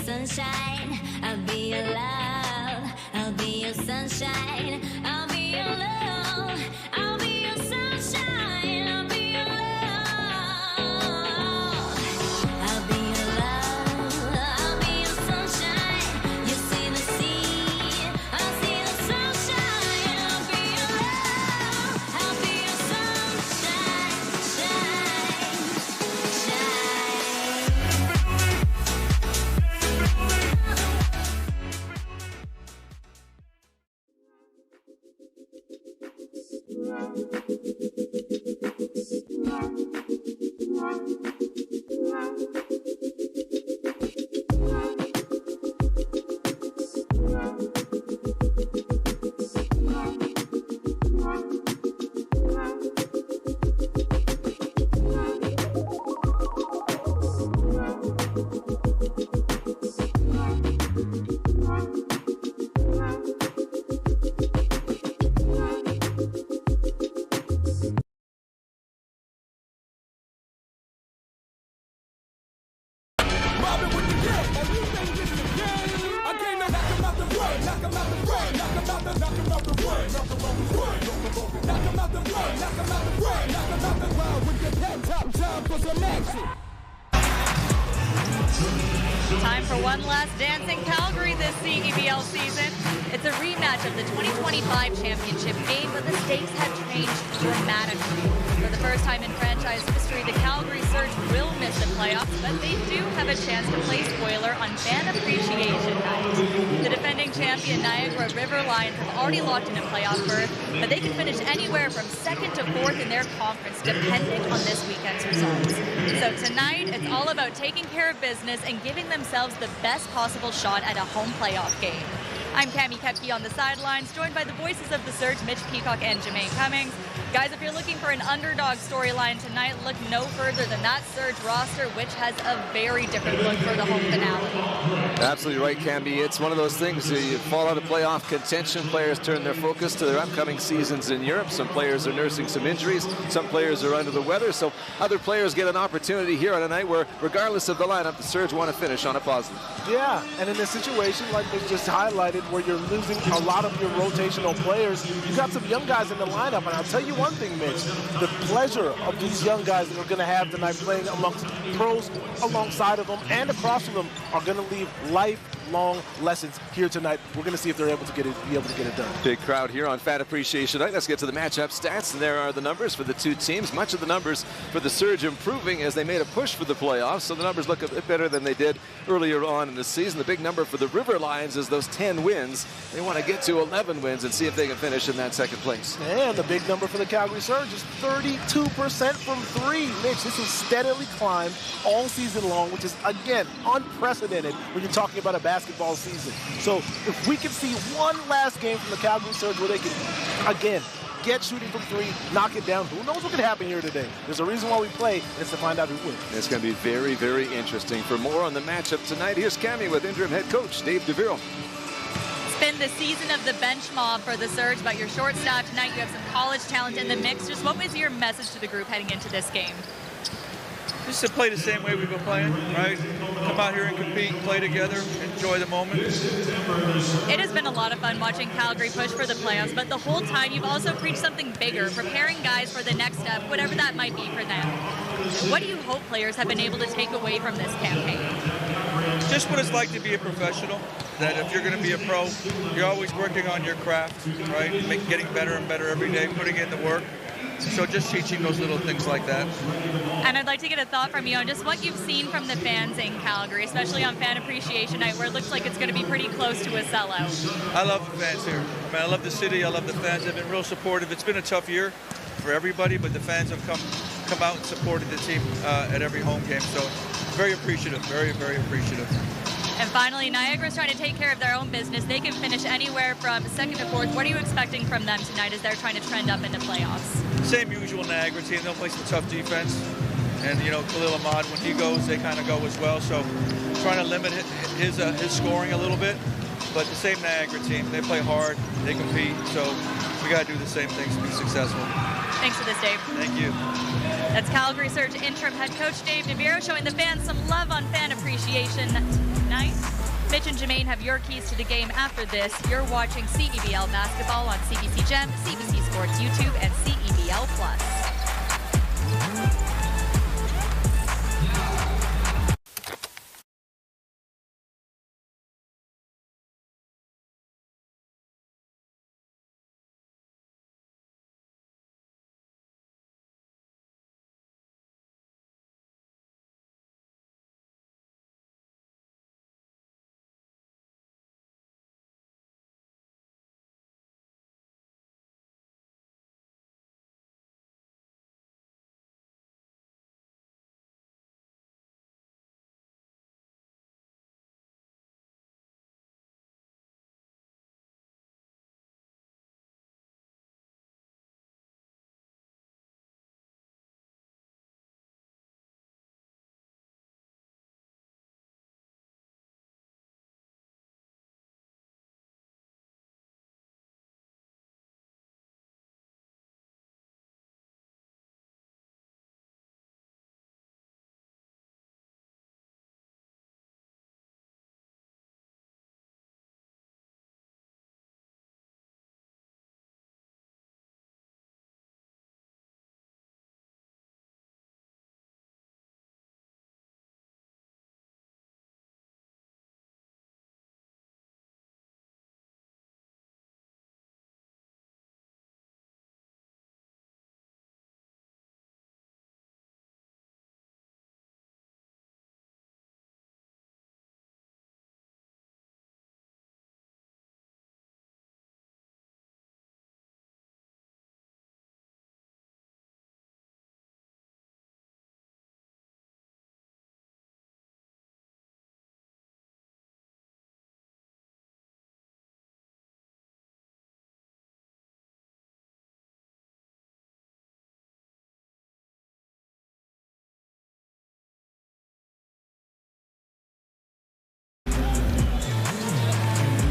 sunshine, I'll be your love, I'll be your sunshine, I'll be your love, I'll be your sunshine, I'll be your love, I'll be your love, I'll be your sunshine, you see the sea, I'll see the sunshine, I'll be your love, I'll be your sunshine, shine, shine. Time for one last dance in Calgary this CEBL season. It's a rematch of the 2025 championship game, but the stakes have changed dramatically. For the first time in franchise history, the Calgary Surge will miss the playoffs, but they do have a chance to play spoiler on Fan Appreciation Night. The defending champion Niagara River Lions have already locked in a playoff berth, but they can finish anywhere from second to fourth in their conference, depending on this weekend's results. So tonight, it's all about taking care of business and giving themselves the best possible shot at a home playoff game. I'm Cami Kepke on the sidelines, joined by the voices of the Surge, Mitch Peacock and Jermaine Cummings. Guys, if you're looking for an underdog storyline tonight, look no further than that Surge roster, which has a very different look for the home finale. Absolutely right, Camby. It's one of those things, you fall out of playoff contention, players turn their focus to their upcoming seasons in Europe. Some players are nursing some injuries, some players are under the weather, so other players get an opportunity here on a night where, regardless of the lineup, the Surge want to finish on a positive. Yeah, and in a situation like we just highlighted where you're losing a lot of your rotational players, you got some young guys in the lineup, and I'll tell you one thing, Mitch, the pleasure of these young guys that are going to have tonight playing amongst pros alongside of them and across from them are going to leave lifelong lessons here tonight. We're going to see if they're able to be able to get it done. Big crowd here on Fan Appreciation Night. Let's get to the matchup stats, and there are the numbers for the two teams. Much of the numbers for the Surge improving as they made a push for the playoffs, so the numbers look a bit better than they did earlier on in the season. The big number for the River Lions is those 10 wins. They want to get to 11 wins and see if they can finish in that second place. And the big number for the Calgary Surge is 32% from three. Mitch, this has steadily climbed all season long, which is, again, unprecedented when you're talking about a basketball season. So if we can see one last game from the Calgary Surge where they can, again, get shooting from three, knock it down, who knows what could happen here today? There's a reason why we play, and it's to find out who wins. It's going to be very, very interesting. For more on the matchup tonight, here's Cammy with interim head coach Dave DeViro. It's been the season of the bench mob for the Surge, but you're short-staffed tonight. You have some college talent in the mix. Just what was your message to the group heading into this game? Just to play the same way we've been playing, right? Come out here and compete, play together, enjoy the moment. It has been a lot of fun watching Calgary push for the playoffs, but the whole time you've also preached something bigger, preparing guys for the next step, whatever that might be for them. What do you hope players have been able to take away from this campaign? Just what it's like to be a professional, that if you're going to be a pro, you're always working on your craft, right? Getting better and better every day, putting in the work. So just teaching those little things like that. And I'd like to get a thought from you on just what you've seen from the fans in Calgary, especially on Fan Appreciation Night, where it looks like it's going to be pretty close to a sellout. I love the fans here. I mean, I love the city. I love the fans. They've been real supportive. It's been a tough year for everybody, but the fans have come out and supported the team at every home game. So very appreciative, very, very appreciative. And finally, Niagara's trying to take care of their own business. They can finish anywhere from second to fourth. What are you expecting from them tonight as they're trying to trend up into playoffs? Same usual Niagara team. They'll play some tough defense. And, you know, Khalil Ahmad, when he goes, they kind of go as well. So trying to limit his scoring a little bit. But the same Niagara team, they play hard, they compete. So we got to do the same things to be successful. Thanks for this, Dave. Thank you. That's Calgary Surge interim head coach Dave DeViro showing the fans some love on Fan Appreciation Night. Mitch and Jermaine have your keys to the game after this. You're watching CEBL basketball on CBC Gem, CBC Sports YouTube, and CEBL Plus.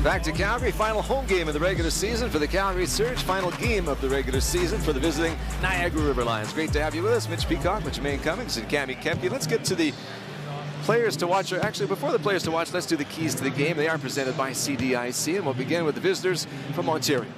Back to Calgary, final home game of the regular season for the Calgary Surge, final game of the regular season for the visiting Niagara River Lions. Great to have you with us, Mitch Peacock, Mitch Maine Cummings, and Cammie Kemke. Let's get to the players to watch. Actually, before the players to watch, let's do the keys to the game. They are presented by CDIC, and we'll begin with the visitors from Ontario.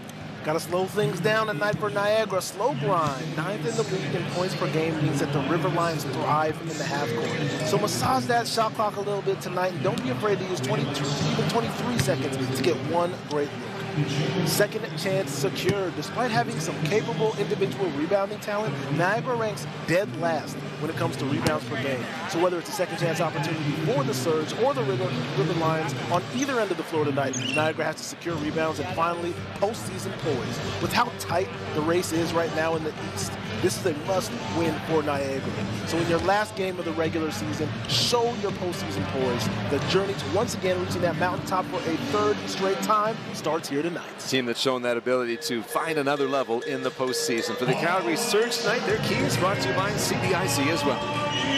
Got to slow things down tonight for Niagara. Slow grind. 9th in the league in points per game means that the River Lions thrive in the half court. So massage that shot clock a little bit tonight, and don't be afraid to use 22, even 23 seconds to get one great look. Second chance secured. Despite having some capable individual rebounding talent, Niagara ranks dead last when it comes to rebounds per game. So whether it's a second chance opportunity for the Surge or the River Lions on either end of the floor tonight, Niagara has to secure rebounds and finally postseason poise. With how tight the race is right now in the East, this is a must-win for Niagara. So in your last game of the regular season, show your postseason poise. The journey to once again reaching that mountaintop for a third straight time starts here tonight. Team that's shown that ability to find another level in the postseason. For the Calgary Surge tonight, their keys brought to you by CDIC as well.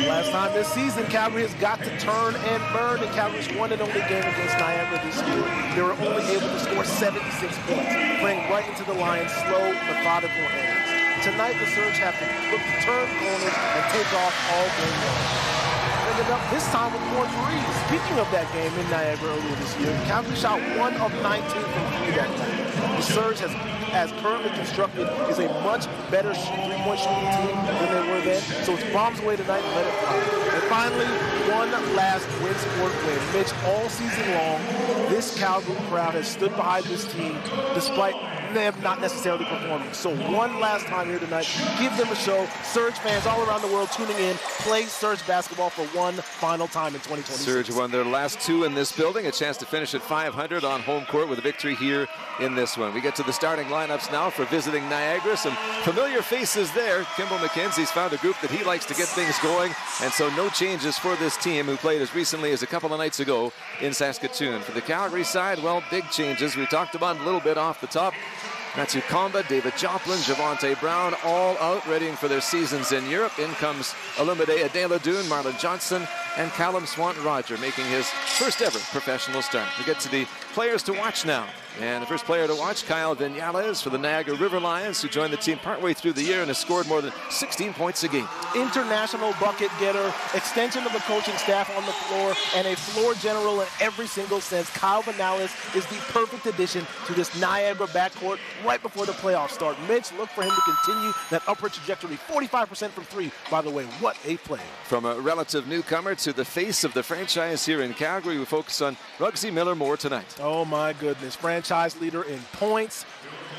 Last time this season, Calgary has got to turn and burn, and Calgary's one and only game against Niagara this year. They were only able to score 76 points, playing right into the Lions' slow, methodical hands. Tonight, the Surge have to look to turn corners and take off all game long. Ended up this time with more threes. Speaking of that game in Niagara earlier this year, Calgary shot 1 of 19 from 3 that night. The Surge as currently constructed, is a much better three-point shooting team than they were then. So it's bombs away tonight and let it fly. And finally, one last win sport win. Mitch, all season long, this Calgary crowd has stood behind this team despite them not necessarily performing. So one last time here tonight, give them a show. Surge fans all around the world tuning in, play Surge basketball for one final time in 2026. Surge won their last 2 in this building, a chance to finish at 500 on home court with a victory here in this one. We get to the starting lineups now for visiting Niagara. Some familiar faces there. Kimball McKenzie's found a group that he likes to get things going, and so no changes for this team who played as recently as a couple of nights ago in Saskatoon. For the Calgary side, well, big changes. We talked about a little bit off the top. Matthew Comba, David Joplin, Javonte Brown, all out readying for their seasons in Europe. In comes Olumide Adeladoon, Marlon Johnson, and Callum Swanton-Roger making his first ever professional start. We get to the players to watch now. And the first player to watch, Kyle Viñales for the Niagara River Lions, who joined the team partway through the year and has scored more than 16 points a game. International bucket getter, extension of the coaching staff on the floor, and a floor general in every single sense. Kyle Viñales is the perfect addition to this Niagara backcourt right before the playoffs start. Mitch, look for him to continue that upward trajectory. 45% from 3, by the way. What a player. From a relative newcomer to the face of the franchise here in Calgary, we focus on Ruggsy Miller-Moore tonight. Oh my goodness. Franchise leader in points,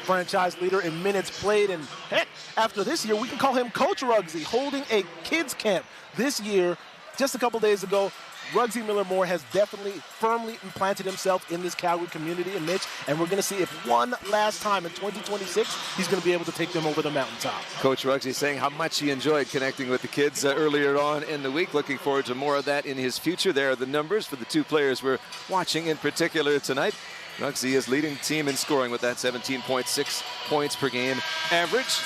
franchise leader in minutes played, and heck, after this year, we can call him Coach Ruggsy, holding a kids camp this year. Just a couple days ago, Ruggsy Miller-Moore has definitely firmly implanted himself in this Calgary community, and Mitch, and we're going to see if one last time in 2026, he's going to be able to take them over the mountaintop. Coach Ruggsy saying how much he enjoyed connecting with the kids earlier on in the week. Looking forward to more of that in his future. There are the numbers for the 2 players we're watching in particular tonight. Ruggsy is leading the team in scoring with that 17.6 points per game average.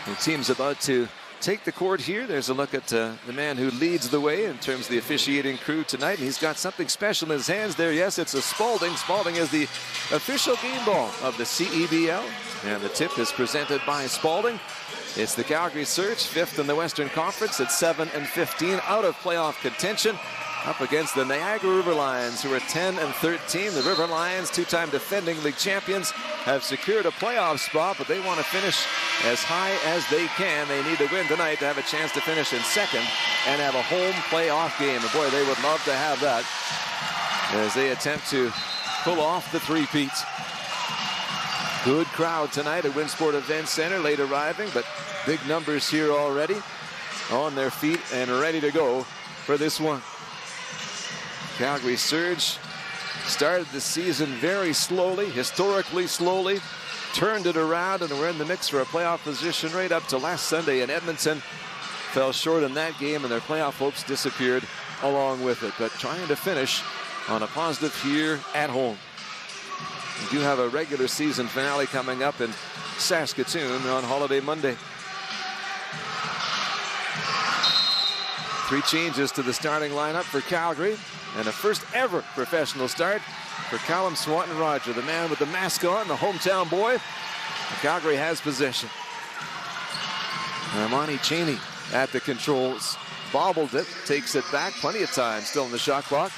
The team's about to take the court here. There's a look at the man who leads the way in terms of the officiating crew tonight. And he's got something special in his hands there. Yes, it's a Spalding. Spalding is the official game ball of the CEBL. And the tip is presented by Spalding. It's the Calgary Surge, 5th in the Western Conference at 7-15, out of playoff contention, up against the Niagara River Lions, who are 10-13. The River Lions, 2-time defending league champions, have secured a playoff spot, but they want to finish as high as they can. They need to win tonight to have a chance to finish in second and have a home playoff game. And boy, they would love to have that as they attempt to pull off the three-peat. Good crowd tonight at Winsport Event Center, late arriving, but big numbers here already on their feet and ready to go for this one. Calgary Surge started the season very slowly, historically slowly, turned it around, and we're in the mix for a playoff position right up to last Sunday in Edmonton. Fell short in that game, and their playoff hopes disappeared along with it. But trying to finish on a positive here at home. We do have a regular season finale coming up in Saskatoon on Holiday Monday. 3 changes to the starting lineup for Calgary, and a first ever professional start for Callum Swanton-Roger, the man with the mask on, the hometown boy. Calgary has possession. Armani Cheney at the controls. Bobbled it, takes it back. Plenty of time still in the shot clock.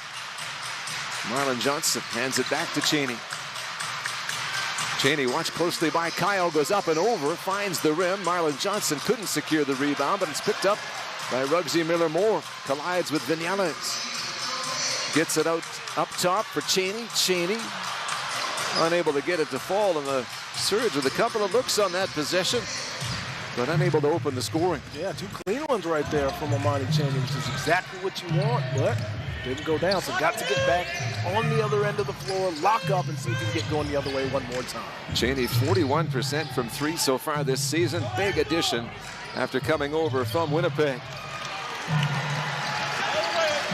Marlon Johnson hands it back to Cheney. Cheney watched closely by Kyle, goes up and over, finds the rim. Marlon Johnson couldn't secure the rebound, but it's picked up by Ruggsy Miller-Moore. Collides with Vinales. Gets it out up top for Cheney. Cheney unable to get it to fall, and the Surge with a couple of looks on that possession, but unable to open the scoring. Yeah, 2 clean ones right there from Armani Cheney, which is exactly what you want, but didn't go down. So got to get back on the other end of the floor, lock up, and see if you can get going the other way one more time. Cheney 41% from 3 so far this season. Big addition after coming over from Winnipeg.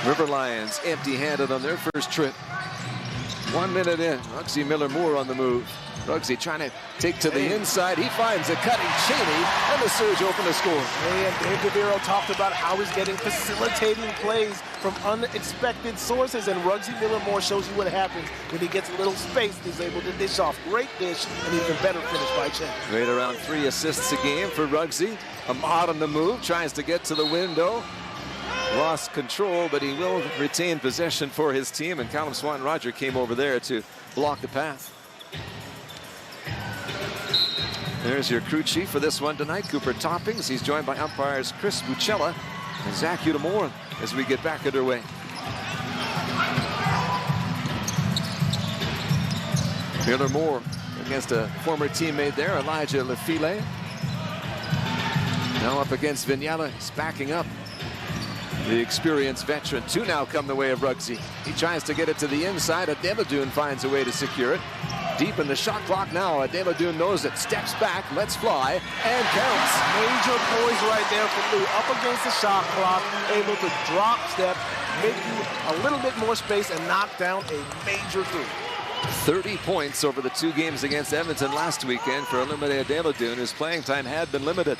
River Lions empty-handed on their first trip. 1 minute in, Ruggsy Miller-Moore on the move. Ruggsy trying to take to the inside. He finds a cutting Cheney, and the Surge open to score. And Dave DeVero talked about how he's getting facilitating plays from unexpected sources, and Ruggsy Miller-Moore shows you what happens when he gets a little space. He's able to dish off. Great dish, and even better finish by Cheney. Right around 3 assists a game for Ruggsy. Ahmad on the move, tries to get to the window. Lost control, but he will retain possession for his team, and Callum Swanton-Roger came over there to block the path. There's your crew chief for this one tonight, Cooper Toppings. He's joined by umpires Chris Bucella and Zach Udamore as we get back underway. Miller-Moore against a former teammate there, Elijah Lefile. Now up against Vinales, backing up. The experienced veteran. 2 now come the way of Ruggsy. He tries to get it to the inside. Adeladoon finds a way to secure it. Deep in the shot clock now. Adeladoon knows it. Steps back, lets fly, and counts. Major poise right there for Lou. Up against the shot clock, able to drop step, make you a little bit more space, and knock down a major 3. 30 points over the 2 games against Edmonton last weekend for Olumide Adeladoon, whose playing time had been limited.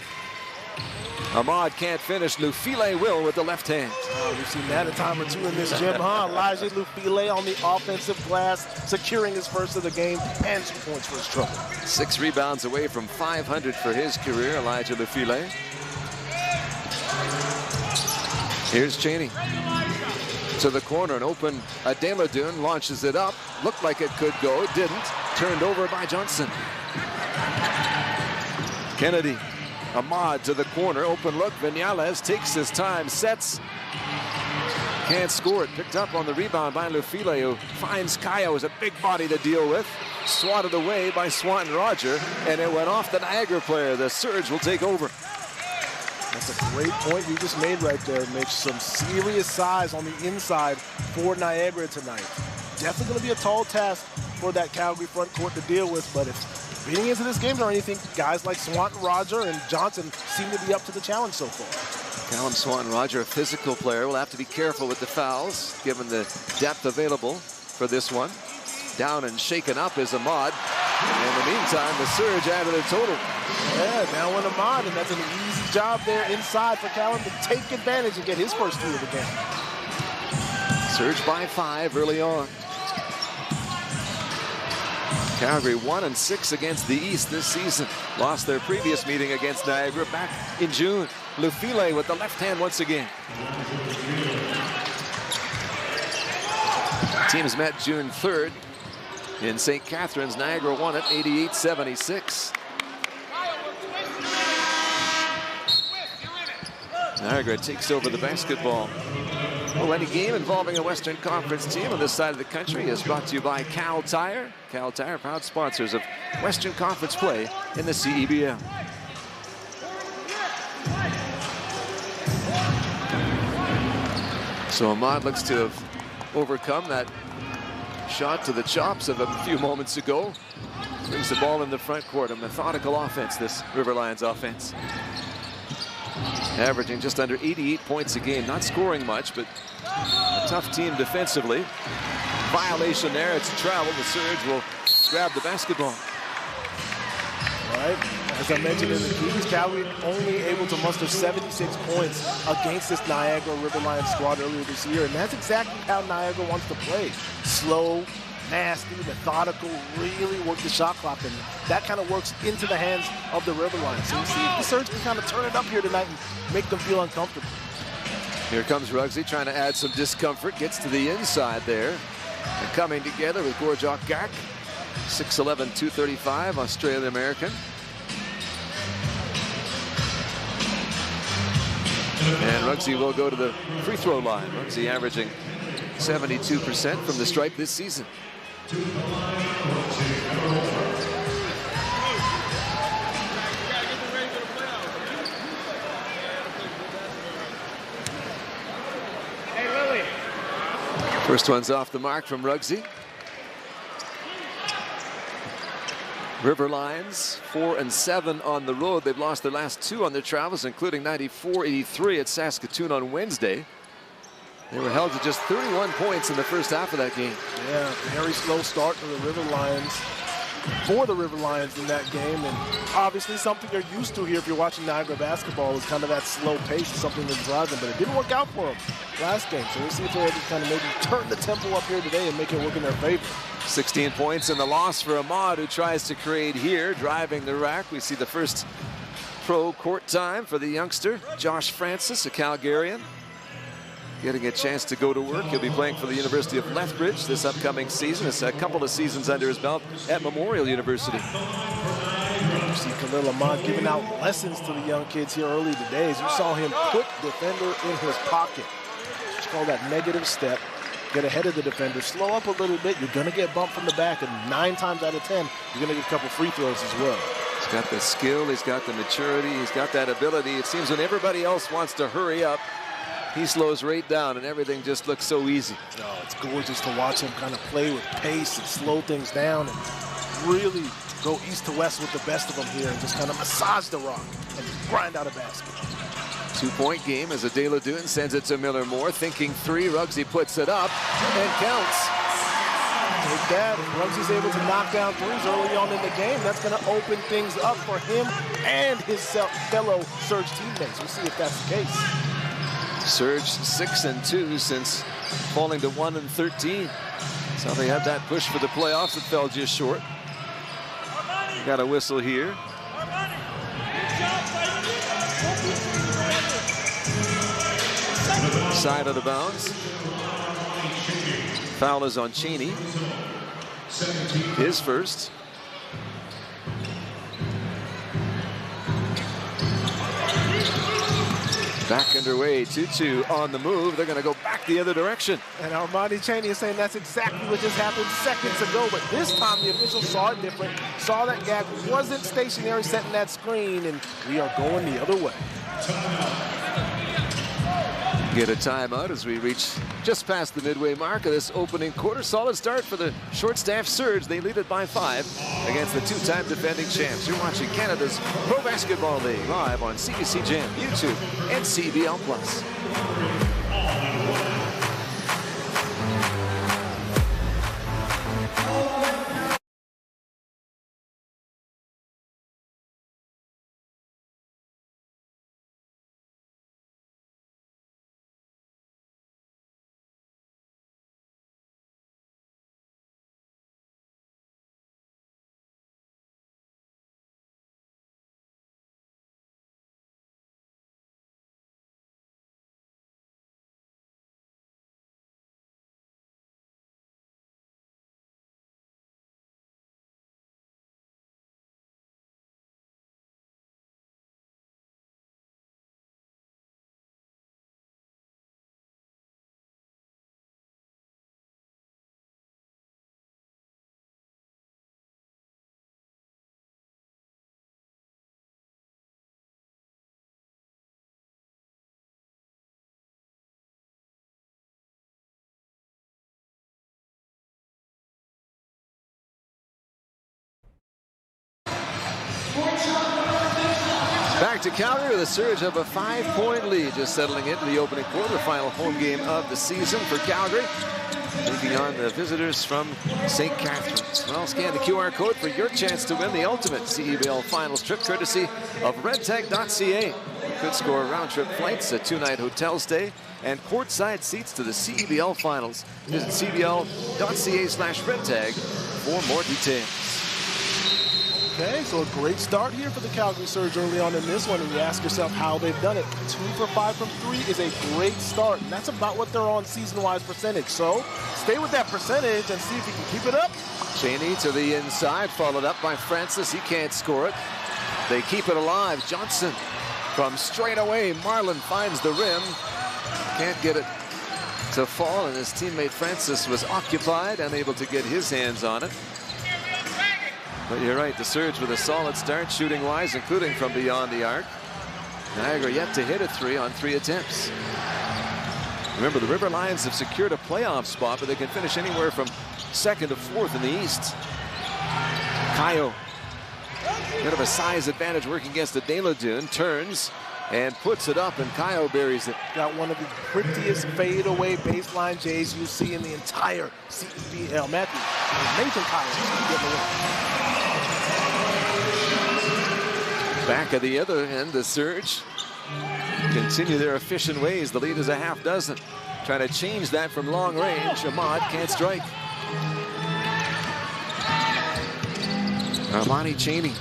Ahmad can't finish. Lufile will with the left hand. Oh, we've seen that a time or 2 in this gym, huh? Elijah Lufile on the offensive glass, securing his first of the game and 2 points for his trouble. 6 rebounds away from 500 for his career, Elijah Lufile. Here's Cheney to the corner, and open Adeladoon launches it up. Looked like it could go, it didn't. Turned over by Johnson. Kennedy. Ahmad to the corner, open look. Vinales takes his time, sets. Can't score it. Picked up on the rebound by Lufile, who finds Kayo as a big body to deal with. Swatted away by Swanton-Roger, and it went off the Niagara player. The Surge will take over. That's a great point you just made right there, Mitch. Some serious size on the inside for Niagara tonight. Definitely going to be a tall task for that Calgary front court to deal with, but if beating into this game or anything, guys like Swanton-Roger and Johnson seem to be up to the challenge so far. Callum Swanton-Roger, a physical player, will have to be careful with the fouls, given the depth available for this one. Down and shaken up is Ahmad. In the meantime, the Surge added a total. Yeah, down went Ahmad, and that's an easy job there inside for Callum to take advantage and get his first 3 of the game. Surge by 5 early on. Calgary 1-6 against the East this season. Lost their previous meeting against Niagara back in June. Lufile with the left hand once again. Teams met June 3rd in St. Catharines. Niagara won it 88-76. Niagara takes over the basketball. Well, any game involving a Western Conference team on this side of the country is brought to you by Cal Tire. Cal Tire, proud sponsors of Western Conference play in the CEBL. So Ahmad looks to have overcome that shot to the chops of a few moments ago. Brings the ball in the front court. A methodical offense, this River Lions offense. Averaging just under 88 points a game. Not scoring much, but a tough team defensively. Violation there. It's a travel. The Surge will grab the basketball. All right. As I mentioned in the keys, Calgary only able to muster 76 points against this Niagara River Lions squad earlier this year. And that's exactly how Niagara wants to play. Slow, nasty, methodical, really work the shot clock, and that kind of works into the hands of the River Lions. So we'll see if the Surge can kind of turn it up here tonight and make them feel uncomfortable. Here comes Ruggsy trying to add some discomfort, gets to the inside there. And coming together with Gorjok Gak, 6'11", 235, Australian-American. And Ruggsy will go to the free throw line. Ruggsy averaging 72% from the stripe this season. First one's off the mark from Ruggsy. River Lions 4-7 on the road. They've lost their last 2 on their travels, including 94-83 at Saskatoon on Wednesday. They were held to just 31 points in the first half of that game. Yeah, very slow start for the River Lions in that game, and obviously something you're used to here if you're watching Niagara basketball is kind of that slow pace, something that drives them, but it didn't work out for them last game. So we'll see if they're able to kind of maybe turn the tempo up here today and make it work in their favor. 16 points in the loss for Ahmad, who tries to create here, driving the rack. We see the first pro court time for the youngster, Josh Francis, a Calgarian, getting a chance to go to work. He'll be playing for the University of Lethbridge this upcoming season. It's a couple of seasons under his belt at Memorial University. You see Khalil Ahmad giving out lessons to the young kids here early today. As you saw him put the defender in his pocket. It's called that negative step. Get ahead of the defender, slow up a little bit. You're going to get bumped from the back, and 9 times out of 10, you're going to get a couple free throws as well. He's got the skill, he's got the maturity, he's got that ability. It seems when everybody else wants to hurry up, he slows right down, and everything just looks so easy. Oh, it's gorgeous to watch him kind of play with pace and slow things down and really go east to west with the best of them here and just kind of massage the rock and grind out a basket. 2-point game as Adela Dutton sends it to Miller Moore. Thinking 3, Ruggsy puts it up and counts. Take that. If Ruggsy's able to knock down threes early on in the game, that's going to open things up for him and his fellow Surge teammates. We'll see if that's the case. Surge 6-2 since falling to 1-13. So they had that push for the playoffs that fell just short. Got a whistle here. Side of the bounds. Foul is on Cheney. His first. Back underway, 2-2 on the move. They're going to go back the other direction. And Armani Cheney is saying that's exactly what just happened seconds ago. But this time the officials saw it different, saw that Gag wasn't stationary setting that screen, and we are going the other way. Get a timeout as we reach just past the midway mark of this opening quarter. Solid start for the short-staffed Surge. They lead it by 5 against the 2-time defending champs. You're watching Canada's Pro Basketball League live on CBC Jam, YouTube, and CEBL Plus. Back to Calgary with a Surge of a 5-point lead, just settling into the opening quarter, final home game of the season for Calgary, taking on the visitors from St. Catharines. Well, scan the QR code for your chance to win the ultimate CEBL Finals trip, courtesy of redtech.ca. You could score round-trip flights, a 2-night hotel stay, and courtside seats to the CEBL finals. Visit cbl.ca/redtag for more details. Okay, so a great start here for the Calgary Surge early on in this one, and you ask yourself how they've done it. 2 for 5 from 3 is a great start, and that's about what they're on season-wise percentage. So stay with that percentage and see if you can keep it up. Cheney to the inside, followed up by Francis. He can't score it. They keep it alive. Johnson from straight away. Marlin finds the rim. Can't get it to fall, and his teammate Francis was occupied, unable to get his hands on it. But you're right, the Surge with a solid start shooting-wise, including from beyond the arc. Niagara yet to hit a 3 on 3 attempts. Remember, the River Lions have secured a playoff spot, but they can finish anywhere from 2nd to 4th in the East. Kayo, bit of a size advantage working against the Deladune, turns and puts it up, and Kayo buries it. Got one of the prettiest fadeaway baseline J's you see in the entire CEBL. Matthew, Nathan Kayo getting away. Back at the other end, the Surge continue their efficient ways. The lead is a half dozen. Trying to change that from long range. Ahmad can't strike. Armani Cheney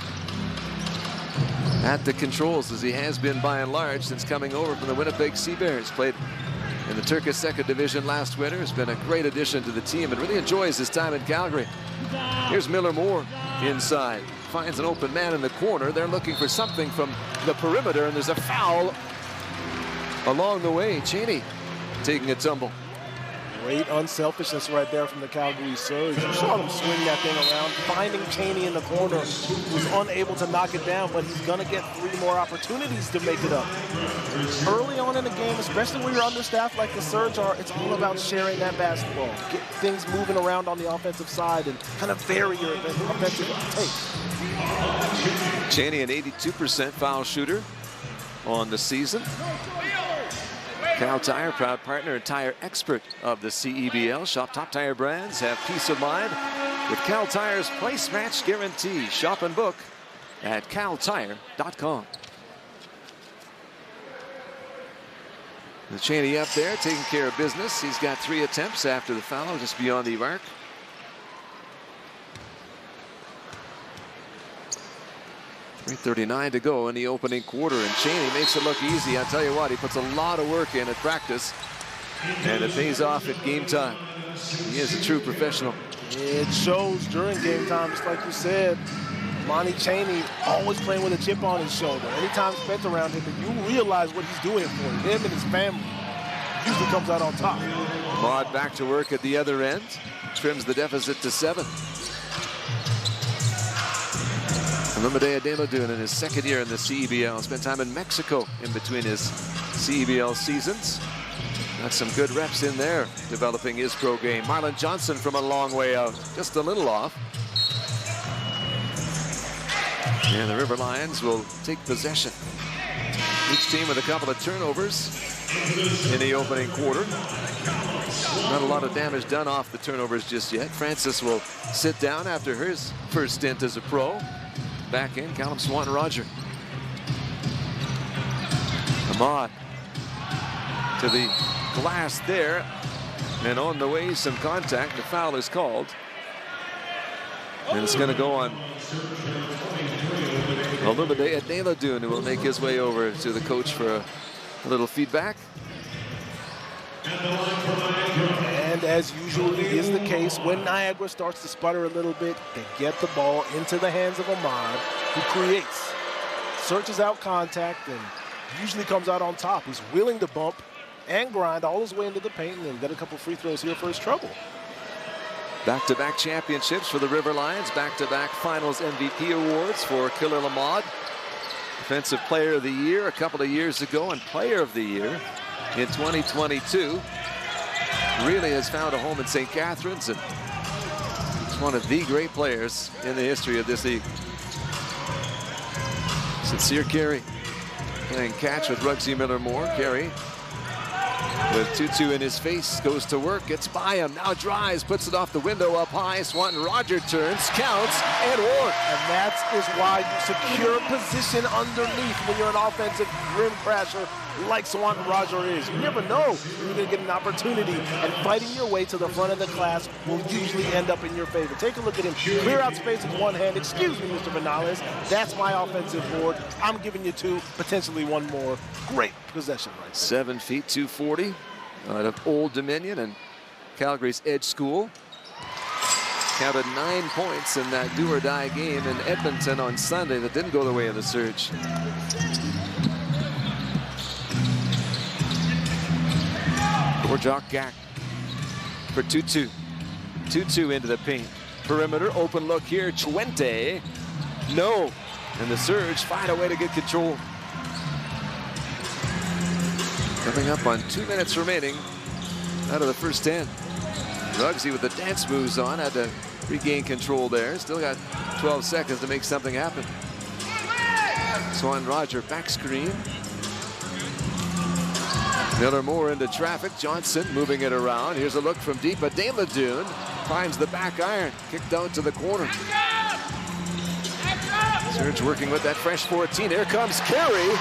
at the controls, as he has been by and large since coming over from the Winnipeg Sea Bears. Played in the Turkish 2nd Division last winter. Has been a great addition to the team and really enjoys his time in Calgary. Here's Miller Moore inside. Finds an open man in the corner. They're looking for something from the perimeter, and there's a foul along the way. Cheney taking a tumble. Great unselfishness right there from the Calgary Surge. You saw them swing that thing around, finding Cheney in the corner, who's unable to knock it down, but he's going to get 3 more opportunities to make it up. Early on in the game, especially when you're understaffed like the Surge are, it's all about sharing that basketball. Get things moving around on the offensive side and kind of vary your offensive take. Cheney, an 82% foul shooter on the season. Cal Tire, proud partner and tire expert of the CEBL. Shop top tire brands, have peace of mind with Cal Tire's price match guarantee. Shop and book at caltire.com. The Cheney up there taking care of business. He's got 3 attempts after the foul, just beyond the arc. .339 to go in the opening quarter, and Cheney makes it look easy. I tell you what, he puts a lot of work in at practice, and it pays off at game time. He is a true professional. It shows during game time, just like you said. Monty Cheney always playing with a chip on his shoulder. Anytime Spence around him, you realize what he's doing for him and his family. Usually comes out on top. Maud back to work at the other end, trims the deficit to 7. Lumadea Deladune in his 2nd year in the CEBL. Spent time in Mexico in between his CEBL seasons. Got some good reps in there, developing his pro game. Marlon Johnson from a long way out, just a little off. And the River Lions will take possession. Each team with a couple of turnovers in the opening quarter. Not a lot of damage done off the turnovers just yet. Francis will sit down after his first stint as a pro. Back in, Callum Swanton-Roger. Ahmad to the glass there, and on the way some contact. The foul is called, and it's going to go on Lumadea Deladune, who will make his way over to the coach for a little feedback. And as usually is the case, when Niagara starts to sputter a little bit, they get the ball into the hands of Ahmad, who creates, searches out contact, and usually comes out on top. He's willing to bump and grind all his way into the paint, and get a couple free throws here for his trouble. Back-to-back championships for the River Lions, back-to-back finals MVP awards for Khalil Ahmad. Defensive Player of the Year a couple of years ago, and Player of the Year in 2022. Really has found a home in St. Catharines, and he's one of the great players in the history of this league. Sincere Carey playing catch with Rugsy Miller-Moore. Carey with 2-2 in his face, goes to work, gets by him, now drives, puts it off the window up high. Swanton-Roger turns, counts, and one. And that is why you secure position underneath when you're an offensive rim crasher like Swanton Roger is. You never know when you're going to get an opportunity, and fighting your way to the front of the class will usually end up in your favor. Take a look at him. Clear out space with one hand. Excuse me, Mr. Vinales. That's my offensive board. I'm giving you 2, potentially 1 more. Great possession right there. 7 feet, 240 out of Old Dominion and Calgary's Edge School. Counted 9 points in that do-or-die game in Edmonton on Sunday that didn't go the way of the Surge. Borjak Gak for 2-2. 2-2 into the paint. Perimeter, open look here. Chuente. No. And the Surge find a way to get control. Coming up on 2 minutes remaining out of the first 10. Ruggsy with the dance moves on, had to regain control there. Still got 12 seconds to make something happen. Swan Roger back screen. Miller Moore into traffic. Johnson moving it around. Here's a look from deep. Adeladoon finds the back iron. Kicked down to the corner. Surge working with that fresh 14. Here comes Carey.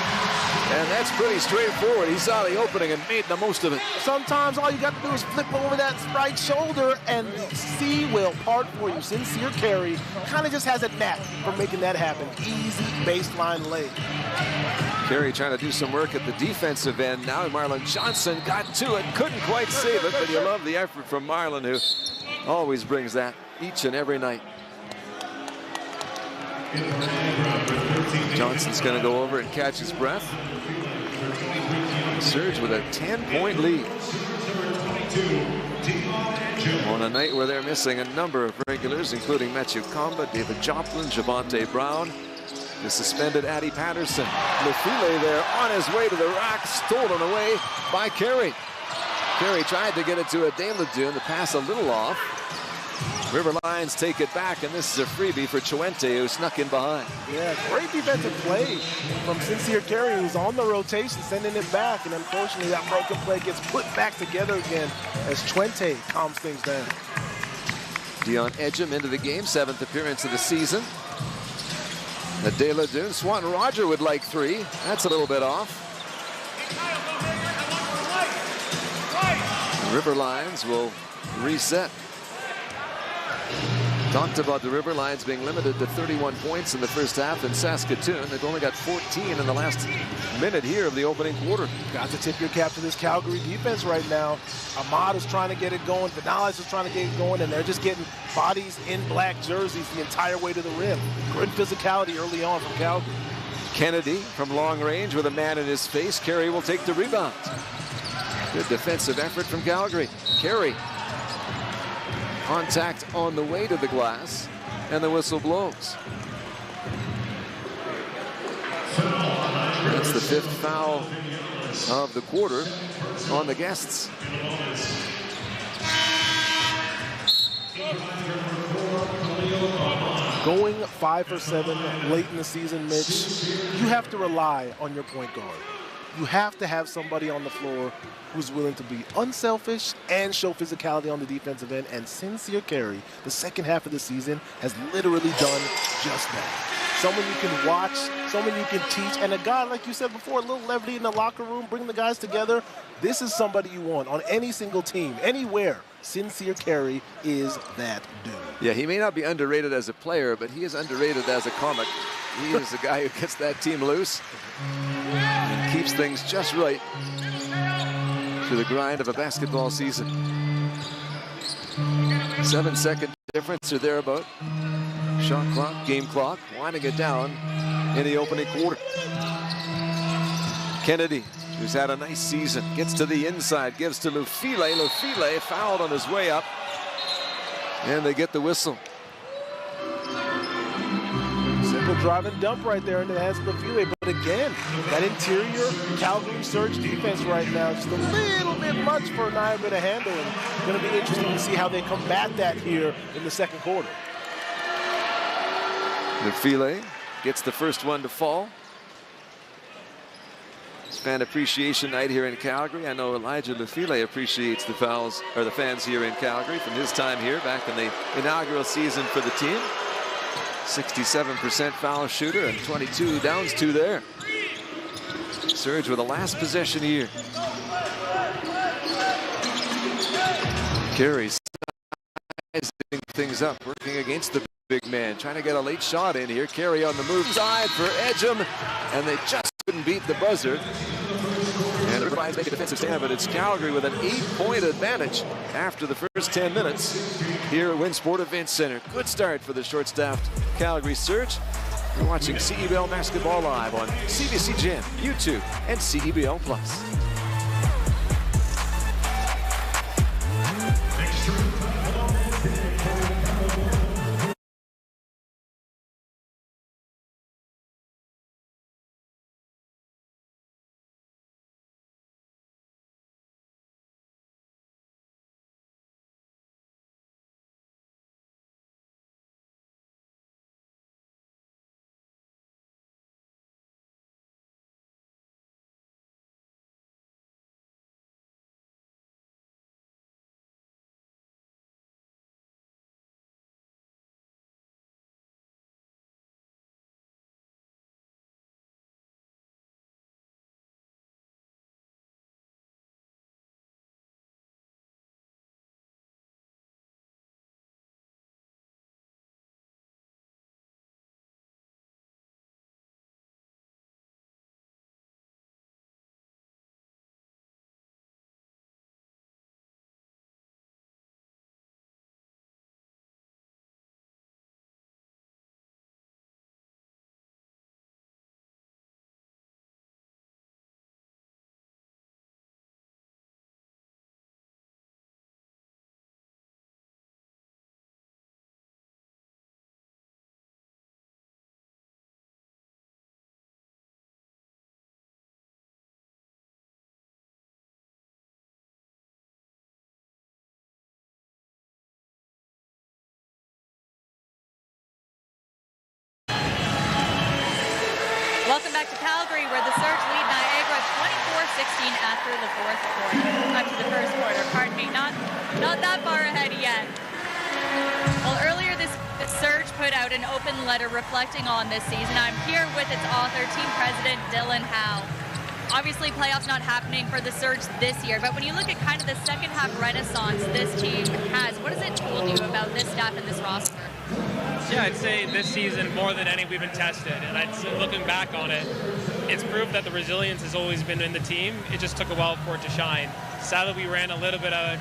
And that's pretty straightforward. He saw the opening and made the most of it. Sometimes all you got to do is flip over that right shoulder and the sea will part for you. Sincere Carey kind of just has a knack for making that happen. Easy baseline lay. Carey trying to do some work at the defensive end now. Marlon Johnson got to it. Couldn't quite save it, but you love the effort from Marlon, who always brings that each and every night. Johnson's going to go over and catch his breath. Surge with a 10-point lead. On a night where they're missing a number of regulars, including Matthew Kamba, David Joplin, Javante Brown, the suspended Addy Patterson. Lefile there on his way to the rack, stolen away by Carey. Carey tried to get it to Adeladoon. The pass a little off. River Lions take it back, and this is a freebie for Chuente, who snuck in behind. Yeah, great defensive play from Sincere Carey, who's on the rotation, sending it back, and unfortunately that broken play gets put back together again as Chuente calms things down. Dion Edgem into the game, 7th appearance of the season. Adeladoon, Swanton Roger would like 3. That's a little bit off. River Lions will reset. Talked about the River Lions being limited to 31 points in the first half in Saskatoon. They've only got 14 in the last minute here of the opening quarter. Got to tip your cap to this Calgary defense right now. Ahmad is trying to get it going. Vinales is trying to get it going, and they're just getting bodies in black jerseys the entire way to the rim. Good physicality early on from Calgary. Kennedy from long range with a man in his face. Carey will take the rebound. Good defensive effort from Calgary. Carey. Contact on the way to the glass, and the whistle blows. That's the 5th foul of the quarter on the guests. Going 5 for 7 late in the season, Mitch, you have to rely on your point guard. You have to have somebody on the floor who's willing to be unselfish and show physicality on the defensive end. And Sincere Carey, the second half of the season, has literally done just that. Someone you can watch, someone you can teach, and a guy, like you said before, a little levity in the locker room, bring the guys together. This is somebody you want on any single team, anywhere. Sincere Carey is that dude. Yeah, he may not be underrated as a player, but he is underrated as a comic. He is the guy who gets that team loose and keeps things just right through the grind of a basketball season. 7-second difference or thereabout. Shot clock, game clock, winding it down in the opening quarter. Kennedy, who's had a nice season, gets to the inside, gives to Lefile. Lefile fouled on his way up, and they get the whistle. Simple drive and dump right there into the hands of Lefile. But again, that interior Calgary Surge defense right now, just a little bit much for Niagara to handle. And it's going to be interesting to see how they combat that here in the second quarter. Lefile gets the first one to fall. It's fan appreciation night here in Calgary. I know Elijah Lefile appreciates the fouls, or the fans here in Calgary from his time here back in the inaugural season for the team. 67% foul shooter and 22 downs 2 there. Surge with the last possession here. Carey sizing things up, working against the big man, trying to get a late shot in here. Carey on the move side for Edgem, and they just couldn't beat the buzzer. And the Rebels make a defensive stand, but it's Calgary with an 8-point advantage after the first 10 minutes here at Winsport Event Center. Good start for the short-staffed Calgary Surge. You're watching CEBL Basketball Live on CBC Gem, YouTube, and CEBL Plus. Welcome back to Calgary, where the Surge lead Niagara 24-16 after the first quarter. Pardon me, not that far ahead yet. Well, earlier the Surge put out an open letter reflecting on this season. I'm here with its author, team president Dylan Howe. Obviously, playoffs not happening for the Surge this year, but when you look at kind of the second half renaissance this team has, what has it told you about this staff and this roster? Yeah, I'd say this season, more than any, we've been tested. And I'd say, looking back on it, it's proved that the resilience has always been in the team. It just took a while for it to shine. Sadly, we ran a little bit out,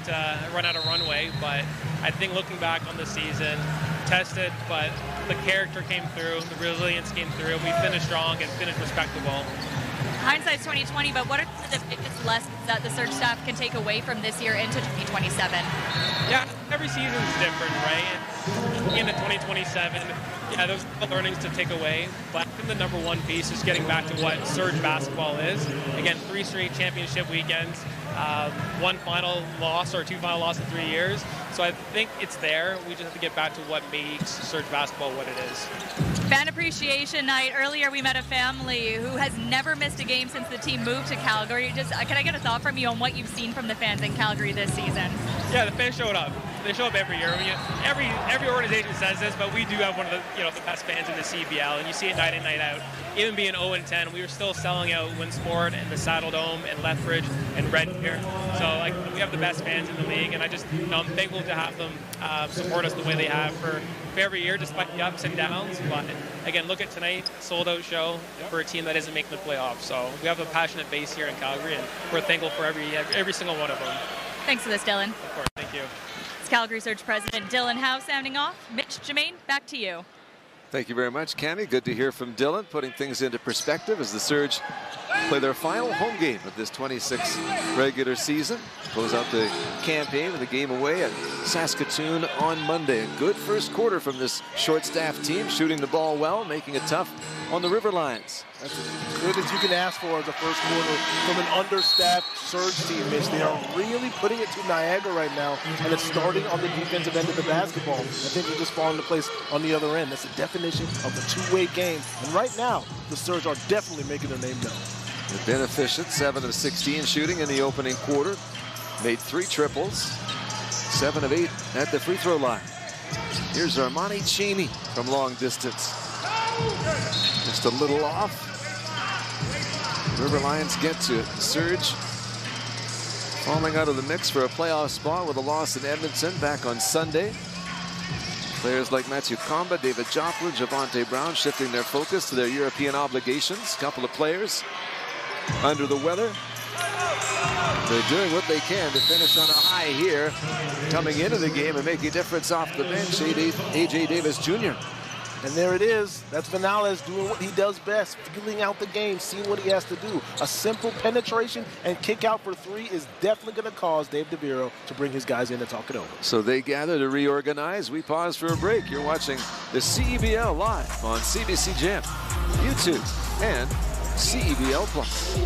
run out of runway, but I think looking back on the season, tested, but the character came through, the resilience came through. We finished strong and finished respectable. Hindsight's 2020, but what are the biggest lessons that the Surge staff can take away from this year into 2027? Yeah, every season's different, right? Into 2027, yeah, those are the learnings to take away. But I think the number one piece is getting back to what Surge basketball is. Again, 3 straight championship weekends, 1 final loss or 2 final losses in 3 years. So I think it's there. We just have to get back to what makes Surge basketball what it is. Fan appreciation night. Earlier we met a family who has never missed a game since the team moved to Calgary. Just can I get a thought from you on what you've seen from the fans in Calgary this season? Yeah, the fans showed up. They show up every year. I mean, every organization says this, but we do have one of the best fans in the CBL, and you see it night in, night out. Even being 0-10, we were still selling out Winsport and the Saddle Dome and Lethbridge and Red Deer. So we have the best fans in the league, and I'm thankful to have them support us the way they have for every year, despite the ups and downs. But again, look at tonight, sold-out show for a team that isn't making the playoffs. So we have a passionate base here in Calgary, and we're thankful for every single one of them. Thanks for this, Dylan. Of course, thank you. It's Calgary Surge President Dylan Howe sounding off. Mitch, Jermaine, back to you. Thank you very much, Cami. Good to hear from Dylan, putting things into perspective as the Surge play their final home game of this 26th regular season. Close out the campaign with a game away at Saskatoon on Monday. A good first quarter from this short-staffed team, shooting the ball well, making it tough on the River Lions. That's as good as you can ask for as a first quarter from an understaffed Surge team, Mitch. They are really putting it to Niagara right now, and it's starting on the defensive end of the basketball. I think they just fall into place on the other end. That's the definition of a two-way game. And right now, the Surge are definitely making their name known. They've been efficient, 7 of 16 shooting in the opening quarter. Made 3 triples, 7 of 8 at the free throw line. Here's Armani Cheney from long distance. Just a little off. River Lions get to Surge, falling out of the mix for a playoff spot with a loss in Edmonton back on Sunday. Players like Matthew Comba, David Joplin, Javonte Brown shifting their focus to their European obligations. A couple of players under the weather. They're doing what they can to finish on a high here, coming into the game and making a difference off the bench. A.J. Davis Jr. And there it is. That's Vinales doing what he does best, feeling out the game, seeing what he has to do. A simple penetration and kick out for three is definitely going to cause Dave DeViro to bring his guys in to talk it over. So they gather to reorganize. We pause for a break. You're watching the CEBL live on CBC Gem, YouTube, and CEBL Plus.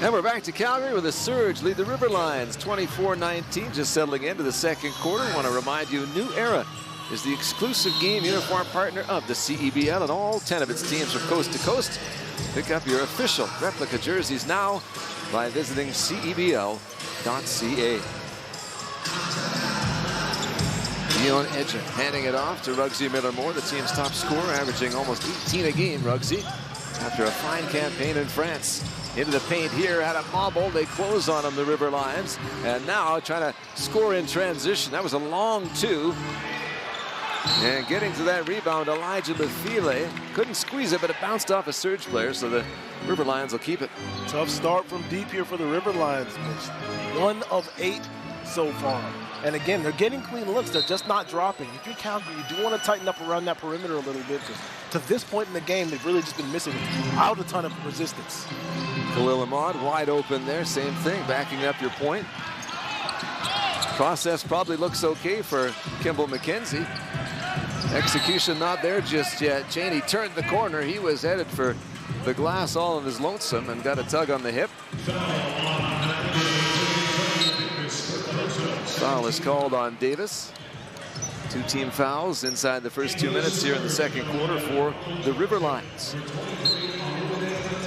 And we're back to Calgary with the Surge lead the River Lions 24-19, just settling into the second quarter. I want to remind you, New Era is the exclusive game uniform partner of the CEBL, and all 10 of its teams from coast to coast. Pick up your official replica jerseys now by visiting cebl.ca. Dion Edger handing it off to Ruggsy Miller-Moore, the team's top scorer, averaging almost 18 a game. Ruggsy, after a fine campaign in France. Into the paint here, had a bobble. They close on him, the River Lions. And now trying to score in transition. That was a long two. And getting to that rebound, Elijah Lafile couldn't squeeze it, but it bounced off a Surge player, so the River Lions will keep it. Tough start from deep here for the River Lions. 1 of 8 so far. And again, they're getting clean looks. They're just not dropping. If you're Calgary, you do want to tighten up around that perimeter a little bit. To this point in the game, they've really just been missing out a ton of resistance. Khalil Ahmad wide open there. Same thing, backing up your point. Process probably looks okay for Kimball McKenzie. Execution not there just yet. Cheney turned the corner. He was headed for the glass all on his lonesome and got a tug on the hip. Foul is called on Davis. 2 team fouls inside the first 2 minutes here in the second quarter for the River Lions,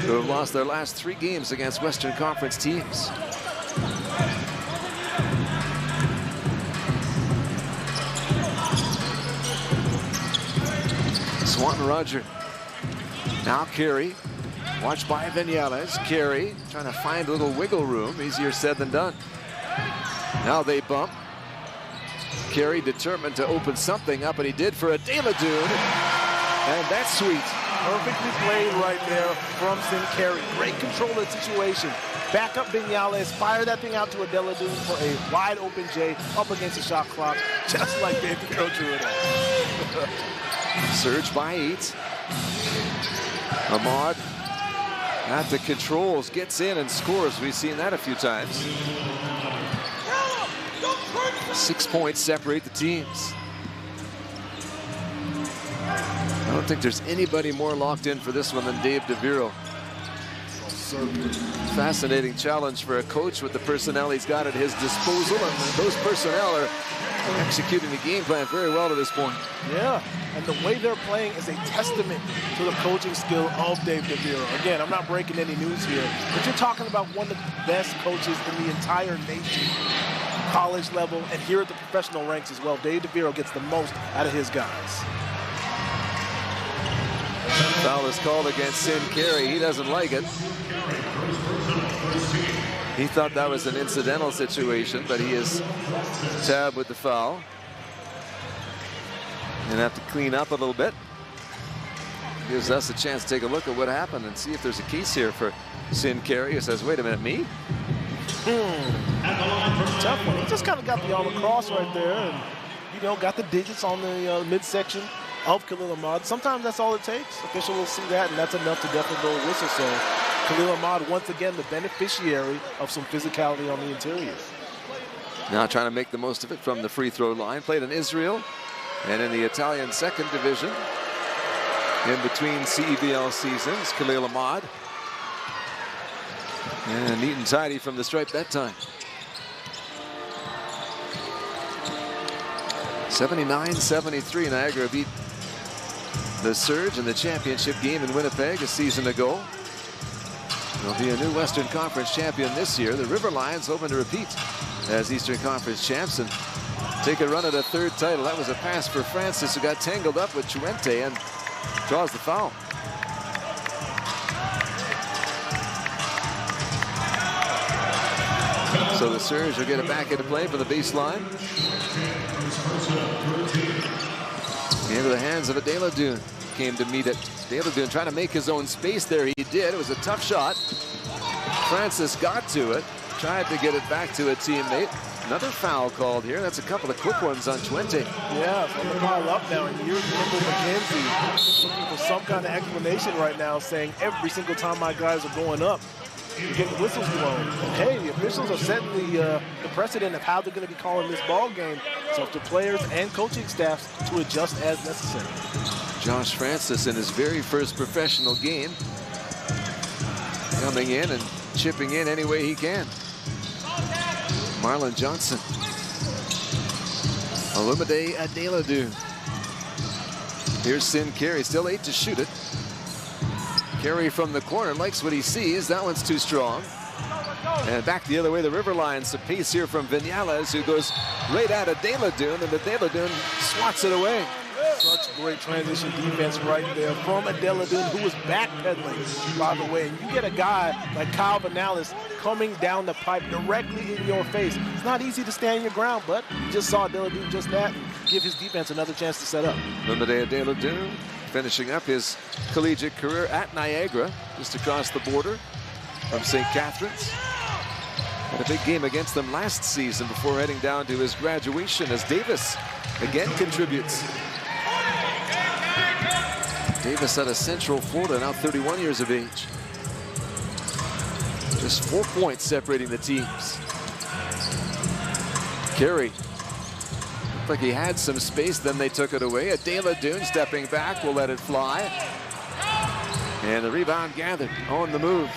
who have lost their last 3 games against Western Conference teams. Swanton Roger. Now Carey, watched by Vinales. Carey trying to find a little wiggle room. Easier said than done. Now they bump. Carey determined to open something up, and he did for a Deladoon. And that's sweet. Perfectly played right there from Carey. Great control of the situation. Back up Vinales, fire that thing out to a Deladoon for a wide open J up against the shot clock, just like Dave DeViro drew it up. Surge by 8. Ahmad at the controls, gets in and scores. We've seen that a few times. 6 points separate the teams. I don't think there's anybody more locked in for this one than Dave DeViro. Fascinating challenge for a coach with the personnel he's got at his disposal, and those personnel are executing the game plan very well to this point. Yeah, and the way they're playing is a testament to the coaching skill of Dave DeViro. Again, I'm not breaking any news here, but you're talking about one of the best coaches in the entire nation, college level, and here at the professional ranks as well. Dave DeViro gets the most out of his guys. Foul is called against Carey. He doesn't like it. He thought that was an incidental situation, but he is tabbed with the foul. And have to clean up a little bit. Gives us a chance to take a look at what happened and see if there's a case here for Sin Carey, who says, wait a minute, me? Tough one. He just kind of got the arm across right there and, you know, got the digits on the midsection of Khalil Ahmad. Sometimes that's all it takes. Official will see that, and that's enough to definitely blow a whistle. So Khalil Ahmad, once again, the beneficiary of some physicality on the interior. Now trying to make the most of it from the free throw line. Played in Israel and in the Italian second division. In between CEBL seasons, Khalil Ahmad. And neat and tidy from the stripe that time. 79-73, Niagara beat the Surge in the championship game in Winnipeg a season ago. They'll be a new Western Conference champion this year. The River Lions hoping to repeat as Eastern Conference champs and take a run at a third title. That was a pass for Francis, who got tangled up with Chuente and draws the foul. So the Surge will get it back into play for the baseline. Into the hands of Adelaide came to meet it. Adelaide trying to make his own space there. He did. It was a tough shot. Francis got to it. Tried to get it back to a teammate. Another foul called here. That's a couple of quick ones on Chuente. Yeah, it's on the pile up now. And you're McKenzie looking for some kind of explanation right now, saying every single time my guys are going up, you get the whistles blown. Okay, the officials are setting the precedent of how they're going to be calling this ball game. So for players and coaching staffs to adjust as necessary. Josh Francis in his very first professional game, coming in and chipping in any way he can. Marlon Johnson. Olumide Adeladu. Here's Sin Carey, still 8 to shoot it. Carey from the corner likes what he sees. That one's too strong. And back the other way, the River Lions. A piece here from Vinales, who goes right at Adelaide, and Adelaide swats it away. Such great transition defense right there from Adelaide, who was backpedaling, by the way. And you get a guy like Kyle Vinales coming down the pipe directly in your face. It's not easy to stand your ground, but you just saw Adelaide do just that and give his defense another chance to set up. Olumide Adelaide finishing up his collegiate career at Niagara, just across the border from St. Catharines. Had a big game against them last season before heading down to his graduation as Davis again contributes. Davis out of Central Florida, now 31 years of age. Just 4 points separating the teams. Carey. Looked like he had some space, then they took it away. Adelaide stepping back, will let it fly. And the rebound gathered on the move.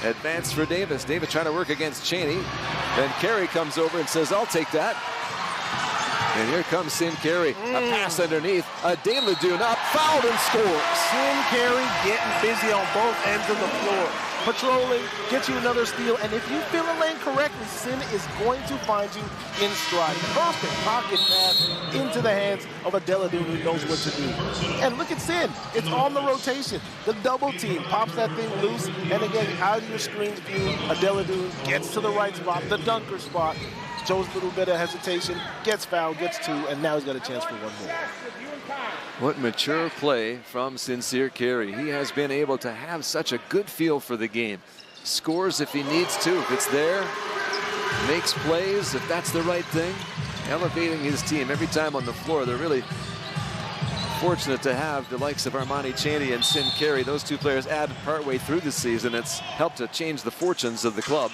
Advance for Davis. Davis trying to work against Cheney. Then Carey comes over and says, I'll take that. And here comes Sin Carey. A pass underneath. Adelaide up, fouled and scores. Sin Carey getting busy on both ends of the floor. Patrolling, get you another steal, and if you fill a lane correctly, Sin is going to find you in stride. Perfect pocket pass into the hands of Adelaide, who knows what to do. And look at Sin. It's on the rotation. The double team pops that thing loose, and again, out of your screen view, Adelaide gets to the right spot, the dunker spot. Shows a little bit of hesitation, gets fouled, gets two, and now he's got a chance for one more. What mature play from Sincere Carey. He has been able to have such a good feel for the game. Scores if he needs to, if it's there. Makes plays if that's the right thing. Elevating his team every time on the floor. They're really fortunate to have the likes of Armani Cheney and Sin Carey. Those two players added partway through the season. It's helped to change the fortunes of the club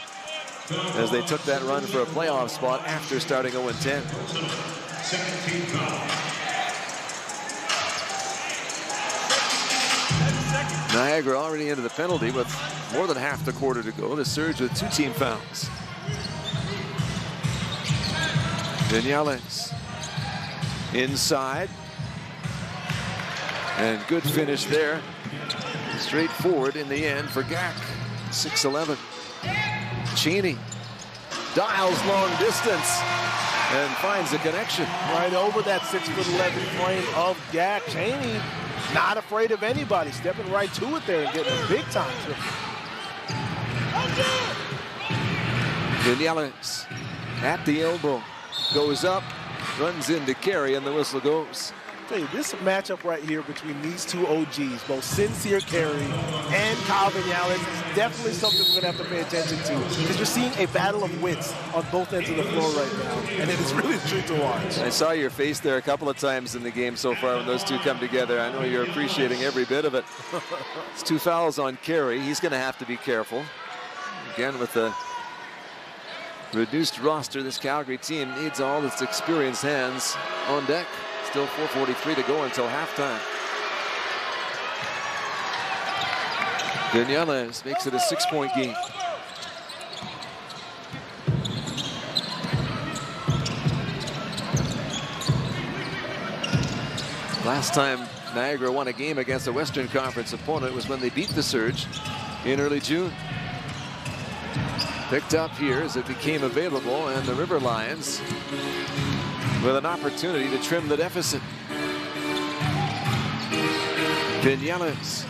as they took that run for a playoff spot after starting 0-10. Niagara already into the penalty with more than half the quarter to go. The Surge with 2 team fouls. Vinales inside. And good finish there. Straightforward in the end for Gak. 6'11". Cheney dials long distance and finds a connection. Right over that 6'11" frame of Gak. Cheney not afraid of anybody, stepping right to it there and getting a big time trip. Vinales at the elbow, goes up, runs into Carey, and the whistle goes. Tell you, this matchup right here between these two OGs, both Sincere Carey and Kyle Vinales, is definitely something we're going to have to pay attention to, because you're seeing a battle of wits on both ends of the floor right now, and it is really a treat to watch. I saw your face there a couple of times in the game so far when those two come together. I know you're appreciating every bit of it. It's 2 fouls on Carey. He's going to have to be careful. Again, with the reduced roster, this Calgary team needs all its experienced hands on deck. Still 4:43 to go until halftime. Vinales makes it a 6-point game. Last time Niagara won a game against a Western Conference opponent was when they beat the Surge in early June. Picked up here as it became available, and the River Lions with an opportunity to trim the deficit. Vinales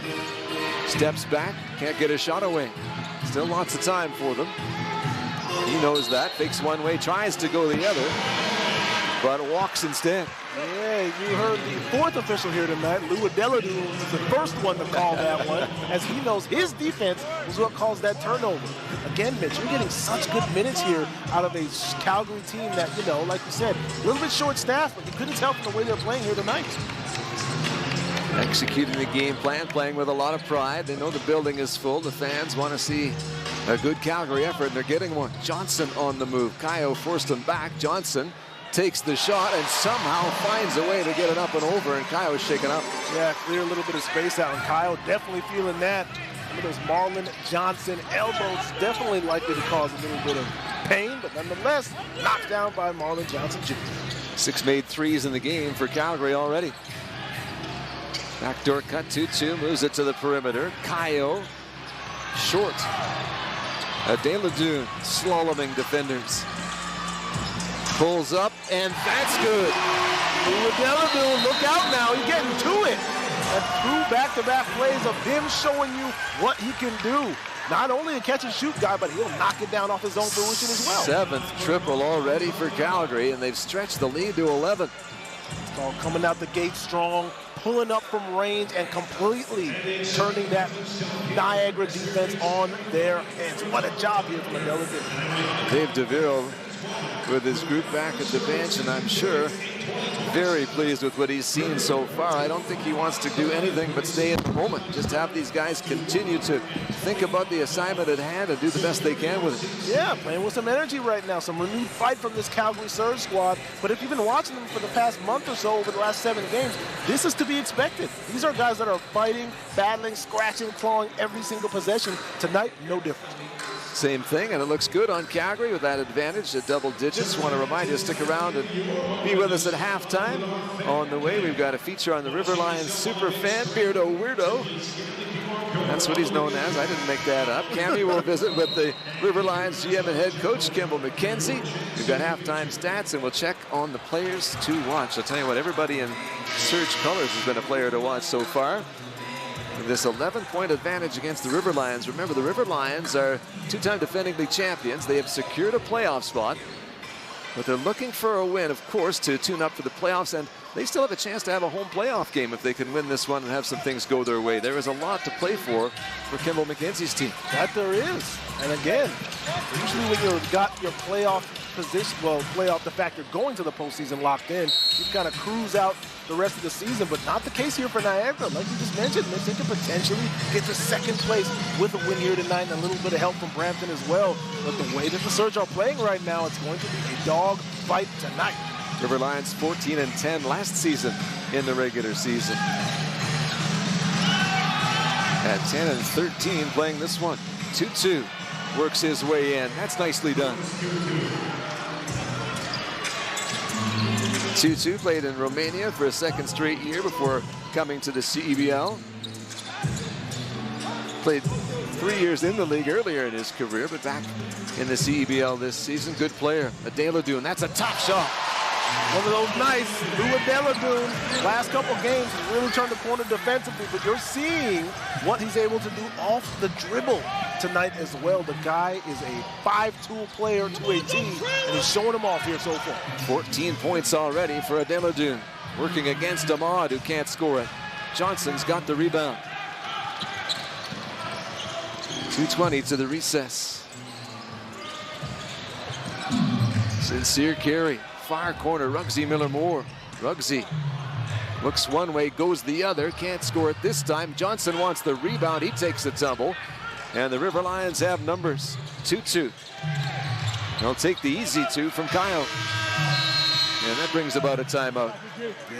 steps back, can't get a shot away. Still lots of time for them. He knows that, fakes one way, tries to go the other, but walks instead. Yeah, you heard the fourth official here tonight. Lou Adeladou was the first one to call that one, as he knows his defense was what caused that turnover. Again, Mitch, you're getting such good minutes here out of a Calgary team that, you know, like you said, a little bit short-staffed, but you couldn't tell from the way they're playing here tonight. Executing the game plan, playing with a lot of pride. They know the building is full. The fans want to see a good Calgary effort, and they're getting one. Johnson on the move. Kayo forced him back. Johnson takes the shot and somehow finds a way to get it up and over, and Kayo's shaken up. Yeah, clear a little bit of space out, and Kyle definitely feeling that. Some of those Marlon Johnson elbows definitely likely to cause a little bit of pain, but nonetheless, knocked down by Marlon Johnson Jr. 6 made threes in the game for Calgary already. Backdoor cut 2-2, moves it to the perimeter. Kayo, short. Adeladou slaloming defenders. Pulls up, and that's good. Adeladou, look out now, he's getting to it. And through back-to-back plays of him showing you what he can do. Not only a catch-and-shoot guy, but he'll knock it down off his own fruition as well. 7th triple already for Calgary, and they've stretched the lead to 11. It's all coming out the gate strong, pulling up from range, and completely turning that Niagara defense on their heads. What a job here from Adeladou. Dave DeVille with his group back at the bench, and I'm sure very pleased with what he's seen so far. I don't think he wants to do anything but stay in the moment. Just have these guys continue to think about the assignment at hand and do the best they can with it. Yeah, playing with some energy right now, some renewed fight from this Calgary Surge squad. But if you've been watching them for the past month or so over the last 7 games, this is to be expected. These are guys that are fighting, battling, scratching, clawing every single possession. Tonight, no different. Same thing, and it looks good on Calgary with that advantage at double digits. Want to remind you to stick around and be with us at halftime. On the way, we've got a feature on the River Lions super fan, Beardo Weirdo. That's what he's known as. I didn't make that up. Cammy will visit with the River Lions GM and head coach, Kimball McKenzie. We've got halftime stats, and we'll check on the players to watch. I'll tell you what, everybody in Surge colors has been a player to watch so far. This 11-point advantage against the River Lions. Remember, the River Lions are 2-time defending league champions. They have secured a playoff spot, but they're looking for a win, of course, to tune up for the playoffs, and they still have a chance to have a home playoff game if they can win this one and have some things go their way. There is a lot to play for Kimball McKenzie's team. That there is. And again, usually when you've got your playoff position, well, playoff, the fact you're going to the postseason locked in, you kind of cruise out the rest of the season, but not the case here for Niagara. Like you just mentioned, they can potentially get to second place with a win here tonight and a little bit of help from Brampton as well. But the way that the Surge are playing right now, it's going to be a dog fight tonight. River Lions 14-10 last season in the regular season. At 10-13 playing this one. 2-2 works his way in. That's nicely done. 2-2 played in Romania for a second straight year before coming to the CEBL. Played 3 years in the league earlier in his career, but back in the CEBL this season. Good player, Adeladou, and that's a top shot. One of those nights, Lou Deladoon, last couple games, he's really turned the corner defensively, but you're seeing what he's able to do off the dribble tonight as well. The guy is a 5-tool player to a T, and he's showing them off here so far. 14 points already for Deladoon, working against Ahmad, who can't score it. Johnson's got the rebound. 2:20 to the recess. Sincere carry. Far corner, Ruggsy Miller-Moore. Ruggsy looks one way, goes the other. Can't score it this time. Johnson wants the rebound. He takes the tumble. And the River Lions have numbers. 2-2. They'll take the easy two from Kyle. And that brings about a timeout.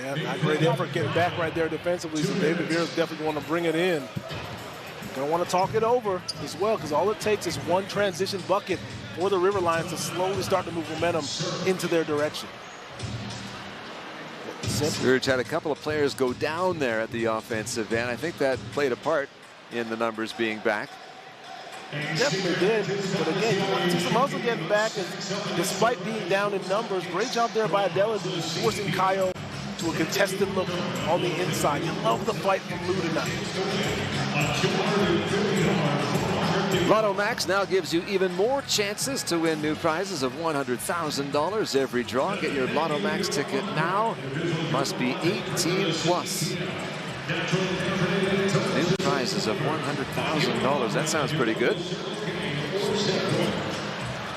Yeah, not great effort getting back right there defensively. So David Veers definitely want to bring it in. Going to want to talk it over as well, because all it takes is one transition bucket for the River Lions to slowly start to move momentum into their direction. Surge had a couple of players go down there at the offensive end. I think that played a part in the numbers being back. Definitely did. But again, you want to see some hustle getting back. And despite being down in numbers, great job there by Deladoon, forcing Kyle to a contested look on the inside. You love the fight from Lou tonight. Lotto Max now gives you even more chances to win new prizes of $100,000 every draw. Get your Lotto Max ticket now. Must be 18 plus. New prizes of $100,000. That sounds pretty good.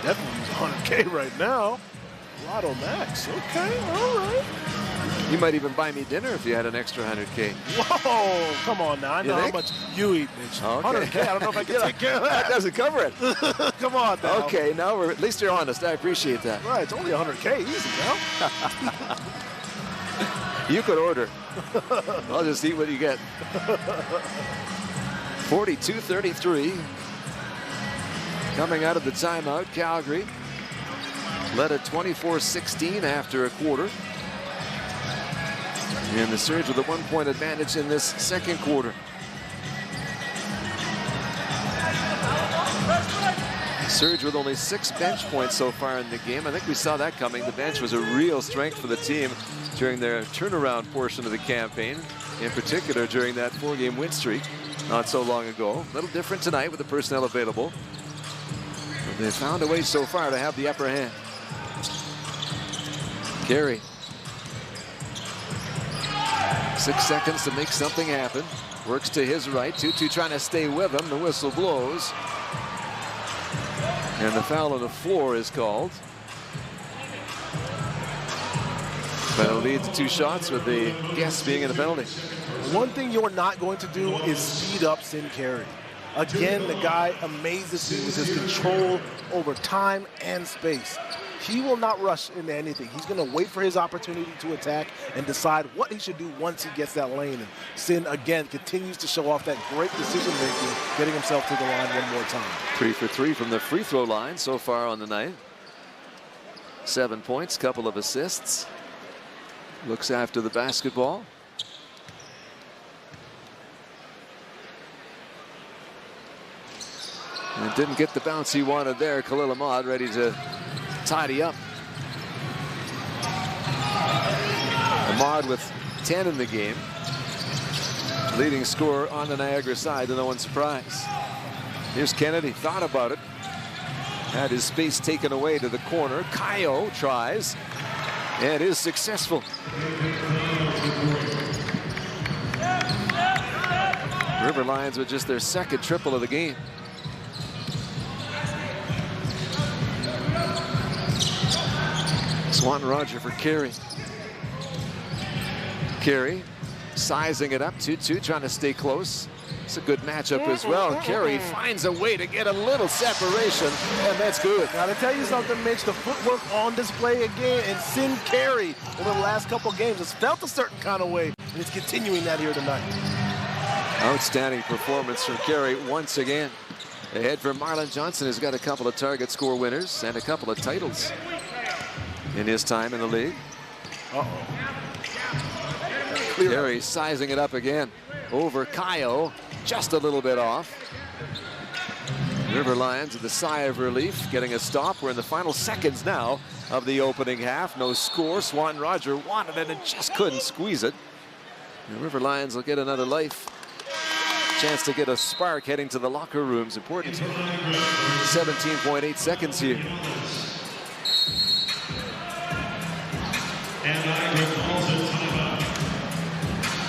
Definitely use 100K right now. Lotto Max. Okay, all right. You might even buy me dinner if you had an extra 100K. Whoa, come on now. I know how much you eat, Mitch. Okay. 100K, I don't know if I can take care of that. That doesn't cover it. Come on now. Okay, now at least you're honest. I appreciate that. Right, it's only 100K, easy now. You could order. I'll just eat what you get. 42-33. Coming out of the timeout, Calgary led at 24-16 after a quarter. And the Surge with a 1-point advantage in this second quarter. Surge with only 6 bench points so far in the game. I think we saw that coming. The bench was a real strength for the team during their turnaround portion of the campaign, in particular during that 4-game win streak not so long ago. A little different tonight with the personnel available. But they found a way so far to have the upper hand. Carey. 6 seconds to make something happen. Works to his right. 2-2 trying to stay with him. The whistle blows. And the foul on the floor is called. But it'll lead to 2 shots with the guests being in the penalty. One thing you're not going to do is speed up Sin Carey. Again, the guy amazes me with his control over time and space. He will not rush into anything. He's going to wait for his opportunity to attack and decide what he should do once he gets that lane. And Sin, again, continues to show off that great decision-making, getting himself to the line one more time. 3 for 3 from the free throw line so far on the night. 7 points, couple of assists. Looks after the basketball. And didn't get the bounce he wanted there. Khalil Ahmad ready to tidy up. Ahmad with 10 in the game. Leading scorer on the Niagara side, to no one's surprise. Here's Kennedy, thought about it. Had his space taken away to the corner. Kayo tries and is successful. River Lions with just their second triple of the game. Swan Roger for Carey. Carey sizing it up. 2-2 trying to stay close. It's a good matchup as well. Carey finds a way to get a little separation, and that's good. Gotta tell you something, Mitch. The footwork on display again, and Sin Carey over the last couple games has felt a certain kind of way, and it's continuing that here tonight. Outstanding performance from Carey once again. Ahead for Marlon Johnson, has got a couple of target score winners and a couple of titles in his time in the league. Carey sizing it up again over Kayo, just a little bit off. River Lions with a sigh of relief, getting a stop. We're in the final seconds now of the opening half. No score. Swan Roger wanted it and just couldn't squeeze it. The River Lions will get another life. Chance to get a spark heading to the locker rooms. Important. 17.8 seconds here.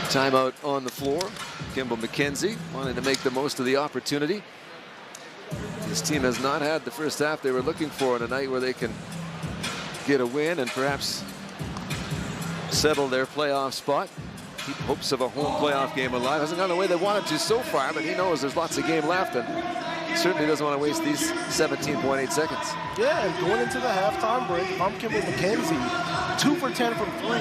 Timeout on the floor. Kimball McKenzie wanting to make the most of the opportunity. This team has not had the first half they were looking for on a night where they can get a win and perhaps settle their playoff spot. Keep hopes of a home playoff game alive. Hasn't gone the way they wanted to so far, but he knows there's lots of game left and certainly doesn't want to waste these 17.8 seconds. Yeah, and going into the halftime break, if I'm Kimball McKenzie, 2 for 10 from 3.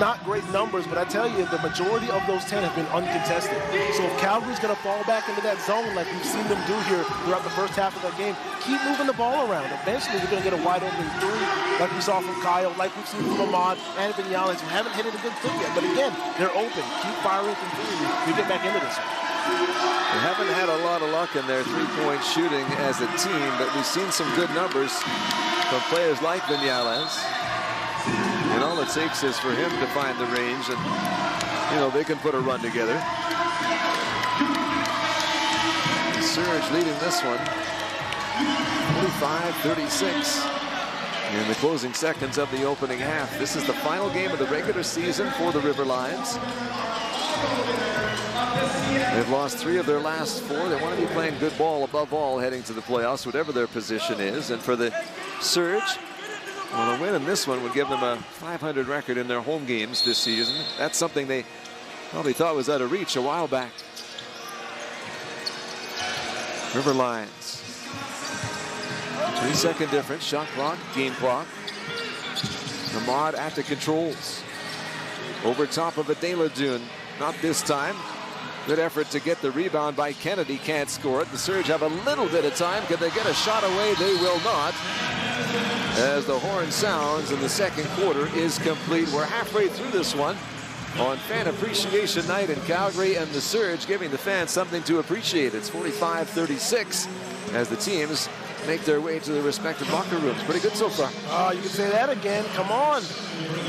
Not great numbers, but I tell you, the majority of those 10 have been uncontested. So if Calgary's going to fall back into that zone like we've seen them do here throughout the first half of their game, keep moving the ball around. Eventually, they're going to get a wide open 3, like we saw from Kyle, like we've seen from Ahmad and Vinyales, who haven't hit it a good clip yet. But again, they're open. Keep firing from 3. We get back into this one. They haven't had a lot of luck in their three-point shooting as a team, but we've seen some good numbers from players like Vinyales. And all it takes is for him to find the range, and you know they can put a run together. Surge leading this one, 45-36 in the closing seconds of the opening half. This is the final game of the regular season for the River Lions. They've lost 3 of their last 4. They want to be playing good ball above all heading to the playoffs, whatever their position is. And for the Surge, well, a win in this one would give them a .500 record in their home games this season. That's something they probably thought was out of reach a while back. River Lions. 3-second difference, shot clock, game clock. Ahmad at the controls. Over top of Adelaide. Not this time. Good effort to get the rebound by Kennedy. Can't score it. The Surge have a little bit of time. Can they get a shot away? They will not. As the horn sounds and the second quarter is complete. We're halfway through this one on Fan Appreciation Night in Calgary, and the Surge giving the fans something to appreciate. It's 45-36 as the teams make their way to their respective locker rooms. Pretty good so far. You can say that again. Come on.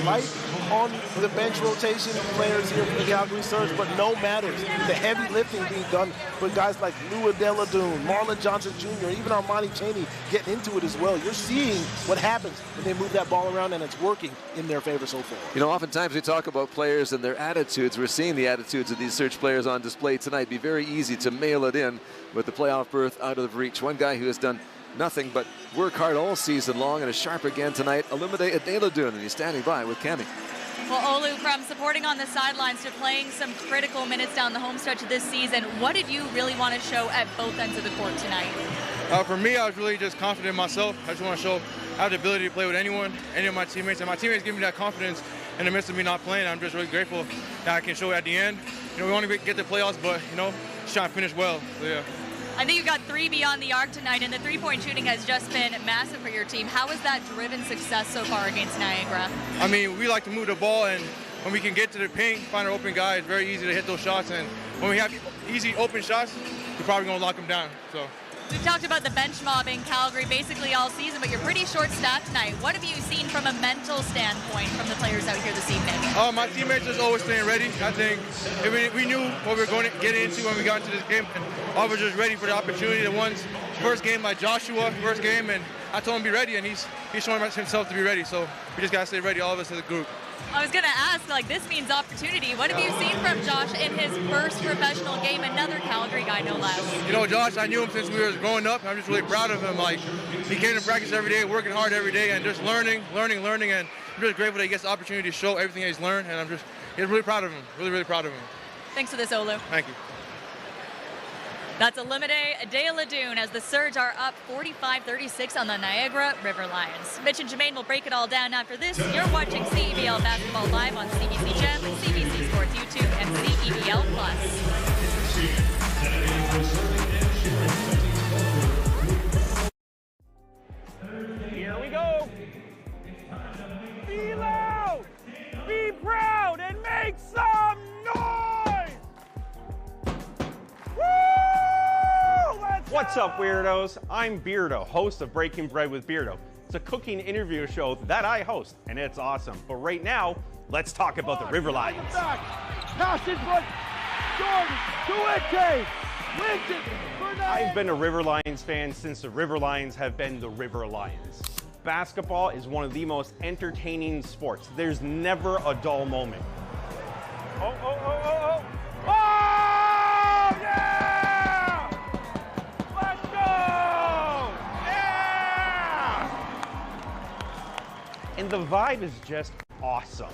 Light on the bench rotation players here for the Calgary Surge, but no matters. The heavy lifting being done for guys like Lou Deladoon, Marlon Johnson Jr., even Armani Chaney getting into it as well. You're seeing what happens when they move that ball around, and it's working in their favor so far. You know, oftentimes we talk about players and their attitudes. We're seeing the attitudes of these Surge players on display tonight. Be very easy to mail it in with the playoff berth out of reach. One guy who has done nothing but work hard all season long and is sharp again tonight, Olumide Adeladoon, and he's standing by with Cami. Well, Olu, from supporting on the sidelines to playing some critical minutes down the home stretch of this season, what did you really want to show at both ends of the court tonight? For me, I was really just confident in myself. I just want to show I have the ability to play with anyone, any of my teammates, and my teammates give me that confidence in the midst of me not playing. I'm just really grateful that I can show it at the end. You know, we want to get the playoffs, but, you know, just trying to finish well, so yeah. I think you got 3 beyond the arc tonight, and the three-point shooting has just been massive for your team. How has that driven success so far against Niagara? I mean, we like to move the ball, and when we can get to the paint, find our open guy, it's very easy to hit those shots. And when we have easy open shots, we're probably going to lock them down. So. We've talked about the bench mob in Calgary basically all season, but you're pretty short-staffed tonight. What have you seen from a mental standpoint from the players out here this evening? My teammates just always staying ready. I think we knew what we were going to get into when we got into this game, and all was just ready for the opportunity. The one's first game like Joshua, first game, and I told him to be ready, and he's showing himself to be ready. So we just got to stay ready, all of us as a group. I was going to ask, like, this means opportunity. What have you seen from Josh in his first professional game? Another Calgary guy, no less. You know, Josh, I knew him since we were growing up. I'm just really proud of him. Like, he came to practice every day, working hard every day, and just learning, and I'm really grateful that he gets the opportunity to show everything that he's learned, and I'm really proud of him, really proud of him. Thanks for this, Olu. Thank you. That's Olumide Adeladoon as the Surge are up 45-36 on the Niagara River Lions. Mitch and Jermaine will break it all down after this. You're watching CEBL Basketball Live on CBC Gem, CBC Sports YouTube, and CEBL Plus. Here we go. Be loud, be proud, and make some noise! Woo! Let's What's go! up, weirdos? I'm Beardo, host of Breaking Bread with Beardo. It's a cooking interview show that I host, and it's awesome. But right now, let's talk about the River Lions. Pass in front. Jordan to Winte. I've been a River Lions fan since the River Lions have been the River Lions. Basketball is one of the most entertaining sports. There's never a dull moment. Oh, yeah! Let's go! Yeah! And the vibe is just awesome.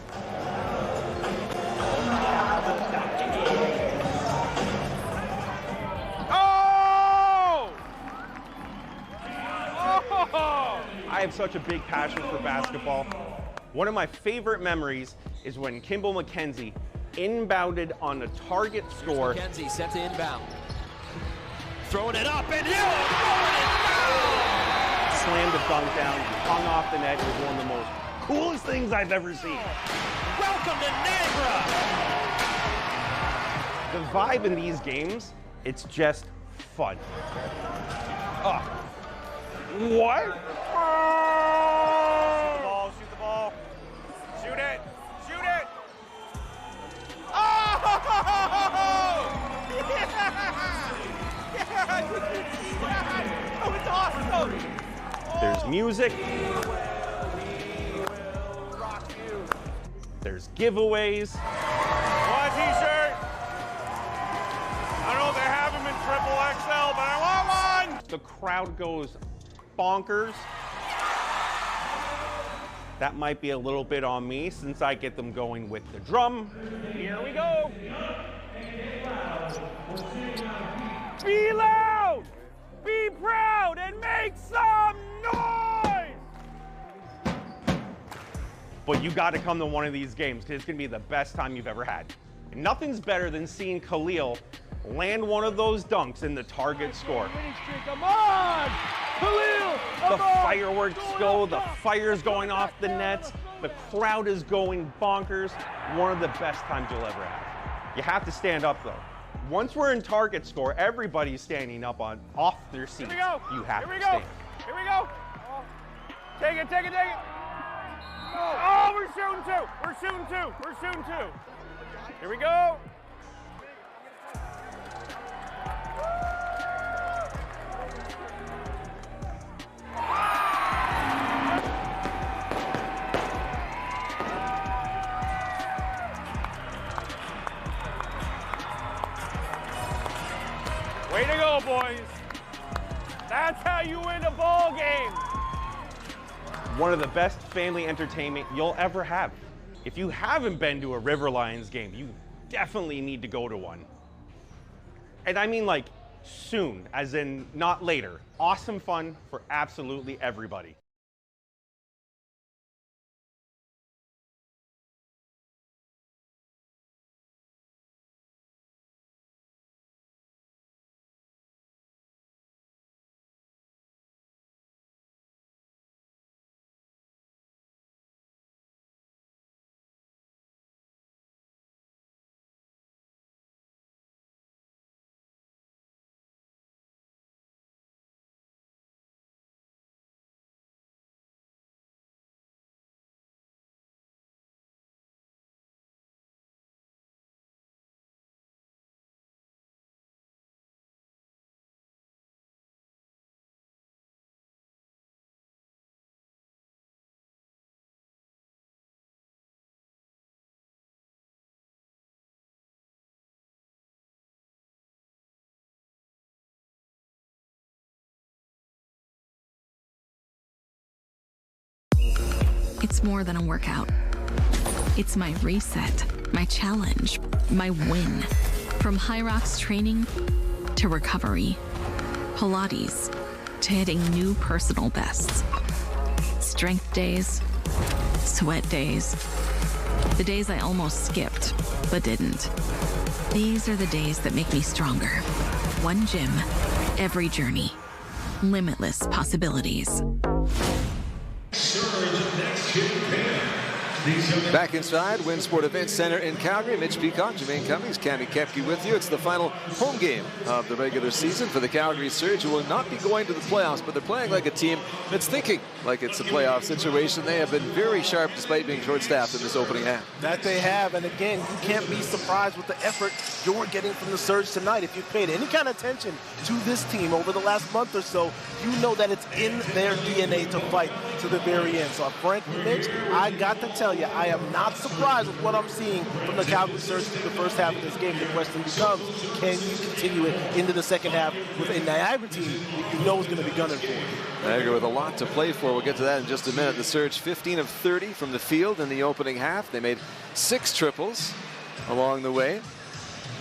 I have such a big passion for basketball. One of my favorite memories is when Kimball McKenzie inbounded on a target score. McKenzie set to inbound. Throwing it up and Slammed a dunk down, hung off the net. It was one of the most coolest things I've ever seen. Welcome to Niagara! The vibe in these games, it's just fun. What? Shoot the ball. Shoot it. Shoot it. Oh! Yeah! Oh, it's awesome. There's music. There's giveaways. Want a t-shirt? I don't know if they have them in XXL, but I want one. The crowd goes bonkers. That might be a little bit on me since I get them going with the drum. Here we go. Be loud, be proud, and make some noise. But you got to come to one of these games because it's going to be the best time you've ever had. And nothing's better than seeing Khalil land one of those dunks in the target score. Come on, Khalil. The fireworks go, the fire's going off the nets, the crowd is going bonkers. One of the best times you'll ever have. You have to stand up though. Once we're in target score, everybody's standing up off their seats. Here we go. You have Here we to go. stand. Here we go. Take it, take it, take it. Oh, we're shooting two. We're shooting two. We're shooting two. Here we go. Way to go, boys. That's how you win a ball game. One of the best family entertainment you'll ever have. If you haven't been to a River Lions game, you definitely need to go to one. And I mean like soon, as in not later. Awesome fun for absolutely everybody. It's more than a workout. It's my reset, my challenge, my win. From high rocks training to recovery, Pilates to hitting new personal bests. Strength days, sweat days, the days I almost skipped but didn't. These are the days that make me stronger. One gym, every journey, limitless possibilities. Surge next to 10. Back inside Winsport Event Center in Calgary. Mitch Peacock, Jermaine Cummings, Cammie Kepke with you. It's the final home game of the regular season for the Calgary Surge, who will not be going to the playoffs, but they're playing like a team that's thinking like it's a playoff situation. They have been very sharp despite being short-staffed in this opening half. That they have, and again, you can't be surprised with the effort you're getting from the Surge tonight. If you've paid any kind of attention to this team over the last month or so, you know that it's in their DNA to fight to the very end. So frankly, Mitch, I got to tell you, I am not surprised with what I'm seeing from the Calgary Surge through the first half of this game. The question becomes, can you continue it into the second half with a Niagara team that you know is going to be gunning for it? Niagara with a lot to play for. We'll get to that in just a minute. The Surge 15 of 30 from the field in the opening half. They made 6 triples along the way.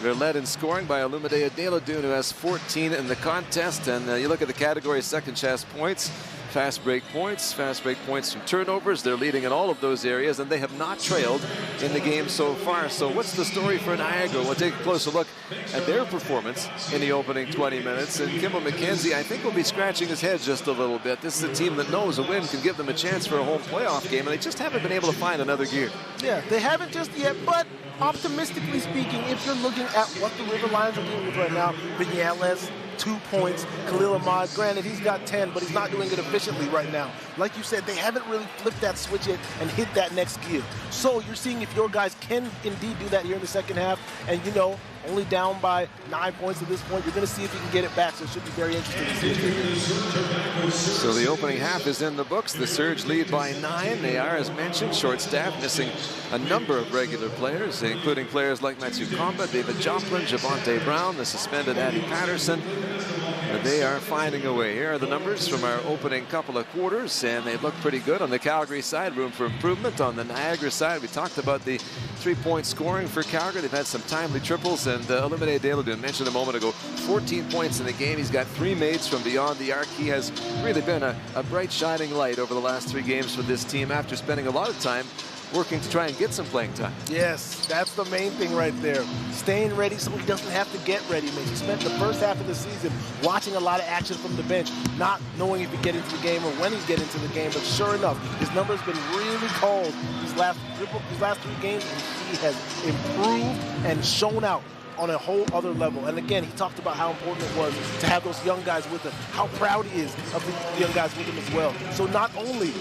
They're led in scoring by Olumide Adeladun, who has 14 in the contest. And you look at the category second chance points, fast break points from turnovers. They're leading in all of those areas, and they have not trailed in the game so far. So what's the story for Niagara? We'll take a closer look at their performance in the opening 20 minutes. And Kimball McKenzie, I think, will be scratching his head just a little bit. This is a team that knows a win can give them a chance for a home playoff game, and they just haven't been able to find another gear. Yeah, they haven't just yet, but optimistically speaking, if you're looking at what the River Lions are dealing with right now, Vignales, 2 points. Khalil Ahmad, granted, he's got 10, but he's not doing it efficiently right now. Like you said, they haven't really flipped that switch yet and hit that next gear. So you're seeing if your guys can indeed do that here in the second half, and you know, only down by 9 points at this point, you're going to see if you can get it back. So it should be very interesting to see. So the opening half is in the books. The Surge lead by 9. They are, as mentioned, short-staffed, missing a number of regular players, including players like Matthew Comba, David Joplin, Javonte Brown, the suspended Addy Patterson. They are finding a way. Here are the numbers from our opening couple of quarters, and they look pretty good on the Calgary side. Room for improvement on the Niagara side. We talked about the 3-point scoring for Calgary. They've had some timely triples, and Olumide Adeladun mentioned a moment ago, 14 points in the game. He's got 3 mates from beyond the arc. He has really been a bright, shining light over the last 3 games for this team after spending a lot of time working to try and get some playing time. Yes, that's the main thing right there. Staying ready so he doesn't have to get ready. Man, he spent the first half of the season watching a lot of action from the bench, not knowing if he'd get into the game or when he'd get into the game. But sure enough, his number's been really cold these last 3 games, and he has improved and shown out on a whole other level. And again, he talked about how important it was to have those young guys with him, how proud he is of the young guys with him as well. So not only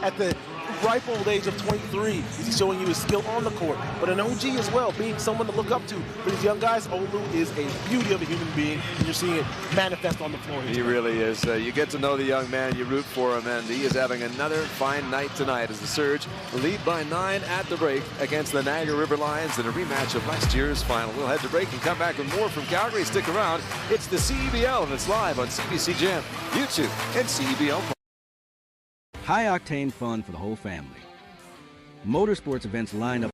at the ripe old age of 23 is he showing you his skill on the court, but an OG as well, being someone to look up to for these young guys. Olu is a beauty of a human being, and you're seeing it manifest on the floor. He really is. You get to know the young man, you root for him, and he is having another fine night tonight as the Surge lead by 9 at the break against the Niagara River Lions in a rematch of last year's final. We'll head to break and come back with more from Calgary. Stick around. It's the CEBL, and it's live on CBC Gem, YouTube, and CEBL. High-octane fun for the whole family. Motorsports events line up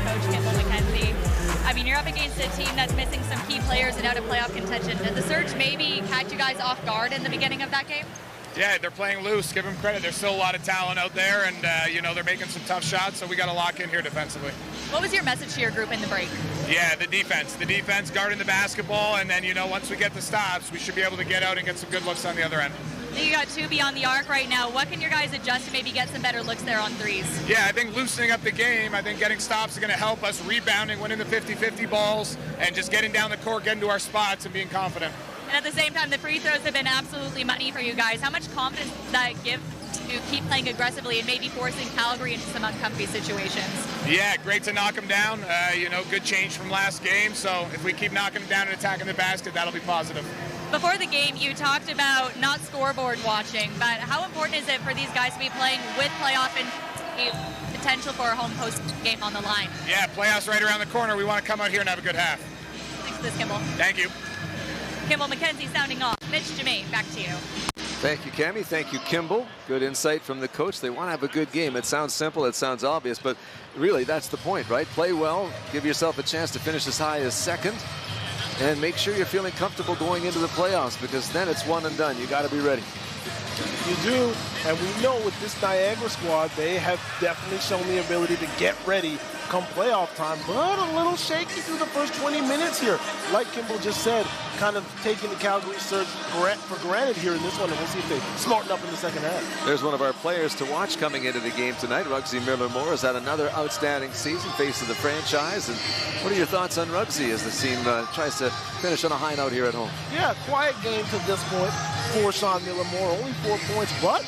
coach, Kimball McKenzie. I mean, you're up against a team that's missing some key players and out of playoff contention. Did the Surge maybe catch you guys off guard in the beginning of that game? Yeah, they're playing loose. Give them credit. There's still a lot of talent out there, and, they're making some tough shots, so we got to lock in here defensively. What was your message to your group in the break? Yeah, the defense. The defense guarding the basketball, and then, once we get the stops, we should be able to get out and get some good looks on the other end. You got 2 beyond the arc right now. What can your guys adjust to maybe get some better looks there on threes? Yeah, I think loosening up the game, I think getting stops is going to help us, rebounding, winning the 50-50 balls, and just getting down the court, getting to our spots, and being confident. And at the same time, the free throws have been absolutely money for you guys. How much confidence does that give to keep playing aggressively and maybe forcing Calgary into some uncomfy situations? Yeah, great to knock them down. Good change from last game. So if we keep knocking them down and attacking the basket, that'll be positive. Before the game, you talked about not scoreboard watching, but how important is it for these guys to be playing with playoff and potential for a home post game on the line? Yeah, playoffs right around the corner. We want to come out here and have a good half. Thanks for this, Kimball. Thank you. Kimball McKenzie sounding off. Mitch Germain, back to you. Thank you, Cammie. Thank you, Kimball. Good insight from the coach. They want to have a good game. It sounds simple. It sounds obvious. But really, that's the point, right? Play well. Give yourself a chance to finish as high as second. And make sure you're feeling comfortable going into the playoffs, because then it's one and done. You got to be ready. You do, and we know with this Niagara squad, they have definitely shown the ability to get ready come playoff time, but a little shaky through the first 20 minutes here. Like Kimball just said, kind of taking the Calgary Surge for granted here in this one, and we'll see if they smarten up in the second half. There's one of our players to watch coming into the game tonight. Rugsy Miller-Moore has had another outstanding season, face of the franchise. And what are your thoughts on Rugsy as the team tries to finish on a high note here at home? Yeah, quiet game to this point for Sean Miller-Moore. Only 4 points, but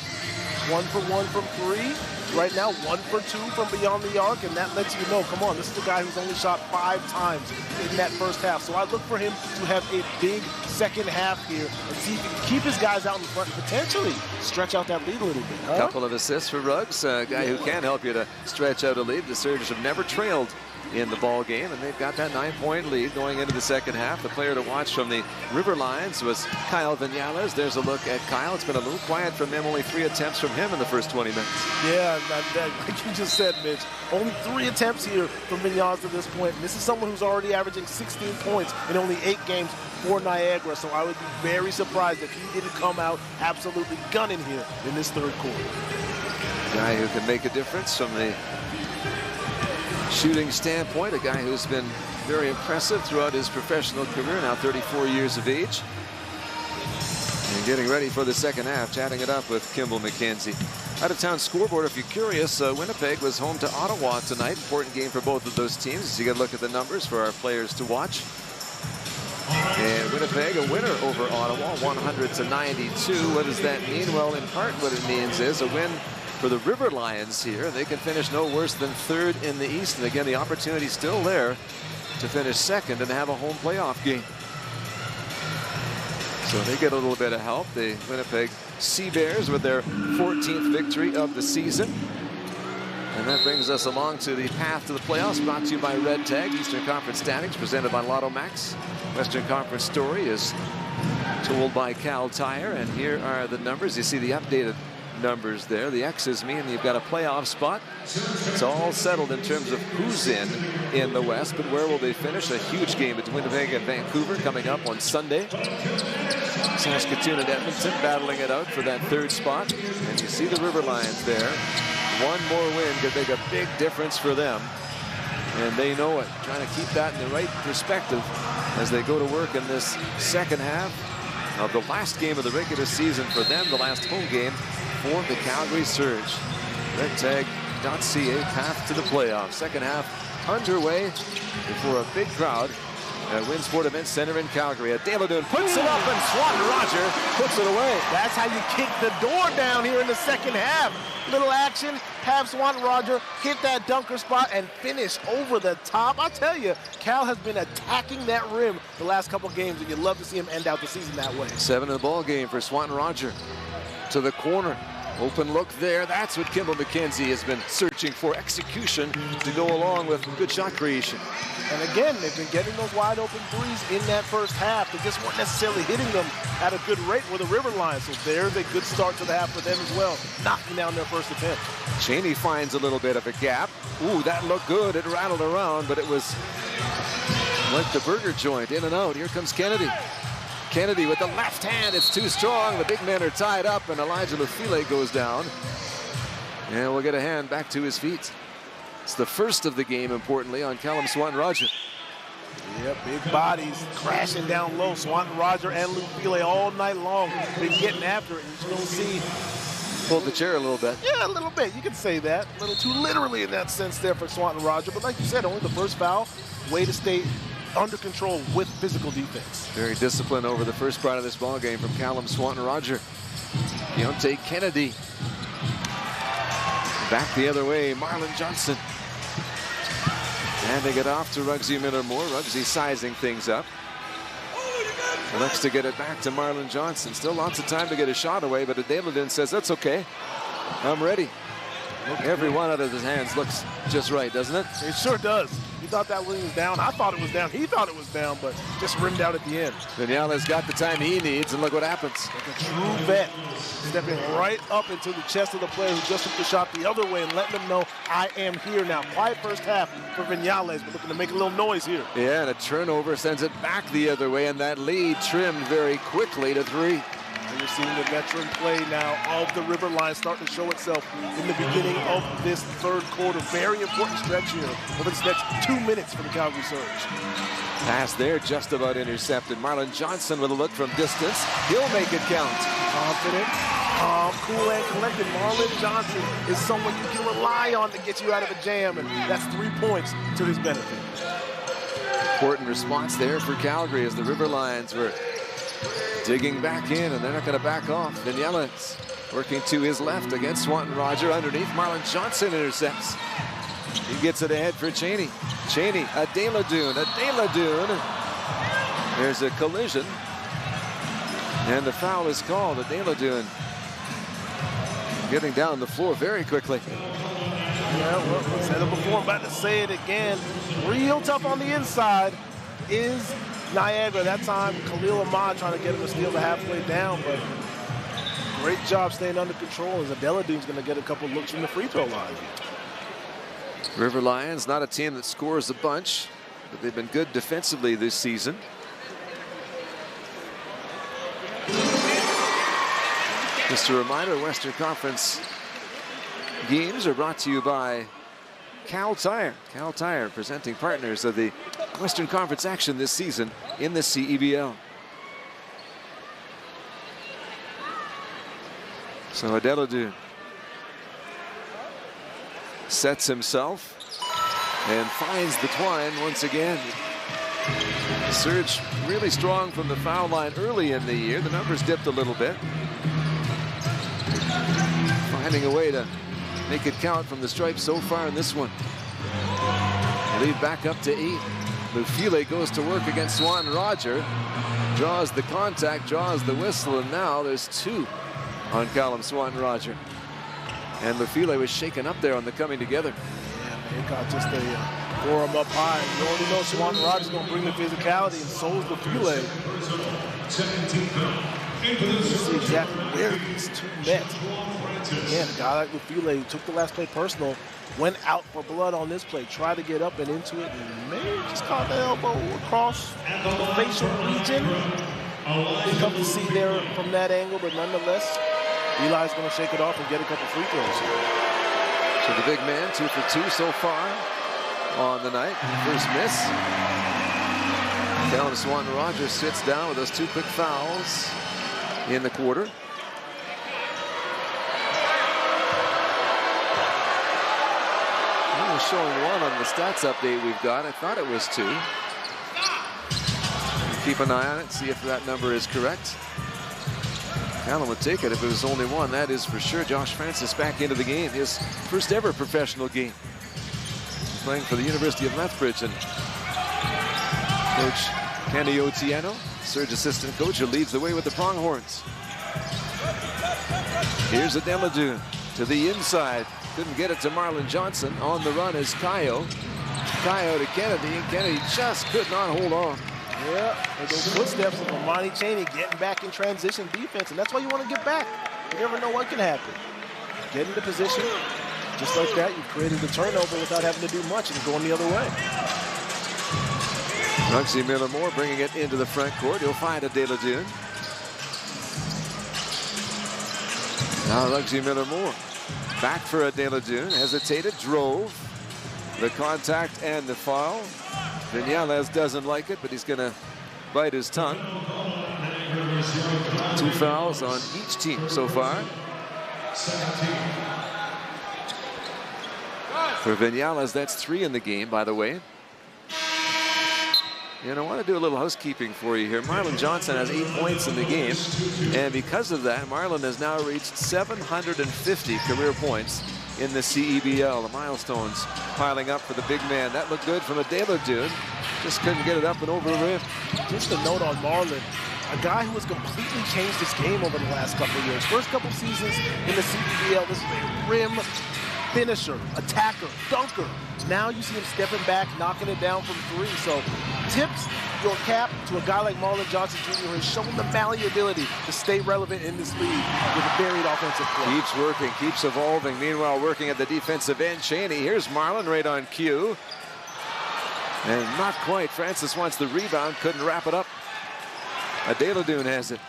1 for 1 from 3. Right now, 1 for 2 from beyond the arc, and that lets you know, come on, this is the guy who's only shot 5 times in that first half. So I look for him to have a big second half here and see if he can keep his guys out in front and potentially stretch out that lead a little bit. A couple of assists for Ruggs, a guy who can help you to stretch out a lead. The Surge have never trailed in the ball game, and they've got that 9-point lead going into the second half. The player to watch from the River Lions was Kyle Vinales. There's a look at Kyle. It's been a little quiet from him. Only 3 attempts from him in the first 20 minutes. Yeah, like you just said, Mitch, only 3 attempts here from Vinales to this point. And this is someone who's already averaging 16 points in only 8 games for Niagara, so I would be very surprised if he didn't come out absolutely gunning here in this third quarter. Guy who can make a difference from the shooting standpoint, a guy who's been very impressive throughout his professional career, now 34 years of age. And getting ready for the second half, chatting it up with Kimball McKenzie. Out-of-town scoreboard, if you're curious, Winnipeg was home to Ottawa tonight. Important game for both of those teams. So you got to look at the numbers for our players to watch. And Winnipeg, a winner over Ottawa, 100-92. What does that mean? Well, in part, what it means is a win for the River Lions here. They can finish no worse than 3rd in the East. And again, the opportunity still there to finish 2nd and have a home playoff game. So they get a little bit of help. The Winnipeg Sea Bears with their 14th victory of the season. And that brings us along to the path to the playoffs, brought to you by Red Tag, Eastern Conference Standings, presented by Lotto Max. Western Conference story is told by Cal Tire, and here are the numbers. You see the updated numbers there. The X's mean you've got a playoff spot. It's all settled in terms of who's in the West, but where will they finish? A huge game between Winnipeg and Vancouver coming up on Sunday. Saskatoon and Edmonton battling it out for that 3rd spot. And you see the River Lions there. One more win could make a big difference for them. And they know it. Trying to keep that in the right perspective as they go to work in this second half of the last game of the regular season for them, the last home game for the Calgary Surge. RedTag.ca, path to the playoffs. Second half underway before a big crowd at Winsport Event Center in Calgary. Deladoon puts it up, and Swanton Roger puts it away. That's how you kick the door down here in the second half. Little action, have Swanton Roger hit that dunker spot and finish over the top. I tell you, Cal has been attacking that rim the last couple games, and you'd love to see him end out the season that way. 7 in the ball game for Swanton Roger. To the corner. Open look there. That's what Kimball McKenzie has been searching for. Execution to go along with good shot creation. And again, they've been getting those wide open threes in that first half. They just weren't necessarily hitting them at a good rate with the River Lions. So there's a good start to the half for them as well, knocking down their first attempt. Cheney finds a little bit of a gap. Ooh, that looked good. It rattled around, but it was like the burger joint, in and out. Here comes Kennedy. Kennedy with the left hand. It's too strong. The big men are tied up, and Elijah Lafile goes down. And we'll get a hand back to his feet. It's the first of the game, importantly, on Callum Swanton-Roger. Yep, big bodies crashing down low. Swanton-Roger and Lafile all night long. Been getting after it. You don't see. Pulled the chair a little bit. Yeah, a little bit. You can say that. A little too literally in that sense there for Swanton-Roger. But like you said, only the first foul. Way to stay under control with physical defense. Very disciplined over the first part of this ball game from Callum Swanton-Roger. Deontay Kennedy. Back the other way, Marlon Johnson. Handing it off to Ruggsy Miller-Moore. Ruggsy sizing things up. Looks to get it back to Marlon Johnson. Still lots of time to get a shot away, but Adeladin says, that's okay. I'm ready. Every one out of his hands looks just right, doesn't it? It sure does. You thought that one was down. I thought it was down. He thought it was down, but just rimmed out at the end. Vignala's got the time he needs, and look what happens. Like a true vet, stepping right up into the chest of the player who just took the shot the other way and letting them know, I am here now. Quiet first half for Vignales, but looking to make a little noise here. Yeah, and a turnover sends it back the other way, and that lead trimmed very quickly to 3. And you're seeing the veteran play now of the River Lions starting to show itself in the beginning of this third quarter. Very important stretch here over this next 2 minutes for the Calgary Surge. Pass there, just about intercepted. Marlon Johnson with a look from distance. He'll make it count. Confident, calm, cool, and collected. Marlon Johnson is someone you can rely on to get you out of a jam, and that's 3 points to his benefit. Important response there for Calgary as the River Lions were digging back in, and they're not going to back off. Vignales working to his left against Swanton-Roger underneath. Marlon Johnson intercepts. He gets it ahead for Cheney. Cheney, Adeladun. There's a collision, and the foul is called. Adeladun getting down the floor very quickly. Yeah, well, I said it before, I'm about to say it again. Real tough on the inside is Niagara. That time, Khalil Ahmad trying to get him to steal the halfway down, but great job staying under control as Adeladun's going to get a couple looks from the free throw line. River Lions, not a team that scores a bunch, but they've been good defensively this season. Just a reminder, Western Conference games are brought to you by Cal Tire. Cal Tire, presenting partners of the Western Conference action this season in the CEBL. So Adeladun sets himself and finds the twine once again. Surge really strong from the foul line early in the year. The numbers dipped a little bit. Finding a way to make it count from the stripe so far in this one. Lead back up to 8. Lafile goes to work against Swanton-Roger. Draws the contact, draws the whistle, and now there's 2 on Callum Swanton-Roger. And Lafile was shaken up there on the coming together. Yeah, they got just a forearm up high. You already know Swanton-Roger's going to bring the physicality, and so is Lafile. You see exactly where these 2 met. Again, a guy like Lafile took the last play personal, went out for blood on this play, tried to get up and into it, and maybe just caught the elbow across the facial region. Tough to see there from that angle, but nonetheless, Eli's going to shake it off and get a couple free throws here. So the big man, 2 for 2 so far on the night. First miss. Callum Swanton-Roger sits down with those 2 quick fouls in the quarter. Showing 1 on the stats update we've got. I thought it was 2. Keep an eye on it, see if that number is correct. Callum would take it if it was only 1. That is for sure. Josh Francis back into the game. His first ever professional game. Playing for the University of Lethbridge. And Coach Kenny Otieno, Surge assistant coach, who leads the way with the Pronghorns. Here's a Deladune to the inside. Couldn't get it to Marlon Johnson. On the run is Kayo. Kayo to Kennedy, and Kennedy just could not hold on. Yeah, and those footsteps of Amani Chaney getting back in transition defense, and that's why you want to get back. You never know what can happen. Get into position, just like that, you've created the turnover without having to do much and going the other way. Rugsy Miller-Moore bringing it into the front court. He'll find a Deladune. Now Rugsy Miller-Moore back for a Deladune, hesitated, drove. The contact and the foul. Vinales doesn't like it, but he's going to bite his tongue. 2 fouls on each team so far. For Vinales, that's 3 in the game, by the way. And I want to do a little housekeeping for you here. Marlon Johnson has 8 points in the game, and because of that, Marlon has now reached 750 career points in the CEBL. The milestones piling up for the big man. That looked good from a Deladune. Just couldn't get it up and over the rim. Just a note on Marlon, a guy who has completely changed his game over the last couple of years. First couple seasons in the CEBL, this is a rim finisher, attacker, dunker. Now you see him stepping back, knocking it down from 3. So tips your cap to a guy like Marlon Johnson Jr. who has shown the malleability to stay relevant in this league with a varied offensive play. Keeps working, keeps evolving. Meanwhile, working at the defensive end, Chaney. Here's Marlon right on cue. And not quite. Francis wants the rebound, couldn't wrap it up. Deladune has it.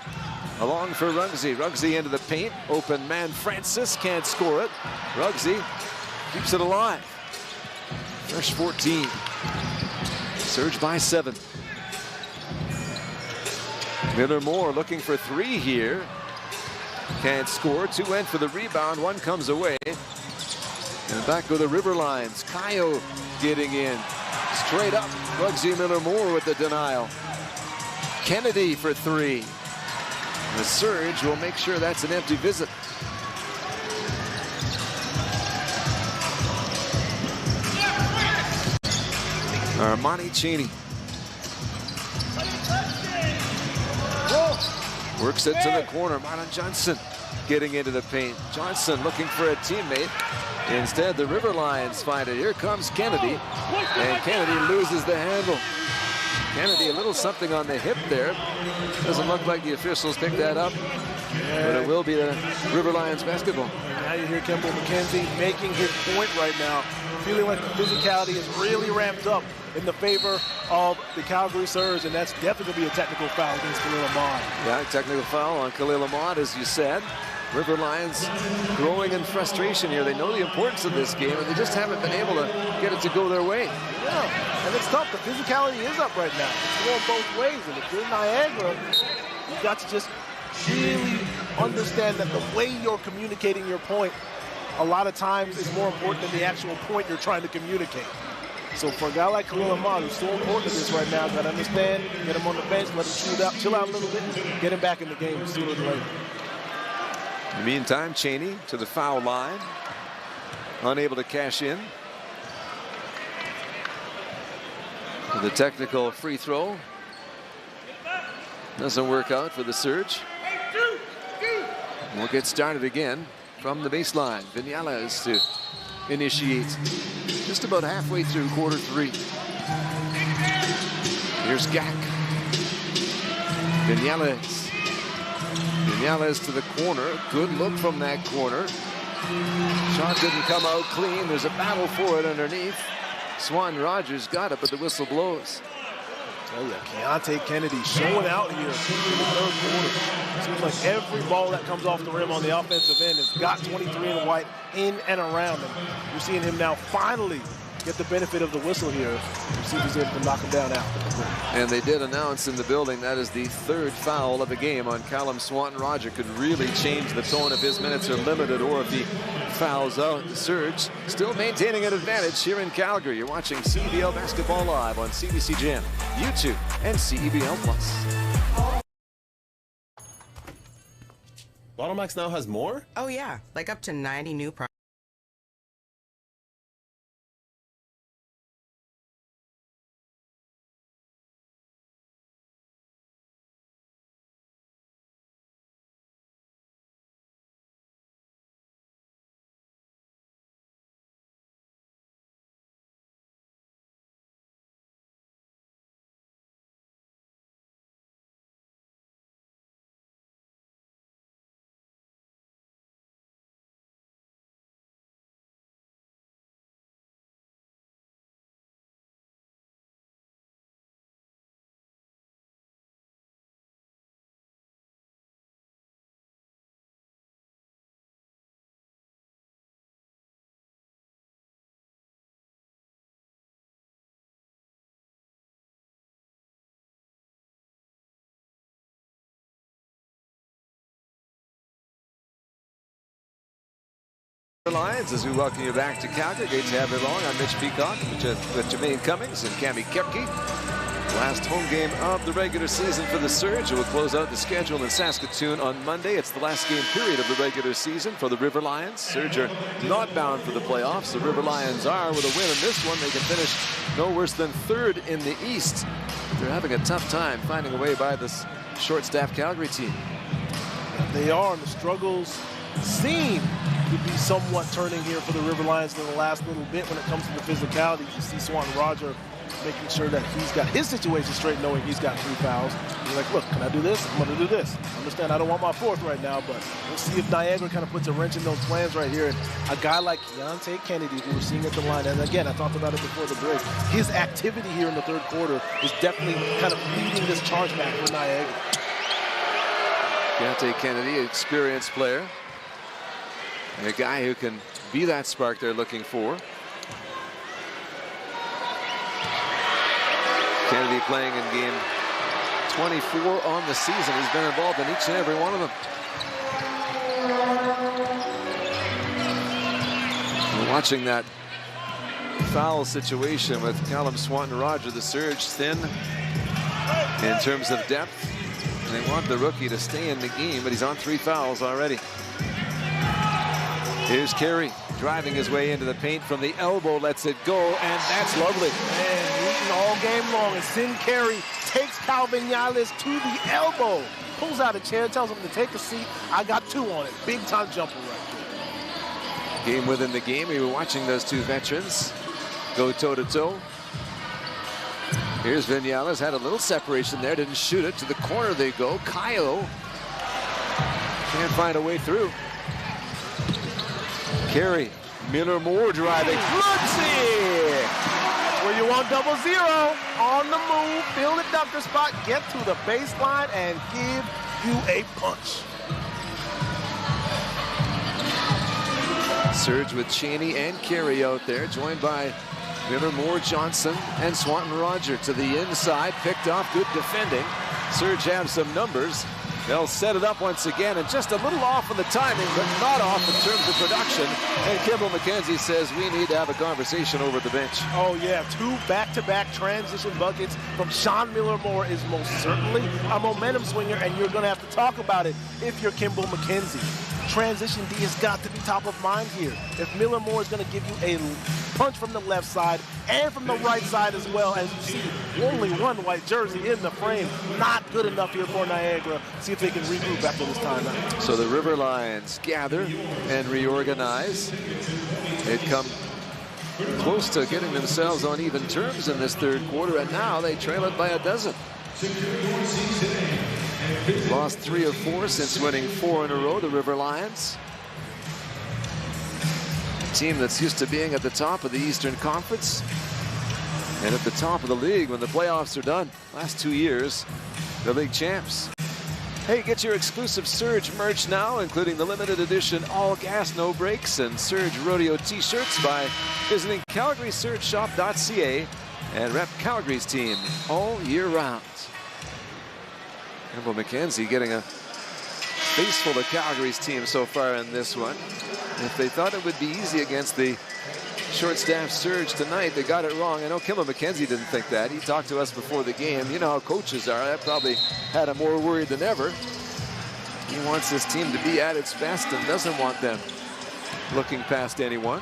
Along for Rugsy. Rugsy into the paint. Open man Francis can't score it. Rugsy keeps it alive. Fresh 14. Surge by 7. Miller-Moore looking for 3 here. Can't score. 2 went for the rebound. 1 comes away. And back go the River Lions. Kayo getting in. Straight up. Rugsy Miller-Moore with the denial. Kennedy for 3. The Surge will make sure that's an empty visit. Armani Chaney works it to the corner. Marlon Johnson getting into the paint. Johnson looking for a teammate. Instead, the River Lions find it. Here comes Kennedy, and Kennedy loses the handle. Kennedy, a little something on the hip there. Doesn't look like the officials picked that up, but it will be the River Lions basketball. And now you hear Kemba McKenzie making his point right now, feeling like the physicality is really ramped up in the favor of the Calgary Surge, and that's definitely going to be a technical foul against Khalil Ahmad. Yeah, technical foul on Khalil Ahmad, as you said. River Lions growing in frustration here. They know the importance of this game, and they just haven't been able to get it to go their way. Yeah, and it's tough. The physicality is up right now. It's going both ways, and if you're Niagara, you've got to just really understand that the way you're communicating your point a lot of times is more important than the actual point you're trying to communicate. So for a guy like Khalil Ahmad, who's so important to this right now, got to understand, get him on the bench, let him chill out a little bit, get him back in the game sooner than later. In the meantime, Chaney to the foul line, unable to cash in. The technical free throw doesn't work out for the Surge. We'll get started again from the baseline. Vinales to initiate. Just about halfway through quarter 3. Here's Gak. Vinales. Vinales to the corner. Good look from that corner. Shot didn't come out clean. There's a battle for it underneath. Swan Rogers got it, but the whistle blows. Oh yeah, Keontae Kennedy showing out here in the third quarter. Seems like every ball that comes off the rim on the offensive end has got 23 in the white in and around him. You're seeing him now finally get the benefit of the whistle here. See if he's able to knock him down after. And they did announce in the building that is the 3rd foul of the game on Callum Swanton. Roger could really change the tone if his minutes are limited or if he fouls out. The Surge still maintaining an advantage here in Calgary. You're watching CEBL Basketball Live on CBC Jam, YouTube, and CEBL Plus. Bottleneck now has more? Oh yeah, like up to 90 new products. Lions, as we welcome you back to Calgary. Great to have you along. I'm Mitch Peacock with Jermaine Cummings and Cammie Kepke. Last home game of the regular season for the Surge. It will close out the schedule in Saskatoon on Monday. It's the last game period of the regular season for the River Lions. Surge are not bound for the playoffs. The River Lions are. With a win in this one, they can finish no worse than third in the East. They're having a tough time finding a way by this short-staffed Calgary team. They are, and the struggles seem to be somewhat turning here for the River Lions in the last little bit when it comes to the physicality. You see Swanton Roger making sure that he's got his situation straight, knowing he's got 3 fouls. He's like, look, can I do this? I'm going to do this. Understand, I don't want my 4th right now, but we'll see if Niagara kind of puts a wrench in those plans right here. And a guy like Keontae Kennedy, who we're seeing at the line, and again, I talked about it before the break, his activity here in the 3rd quarter is definitely kind of leading this charge back for Niagara. Keontae Kennedy, an experienced player, and a guy who can be that spark they're looking for. Kennedy playing in game 24 on the season. He's been involved in each and every one of them. We're watching that foul situation with Callum Swanton Roger. The Surge thin in terms of depth. And they want the rookie to stay in the game, but he's on 3 fouls already. Here's Carey driving his way into the paint from the elbow, lets it go, and that's lovely. Man, Newton all game long, and Sin Carey takes Calvin Yales to the elbow. Pulls out a chair, tells him to take a seat. I got 2 on it. Big time jumper right there. Game within the game. We were watching those 2 veterans go toe-to-toe. Here's Vinales, had a little separation there, didn't shoot it. To the corner they go. Kyle can't find a way through. Carey, Miller Moore driving. Floodsy! Where you want 0-0. On the move, fill the dunker spot, get to the baseline, and give you a punch. Surge with Cheney and Carey out there, joined by Miller Moore, Johnson, and Swanton Roger to the inside. Picked off, good defending. Surge have some numbers. They'll set it up once again, and just a little off in the timing, but not off in terms of production. And Kimball McKenzie says we need to have a conversation over the bench. Oh, yeah, 2 back-to-back transition buckets from Sean Miller Moore is most certainly a momentum swinger, and you're going to have to talk about it if you're Kimball McKenzie. Transition D has got to be top of mind here. If Miller Moore is going to give you a punch from the left side and from the right side as well, as you see, only 1 white jersey in the frame. Not good enough here for Niagara. See if they can regroup after this timeout. So the River Lions gather and reorganize. They'd come close to getting themselves on even terms in this 3rd quarter, and now they trail it by a dozen. Lost 3 of 4 since winning 4 in a row, the River Lions. A team that's used to being at the top of the Eastern Conference and at the top of the league when the playoffs are done. Last 2 years, the league champs. Hey, get your exclusive Surge merch now, including the limited edition All Gas No Brakes and Surge Rodeo t-shirts by visiting CalgarySurgeShop.ca and rep Calgary's team all year round. Kimball McKenzie getting a face full of Calgary's team so far in this one. If they thought it would be easy against the short-staffed Surge tonight, they got it wrong. I know Kimball McKenzie didn't think that. He talked to us before the game. You know how coaches are. That probably had him more worried than ever. He wants this team to be at its best and doesn't want them looking past anyone.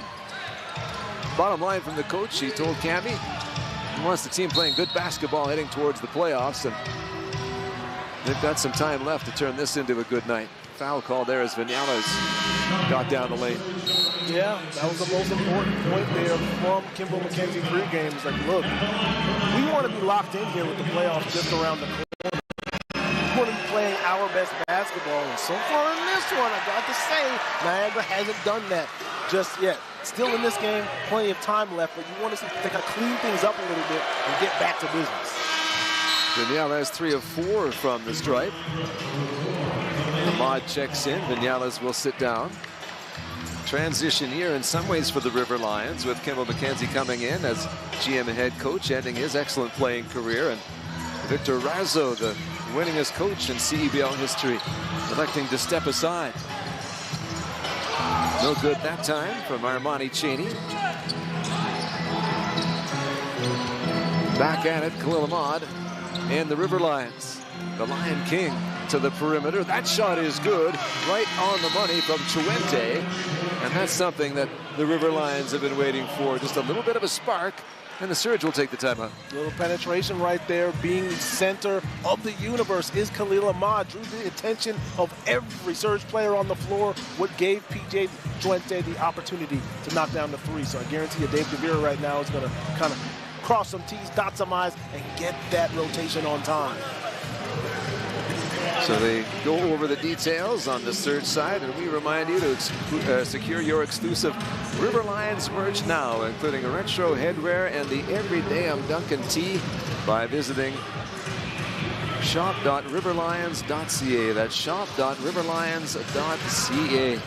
Bottom line from the coach, he told Cammie he wants the team playing good basketball heading towards the playoffs, and they've got some time left to turn this into a good night. Foul call there as Vinales got down the lane. Yeah, that was the most important point there from Kimball McKenzie pregame. It's like, look, we want to be locked in here with the playoffs just around the corner. We want to be playing our best basketball. And so far in this one, I got to say, Niagara hasn't done that just yet. Still in this game, plenty of time left, but you want to see if they kind of clean things up a little bit and get back to business. Vinales 3 of 4 from the stripe. Ahmad checks in. Vinales will sit down. Transition year in some ways for the River Lions, with Kimball McKenzie coming in as GM and head coach, ending his excellent playing career, and Victor Razzo, the winningest coach in CEBL history, electing to step aside. No good that time from Armani Cheney. Back at it, Khalil Ahmad and the River Lions. The Lion King to the perimeter. That shot is good, right on the money from Chuente. And that's something that the River Lions have been waiting for. Just a little bit of a spark, and the Surge will take the timeout. Little penetration right there. Being center of the universe is Khalil Ahmad. Drew the attention of every Surge player on the floor. What gave PJ Chuente the opportunity to knock down the three. So I guarantee you Dave DeVere right now is going to kind of cross some T's, dot some I's, and get that rotation on time. So they go over the details on the Surge side, and we remind you to secure your exclusive River Lions merch now, including a retro headwear and the Everyday I'm Duncan tee by visiting shop.riverlions.ca. That's shop.riverlions.ca.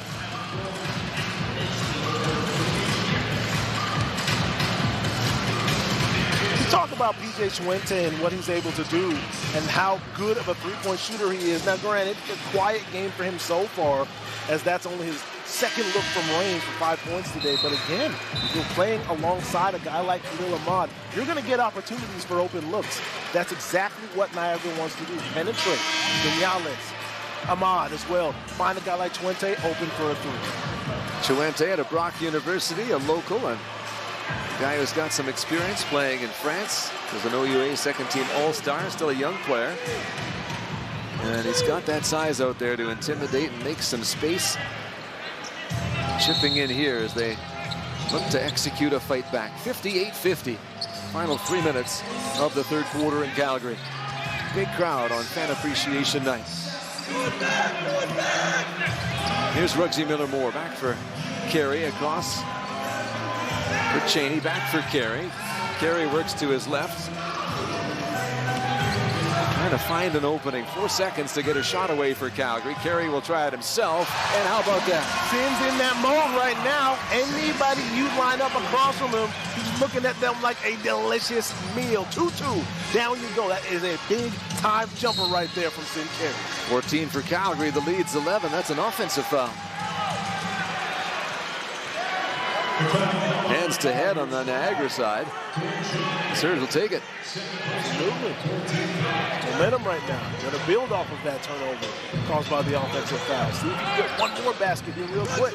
Talk about PJ Chuente and what he's able to do and how good of a three-point shooter he is. Now, granted, a quiet game for him so far, as that's only his second look from range for 5 points today. But again, if you're playing alongside a guy like Khalil Ahmad, you're going to get opportunities for open looks. That's exactly what Niagara wants to do. Penetrate. Viñales, Ahmad as well. Find a guy like Chuente open for a three. Chuente at Brock University, a local, and guy who's got some experience playing in France. Was an OUA second-team All-Star, still a young player. And he's got that size out there to intimidate and make some space. Chipping in here as they look to execute a fight back. 58-50. Final 3 minutes of the third quarter in Calgary. Big crowd on Fan Appreciation Night. Here's Ruggsy Miller-Moore back for Carey across. For Cheney, back for Carey. Carey works to his left. Trying to find an opening. 4 seconds to get a shot away for Calgary. Carey will try it himself. And how about that? Finn's in that mode right now. Anybody you line up across from him, he's looking at them like a delicious meal. 2-2. Down you go. That is a big time jumper right there from Sin Carey. 14 for Calgary. The lead's 11. That's an offensive foul. Hands to head on the Niagara side. The Surge will take it. Absolutely. Momentum right now. Going to build off of that turnover caused by the offensive foul. See if you can get one more basket in real quick.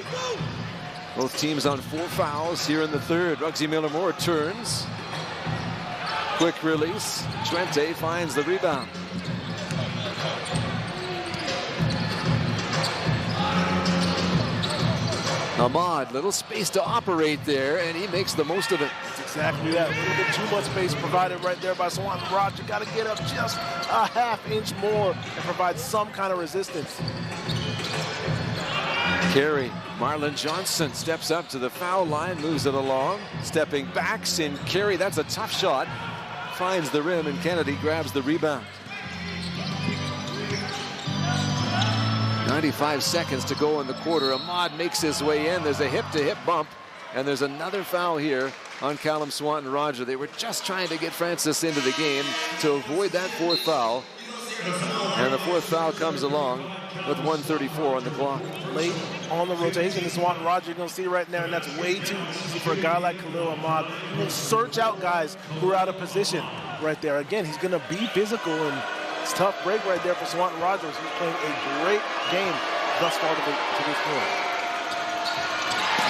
Both teams on 4 fouls here in the third. Ruggsy Miller-Moore turns. Quick release. Chuente finds the rebound. Ahmad, little space to operate there, and he makes the most of it. That's exactly that. A little bit too much space provided right there by Swanton Roger. Got to get up just a half-inch more and provide some kind of resistance. Carey, Marlon Johnson steps up to the foul line, moves it along. Stepping back, Sin Carey, that's a tough shot. Finds the rim, and Kennedy grabs the rebound. 95 seconds to go in the quarter. Ahmad makes his way in. There's a hip-to-hip bump, and there's another foul here on Callum Swanton Roger. They were just trying to get Francis into the game to avoid that 4th foul. And the 4th foul comes along with 1:34 on the clock. Late on the rotation, is Swanton Roger, you're going to see right now, and that's way too easy for a guy like Khalil Ahmad. You can search out guys who are out of position right there. Again, he's going to be physical, and it's a tough break right there for Swanton Rogers, who's playing a great game thus far to this point.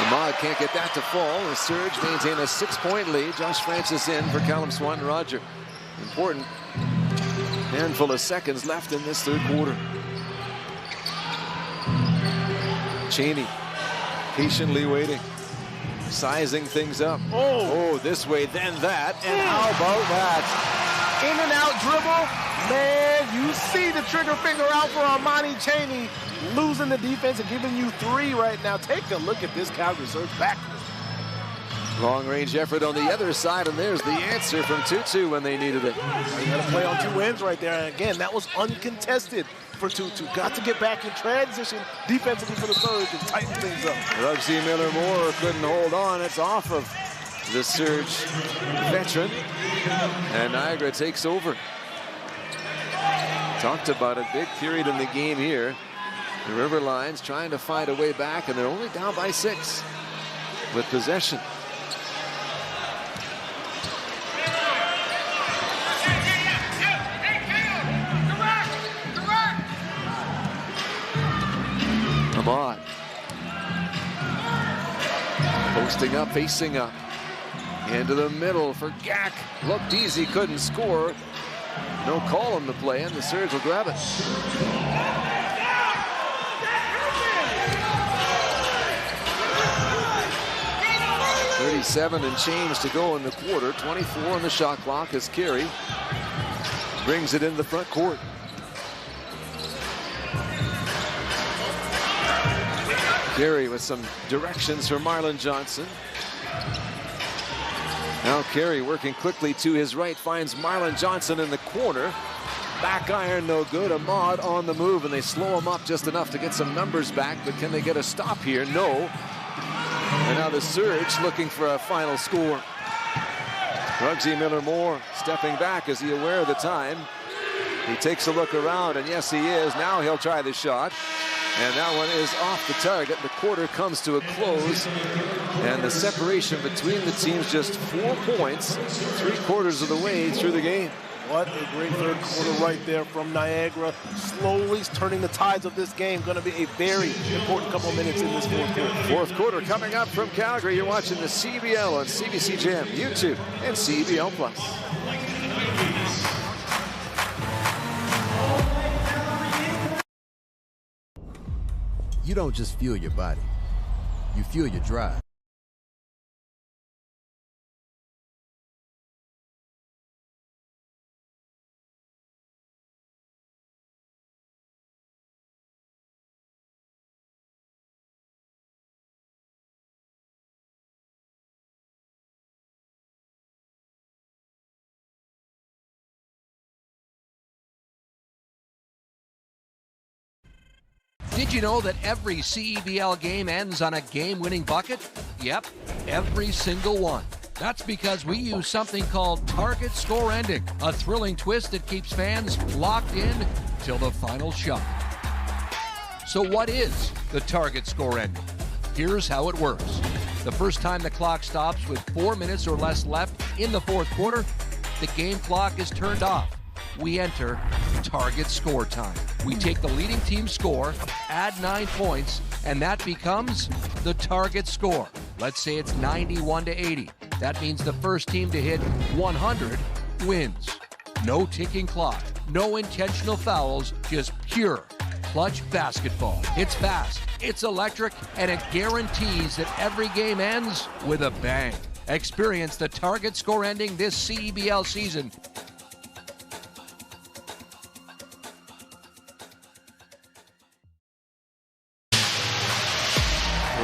Ahmad can't get that to fall. The Surge maintain a 6-point lead. Josh Francis in for Callum Swanton Roger. Important handful of seconds left in this third quarter. Cheney patiently waiting, sizing things up. Oh, this way, then that, and how about that? In and out dribble. Man, you see the trigger finger out for Armani Cheney, losing the defense and giving you 3 right now. Take a look at this Calgary Surge back. Long-range effort on the other side, and there's the answer from Tutu when they needed it. You got to play on 2 ends right there. And again, that was uncontested for Tutu. Got to get back in transition defensively for the Surge and tighten things up. Ruggsy Miller-Moore couldn't hold on. It's off of the Surge veteran, and Niagara takes over. Talked about a big period in the game here. The River Lions trying to find a way back, and they're only down by 6 with possession. Ahmad. Posting up, facing up. Into the middle for Gak. Looked easy, couldn't score. No call on the play, and the Surge will grab it. 37 and change to go in the quarter. 24 on the shot clock as Carey brings it in the front court. Carey with some directions for Marlon Johnson. Now Carey working quickly to his right, finds Marlon Johnson in the corner. Back iron no good. Ahmad on the move, and they slow him up just enough to get some numbers back, but can they get a stop here? No. And now the Surge looking for a final score. Rugsy Miller-Moore stepping back. Is he aware of the time? He takes a look around, and yes, he is. Now he'll try the shot. And that one is off the target. The quarter comes to a close. And the separation between the teams just 4 points, 3/4 of the way through the game. What a great third quarter right there from Niagara. Slowly turning the tides of this game. Going to be a very important couple of minutes in this fourth quarter. Fourth quarter coming up from Calgary. You're watching the CBL on CBC Jam, YouTube, and CEBL Plus. You don't just fuel your body, you fuel your drive. Did you know that every CEBL game ends on a game-winning bucket? Yep, every single one. That's because we use something called target score ending, a thrilling twist that keeps fans locked in till the final shot. So what is the target score ending? Here's how it works. The first time the clock stops with 4 minutes or less left in the fourth quarter, the game clock is turned off. We enter target score time. We take the leading team's score, add 9 points, and that becomes the target score. Let's say it's 91-80. That means the first team to hit 100 wins. No ticking clock, no intentional fouls, just pure clutch basketball. It's fast, it's electric, and it guarantees that every game ends with a bang. Experience the target score ending this CEBL season.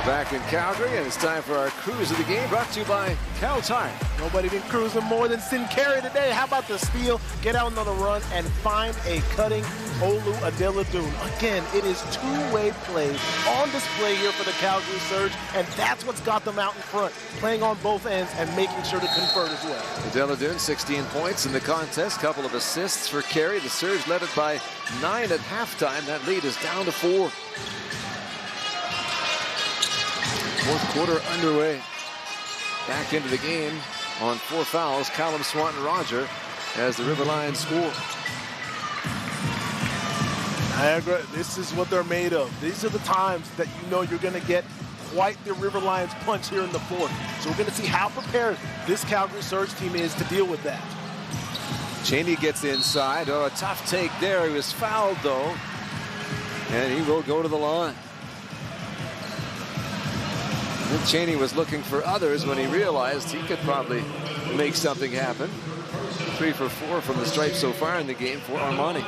Back in Calgary, and it's time for our cruise of the game, brought to you by Cal Tire. Nobody been cruising more than Sin Carey today. How about the steal? Get out on the run and find a cutting Olu Adeladun. Again, it is two-way play on display here for the Calgary Surge, and that's what's got them out in front, playing on both ends and making sure to convert as well. Adeladun, 16 points in the contest, couple of assists for Carey. The Surge led it by 9 at halftime. That lead is down to 4. Fourth quarter underway. Back into the game on 4 fouls. Callum Swanton-Roger as the River Lions score. Niagara, this is what they're made of. These are the times that you know you're going to get quite the River Lions punch here in the fourth. So we're going to see how prepared this Calgary Surge team is to deal with that. Cheney gets inside. Oh, a tough take there. He was fouled, though. And he will go to the line. Cheney was looking for others when he realized he could probably make something happen. 3 for 4 from the stripe so far in the game for Armani.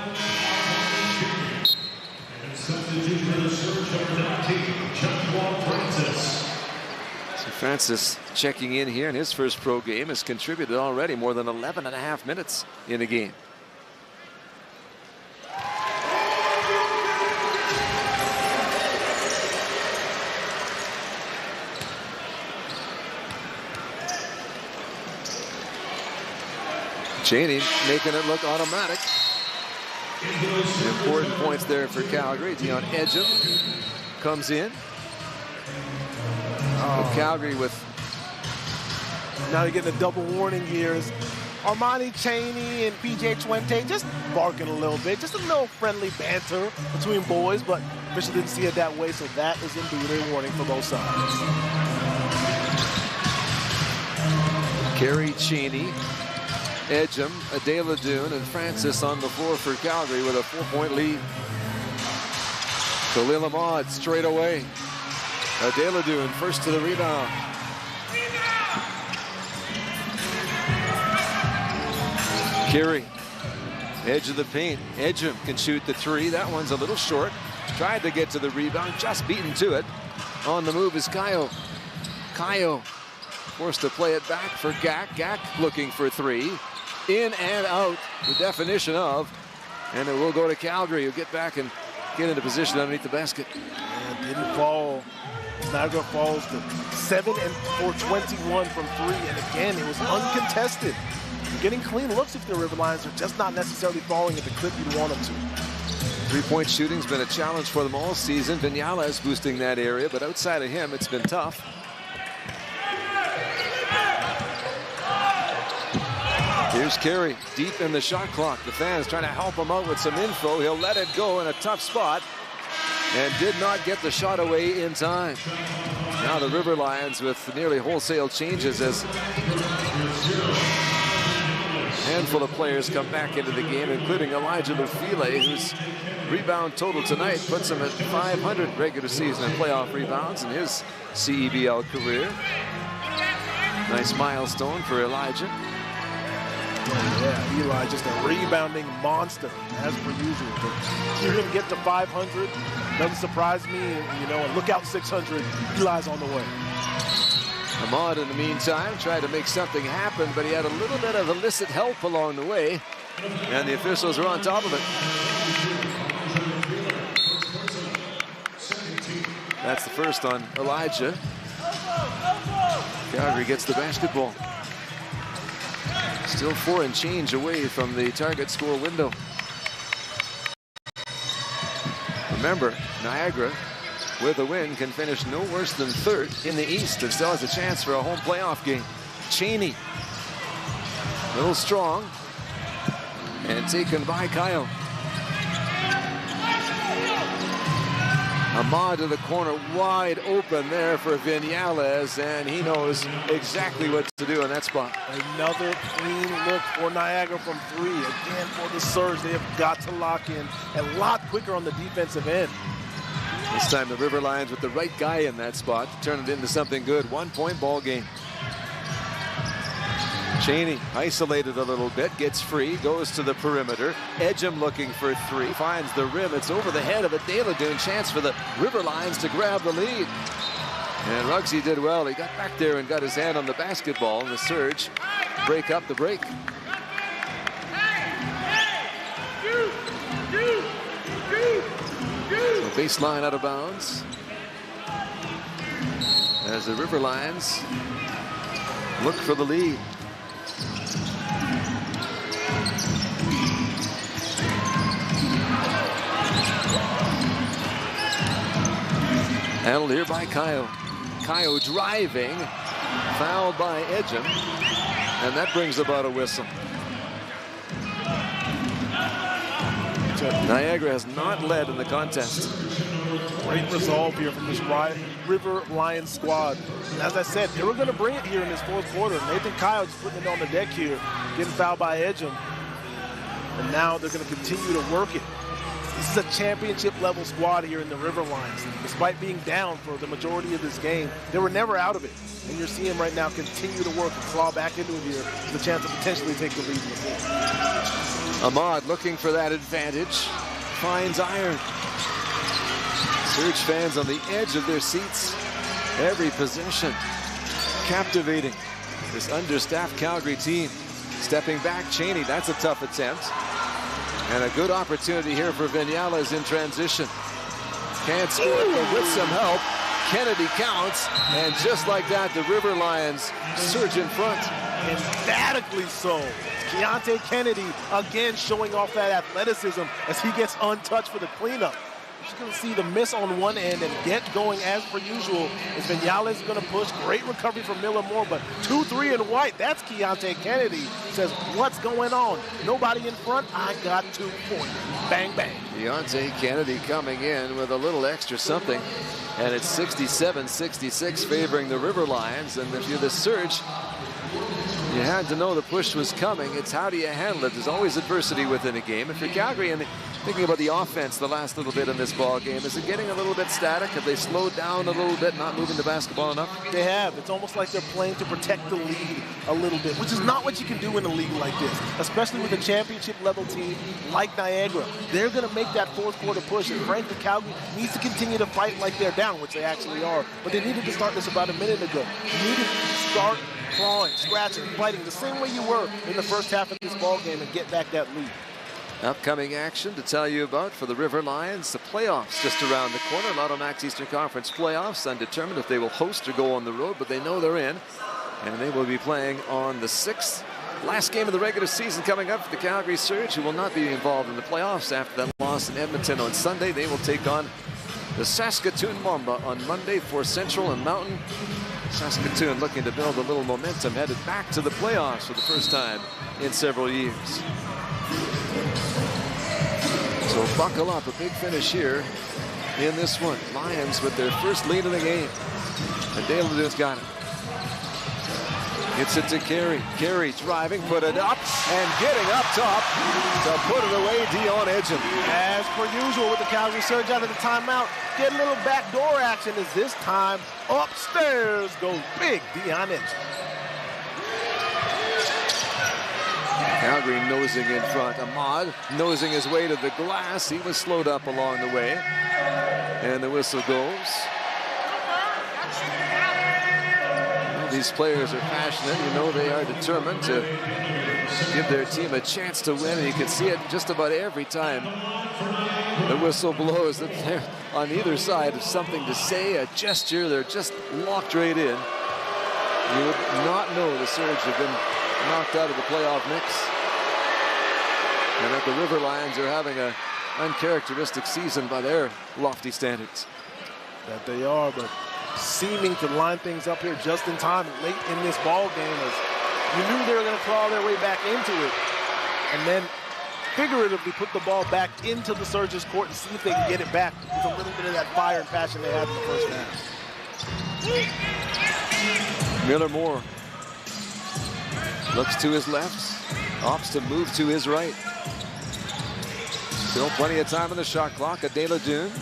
So Francis checking in here in his first pro game has contributed already more than 11.5 minutes in a game. Cheney making it look automatic. Important points there for Calgary. Dion Edgem comes in. Calgary with... Now you're getting a double warning here. Is Armani Chaney and PJ Twente just barking a little bit. Just a little friendly banter between boys, but official didn't see it that way, so that is indeed a warning for both sides. Kerry Cheney, Edgem, Adela Dune, and Francis on the floor for Calgary with a 4-point lead. Khalil Ahmad straight away. Adela Dune first to the rebound. Kerry, edge of the paint. Edgem can shoot the three. That one's a little short. Tried to get to the rebound, just beaten to it. On the move is Kayo. Kayo forced to play it back for Gak. Gak looking for three. In and out, the definition of. And it will go to Calgary, who get back and get into position underneath the basket. And didn't fall. Niagara falls to 7 for 21 from three. And again, it was uncontested. Getting clean looks if the River Lions are just not necessarily falling at the clip you'd want them to. Three-point shooting's been a challenge for them all season. Viñales boosting that area, but outside of him, it's been tough. Here's Kerry, deep in the shot clock. The fans trying to help him out with some info. He'll let it go in a tough spot and did not get the shot away in time. Now the River Lions with nearly wholesale changes as a handful of players come back into the game, including Elijah Lufile, whose rebound total tonight puts him at 500 regular season and playoff rebounds in his CEBL career. Nice milestone for Elijah. Yeah, Eli just a rebounding monster, as per usual. But you're going to get to 500. Doesn't surprise me, you know, and look out 600. Eli's on the way. Ahmad, in the meantime, tried to make something happen, but he had a little bit of illicit help along the way, and the officials are on top of it. That's the first on Elijah. Calgary gets the basketball. Still 4 and change away from the target score window. Remember, Niagara, with a win, can finish no worse than third in the East and still has a chance for a home playoff game. Cheney, a little strong, and taken by Kyle. Ahmad to the corner, wide open there for Viñales, and he knows exactly what to do in that spot. Another clean look for Niagara from three. Again, for the Surge, they have got to lock in a lot quicker on the defensive end. This time the River Lions with the right guy in that spot to turn it into something good. 1-point ball game. Cheney isolated a little bit, gets free, goes to the perimeter. Edgem looking for three, finds the rim. It's over the head of Adela Dune. Chance for the River Lions to grab the lead. And Ruggsy did well. He got back there and got his hand on the basketball, and the Surge break up the break. So baseline out of bounds as the River Lions look for the lead. Handled here by Kayo. Kayo driving, fouled by Edgem, and that brings about a whistle. Niagara has not led in the contest. Great resolve here from this River Lions squad. And as I said, they were going to bring it here in this fourth quarter. Nathan Kyle just putting it on the deck here, getting fouled by Edgem. And now they're going to continue to work it. This is a championship-level squad here in the River Lions. Despite being down for the majority of this game, they were never out of it. And you're seeing right now continue to work and claw back into it here with a chance to potentially take the lead in the fourth. Ahmad looking for that advantage. Finds iron. Surge fans on the edge of their seats. Every possession. Captivating. This understaffed Calgary team. Stepping back, Cheney. That's a tough attempt. And a good opportunity here for Viñales in transition. Can't score, but with some help, Kennedy counts. And just like that, the River Lions surge in front. Emphatically so. Keontae Kennedy again showing off that athleticism as he gets untouched for the cleanup. You're going to see the miss on one end and get going as per usual. As Viñales going to push. Great recovery from Miller Moore, but 2-3 in white. That's Keontae Kennedy. Says, what's going on? Nobody in front. I got 2 points. Bang, bang. Keontae Kennedy coming in with a little extra something. And it's 67-66 favoring the River Lions. And if you're the Surge, you had to know the push was coming. It's how do you handle it? There's always adversity within a game. If you're Calgary and thinking about the offense the last little bit in this ball game, is it getting a little bit static? Have they slowed down a little bit, not moving the basketball enough? They have. It's almost like they're playing to protect the lead a little bit, which is not what you can do in a league like this, especially with a championship level team like Niagara. They're going to make that fourth quarter push, and frankly, Calgary needs to continue to fight like they're down, which they actually are. But they needed to start this about a minute ago. You needed to start clawing, scratching, fighting the same way you were in the first half of this ball game and get back that lead. Upcoming action to tell you about for the River Lions. The playoffs just around the corner. Lotto Max Eastern Conference playoffs. Undetermined if they will host or go on the road, but they know they're in. And they will be playing on the 6th. Last game of the regular season coming up for the Calgary Surge, who will not be involved in the playoffs after that loss in Edmonton on Sunday. They will take on the Saskatoon Mamba on Monday for Central and Mountain. Saskatoon looking to build a little momentum, headed back to the playoffs for the first time in several years. So buckle up, a big finish here in this one. Lions with their first lead of the game. And Dale got it. Gets it to Carey. Carey driving, put it up, and getting up top to put it away, Dion Edgen. As per usual with the Calgary Surge out of the timeout, get a little backdoor action as this time upstairs goes big Dion Edgen. Calgary nosing in front. Ahmad nosing his way to the glass. He was slowed up along the way. And the whistle goes. Well, these players are passionate. You know they are determined to give their team a chance to win. And you can see it just about every time the whistle blows. That they're on either side of something to say, a gesture. They're just locked right in. You would not know the Surge have been knocked out of the playoff mix. And that the River Lions are having an uncharacteristic season by their lofty standards. That they are, but seeming to line things up here just in time late in this ball game as you knew they were going to claw their way back into it. And then figuratively put the ball back into the Surge's court and see if they can get it back with a little bit of that fire and passion they had in the first half. Miller Moore looks to his left, opts to move to his right. Still plenty of time on the shot clock. Adela Dune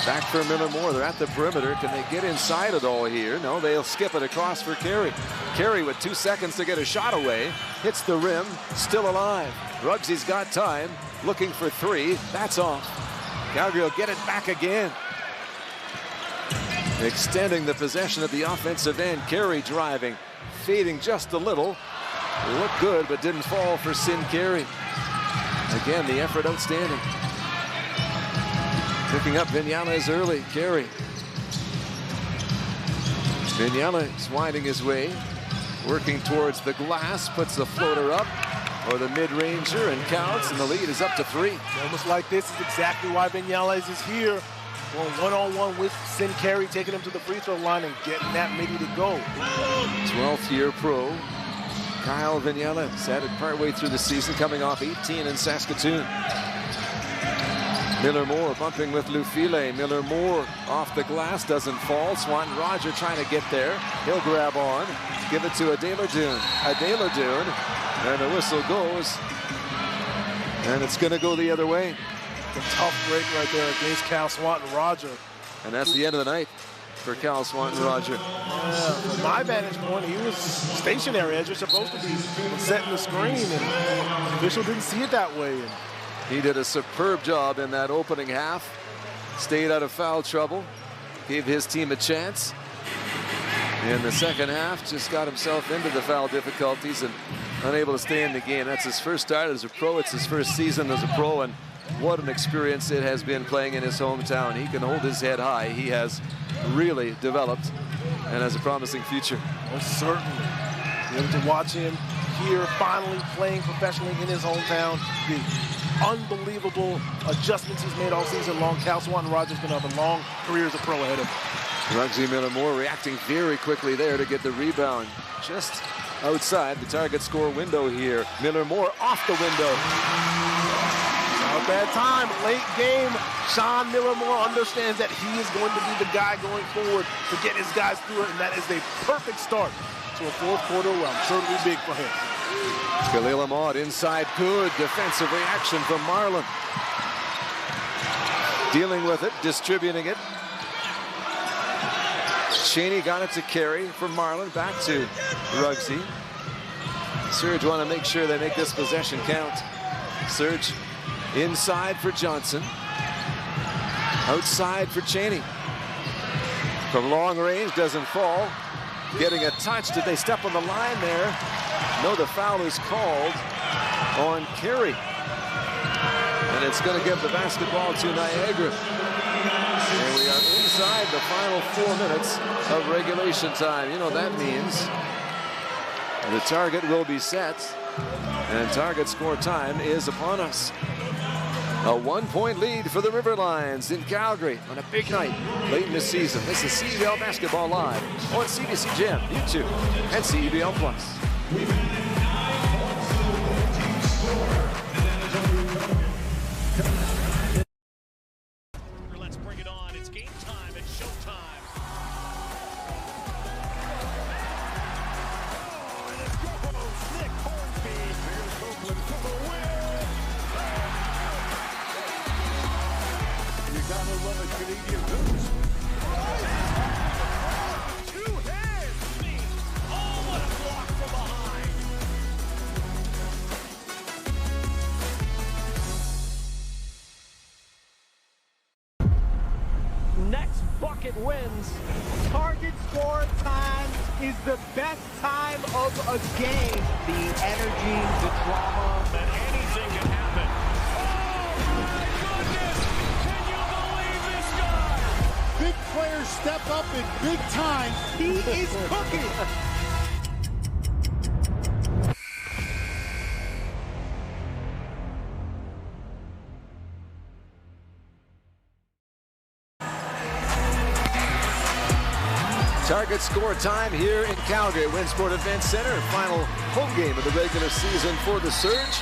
back for Miller Moore. They're at the perimeter. Can they get inside at all here? No, they'll skip it across for Carey. Carey with 2 seconds to get a shot away. Hits the rim, still alive. Ruggsy's got time, looking for 3. That's off. Calgary will get it back again. Extending the possession at the offensive end. Carey driving, fading just a little. Looked good, but didn't fall for Sin Carey. Again, the effort outstanding. Picking up Viñales early. Carey. Viñales winding his way, working towards the glass, puts the floater up, or the mid-ranger, and counts, and the lead is up to 3. Almost like this is exactly why Viñales is here. Going one-on-one with Sin Carey, taking him to the free throw line and getting that midi to go. 12th year pro. Kyle Viñales added partway through the season, coming off 18 in Saskatoon. Miller Moore bumping with Lufile. Miller Moore off the glass, doesn't fall. Swanton Roger trying to get there. He'll grab on, give it to Adela Dune. Adela Dune, and the whistle goes. And it's going to go the other way. A tough break right there against Cal Swanton Roger. And that's the end of the night for Cal Swanton Roger. Yeah, from my vantage point, he was stationary as you're supposed to be setting the screen, and the official didn't see it that way. And he did a superb job in that opening half. Stayed out of foul trouble. Gave his team a chance. In the second half, just got himself into the foul difficulties and unable to stay in the game. That's his first start as a pro. It's his first season as a pro, and what an experience it has been playing in his hometown. He can hold his head high. He has really developed and has a promising future. Most certainly. Be able to watch him here, finally playing professionally in his hometown. The unbelievable adjustments he's made all season long. Cal Swanton Rogers going to have a long career as a pro ahead of him. Ruggsy Miller-Moore reacting very quickly there to get the rebound. Just outside the target score window here. Miller-Moore off the window. Not a bad time, late game. Sean Miller-Moore understands that he is going to be the guy going forward to get his guys through it, and that is a perfect start to a fourth quarter where I'm sure it'll be big for him. Khalil Ahmad inside, good defensive reaction from Marlin. Dealing with it, distributing it. Cheney got it to Carey from Marlin, back to Ruggsy. Surge want to make sure they make this possession count. Surge inside for Johnson. Outside for Cheney. From long range, doesn't fall. Getting a touch. Did they step on the line there? No, the foul is called on Carey. And it's going to give the basketball to Niagara. And we are inside the final 4 minutes of regulation time. You know that means the target will be set. And target score time is upon us. A 1-point lead for the River Lions in Calgary on a big night late in the season. This is CEBL Basketball Live on CBC Gem, YouTube, and CEBL Plus. Let's bring it on. It's game time. It's showtime. Nick Hornsby. Here's Oakland for the win. You gotta love a Canadian boost. Two hands, me. Oh, what a block from behind. Next bucket wins. Target score time is the best time of a game. The energy, the drama. And anything can happen. Big players step up in big time. He is cooking. Target score time here in Calgary at Winsport Event Center. Final home game of the regular season for the Surge.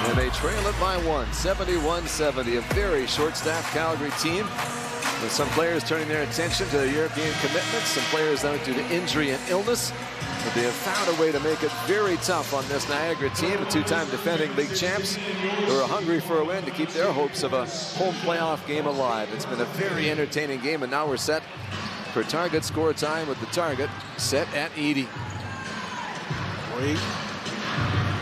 And they trail it by 1, 71-70. A very short-staffed Calgary team, with some players turning their attention to their European commitments, some players out due to injury and illness. But they have found a way to make it very tough on this Niagara team, a two-time defending league champs who are hungry for a win to keep their hopes of a home playoff game alive. It's been a very entertaining game, and now we're set for target score time with the target set at 80. Great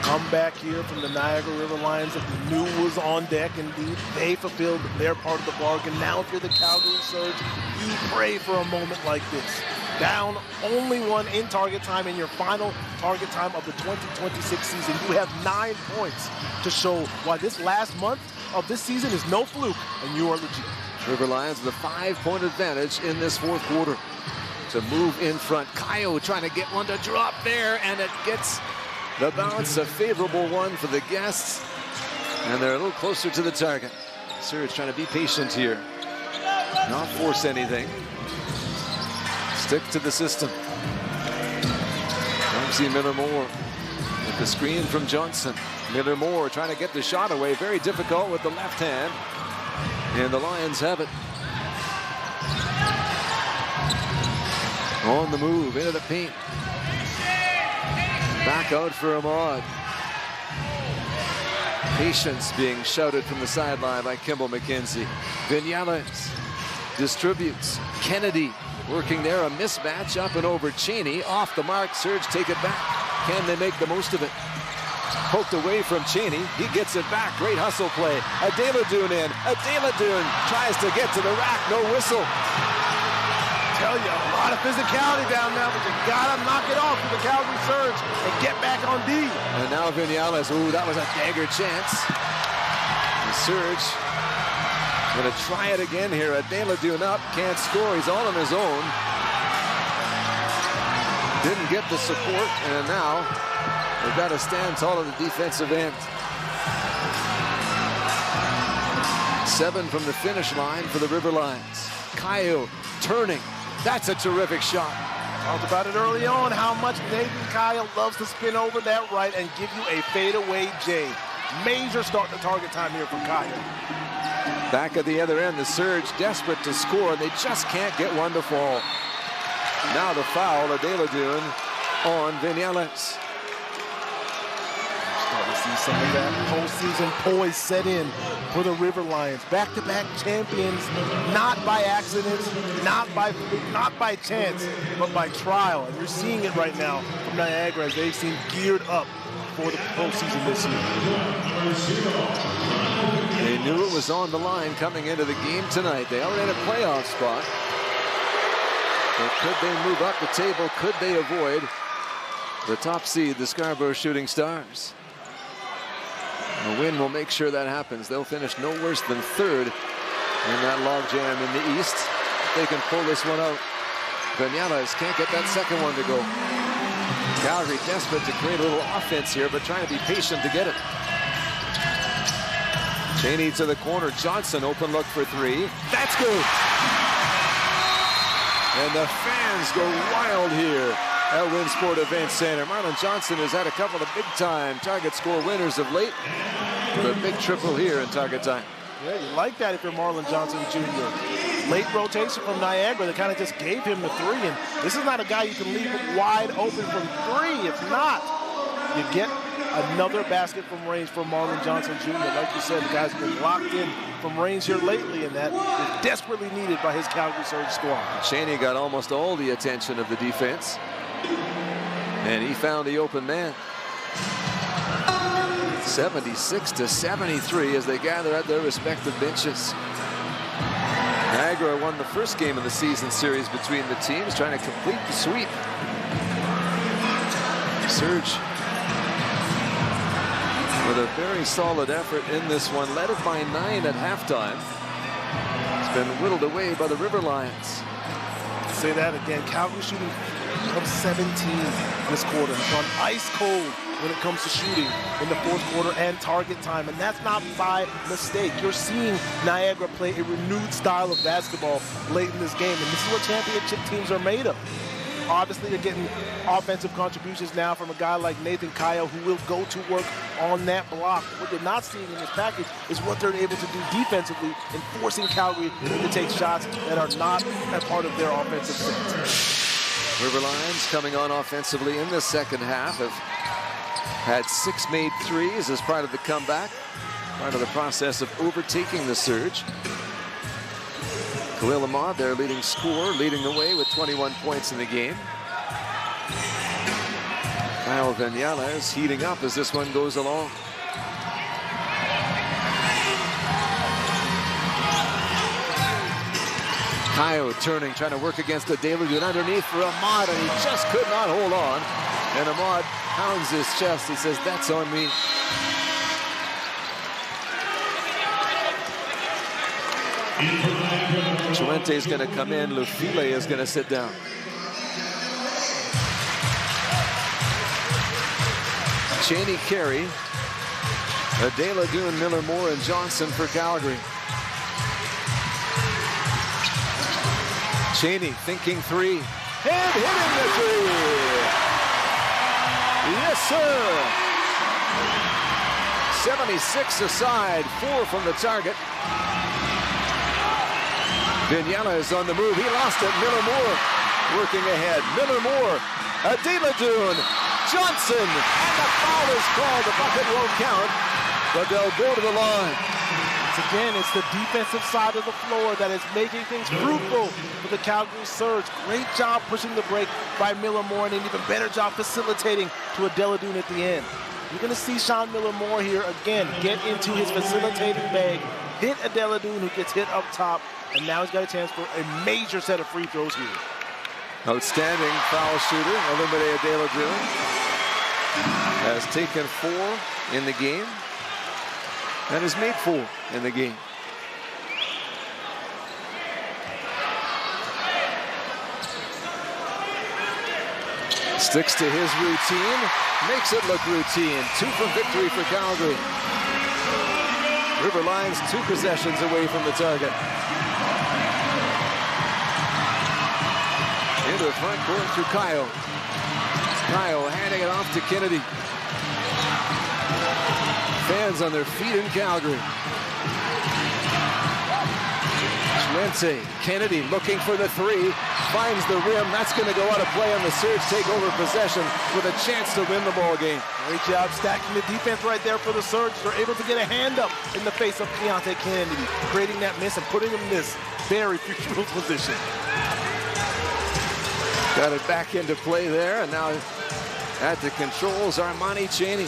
comeback here from the Niagara River Lions that we knew was on deck. Indeed, they fulfilled their part of the bargain. Now, if you're the Calgary Surge, you pray for a moment like this. Down only one in target time in your final target time of the 2026 season. You have 9 points to show why this last month of this season is no fluke, and you are legit. River Lions with a 5-point advantage in this fourth quarter to move in front. Kayo trying to get one to drop there, and it gets the bounce, a favorable one for the guests, and they're a little closer to the target. Surge trying to be patient here, not force anything. Stick to the system. Ruggsy Miller-Moore with the screen from Johnson. Miller-Moore trying to get the shot away, very difficult with the left hand. And the Lions have it. On the move, into the paint. Back out for Ahmad. Patience being shouted from the sideline by Kimball McKenzie. Vinales distributes. Kennedy working there, a mismatch up and over Cheney. Off the mark, Surge take it back. Can they make the most of it? Poked away from Cheney. He gets it back. Great hustle play. Adeladoon in. Adeladoon tries to get to the rack. No whistle. Tell you, a lot of physicality down there, but you gotta knock it off for the Calgary Surge and get back on D. And now Vinales. Ooh, that was a dagger chance. The Surge gonna try it again here. Adeladoon up. Can't score. He's all on his own. Didn't get the support, and now They've got to stand tall at the defensive end. 7 from the finish line for the River Lions. Kyle turning. That's a terrific shot. Talked about it early on, how much Nathan Kyle loves to spin over that right and give you a fadeaway J. Major start to target time here from Kyle. Back at the other end, the Surge desperate to score, and they just can't get one to fall. Now the foul, Adelaide on Vinales. Starting to see some of that postseason poise set in for the River Lions. Back-to-back champions, not by accident, not by chance, but by trial. And you're seeing it right now from Niagara as they seem geared up for the postseason this year. They knew it was on the line coming into the game tonight. They are in a playoff spot. But could they move up the table? Could they avoid the top seed, the Scarborough Shooting Stars? A win will make sure that happens. They'll finish no worse than 3rd in that logjam in the East. If they can pull this one out. Vinales can't get that second one to go. Calgary desperate to create a little offense here, but trying to be patient to get it. Cheney to the corner. Johnson open look for 3. That's good. And the fans go wild here at Winsport Event Center. Marlon Johnson has had a couple of big-time target score winners of late. The big triple here in target time. Yeah, you like that if you're Marlon Johnson Jr. Late rotation from Niagara that kind of just gave him the 3. And this is not a guy you can leave wide open from 3. If not, you get another basket from range for Marlon Johnson Jr. Like you said, the guy's been locked in from range here lately, and that is desperately needed by his Calgary Surge squad. Cheney got almost all the attention of the defense, and he found the open man. 76-73 as they gather at their respective benches. Niagara won the first game of the season series between the teams, trying to complete the sweep. Surge with a very solid effort in this one, led it by 9 at halftime. It's been whittled away by the River Lions. Say that again. Calgary shooting of 17 this quarter. It's gone ice cold when it comes to shooting in the 4th quarter and target time, and that's not by mistake. You're seeing Niagara play a renewed style of basketball late in this game, and this is what championship teams are made of. Obviously, they're getting offensive contributions now from a guy like Nathan Kyle, who will go to work on that block. What you're not seeing in this package is what they're able to do defensively in forcing Calgary to take shots that are not a part of their offensive set. River Lions coming on offensively in the second half have had 6 made threes as part of the comeback, part of the process of overtaking the Surge. Khalil Ahmad, their leading scorer, leading the way with 21 points in the game. Kyle Vinales heating up as this one goes along. Kyle turning, trying to work against the Daly underneath for Ahmad, and he just could not hold on. And Ahmad pounds his chest. He says, "That's on me." Chuente is going to come in. Lufile is going to sit down. Cheney, Carey, Adela, Dune, Miller, Moore, and Johnson for Calgary. Cheney thinking 3 and hitting the 3. Yes, sir. 76 aside, 4 from the target. Vinales on the move. He lost it. Miller Moore working ahead. Miller Moore. Adela Dune. Johnson. And the foul is called. The bucket won't count, but they'll go to the line. Again, it's the defensive side of the floor that is making things fruitful for the Calgary Surge. Great job pushing the break by Miller Moore, and an even better job facilitating to Adela Dune at the end. You're going to see Sean Miller Moore here again get into his facilitating bag, hit Adela Dune, who gets hit up top, and now he's got a chance for a major set of free throws here. Outstanding foul shooter, Olumide Adela Dune has taken 4 in the game and has made 4 in the game. Sticks to his routine, makes it look routine. 2 from victory for Calgary. River Lions 2 possessions away from the target. Into the front court through Kyle. Kyle handing it off to Kennedy. Fans on their feet in Calgary. Schwentze, Kennedy looking for the 3, finds the rim. That's going to go out of play on the Surge. Take over possession with a chance to win the ball game. Great job stacking the defense right there for the Surge. They're able to get a hand up in the face of Keontae Kennedy, creating that miss and putting him in this very crucial position. Got it back into play there, and now at the controls, Armani Chaney.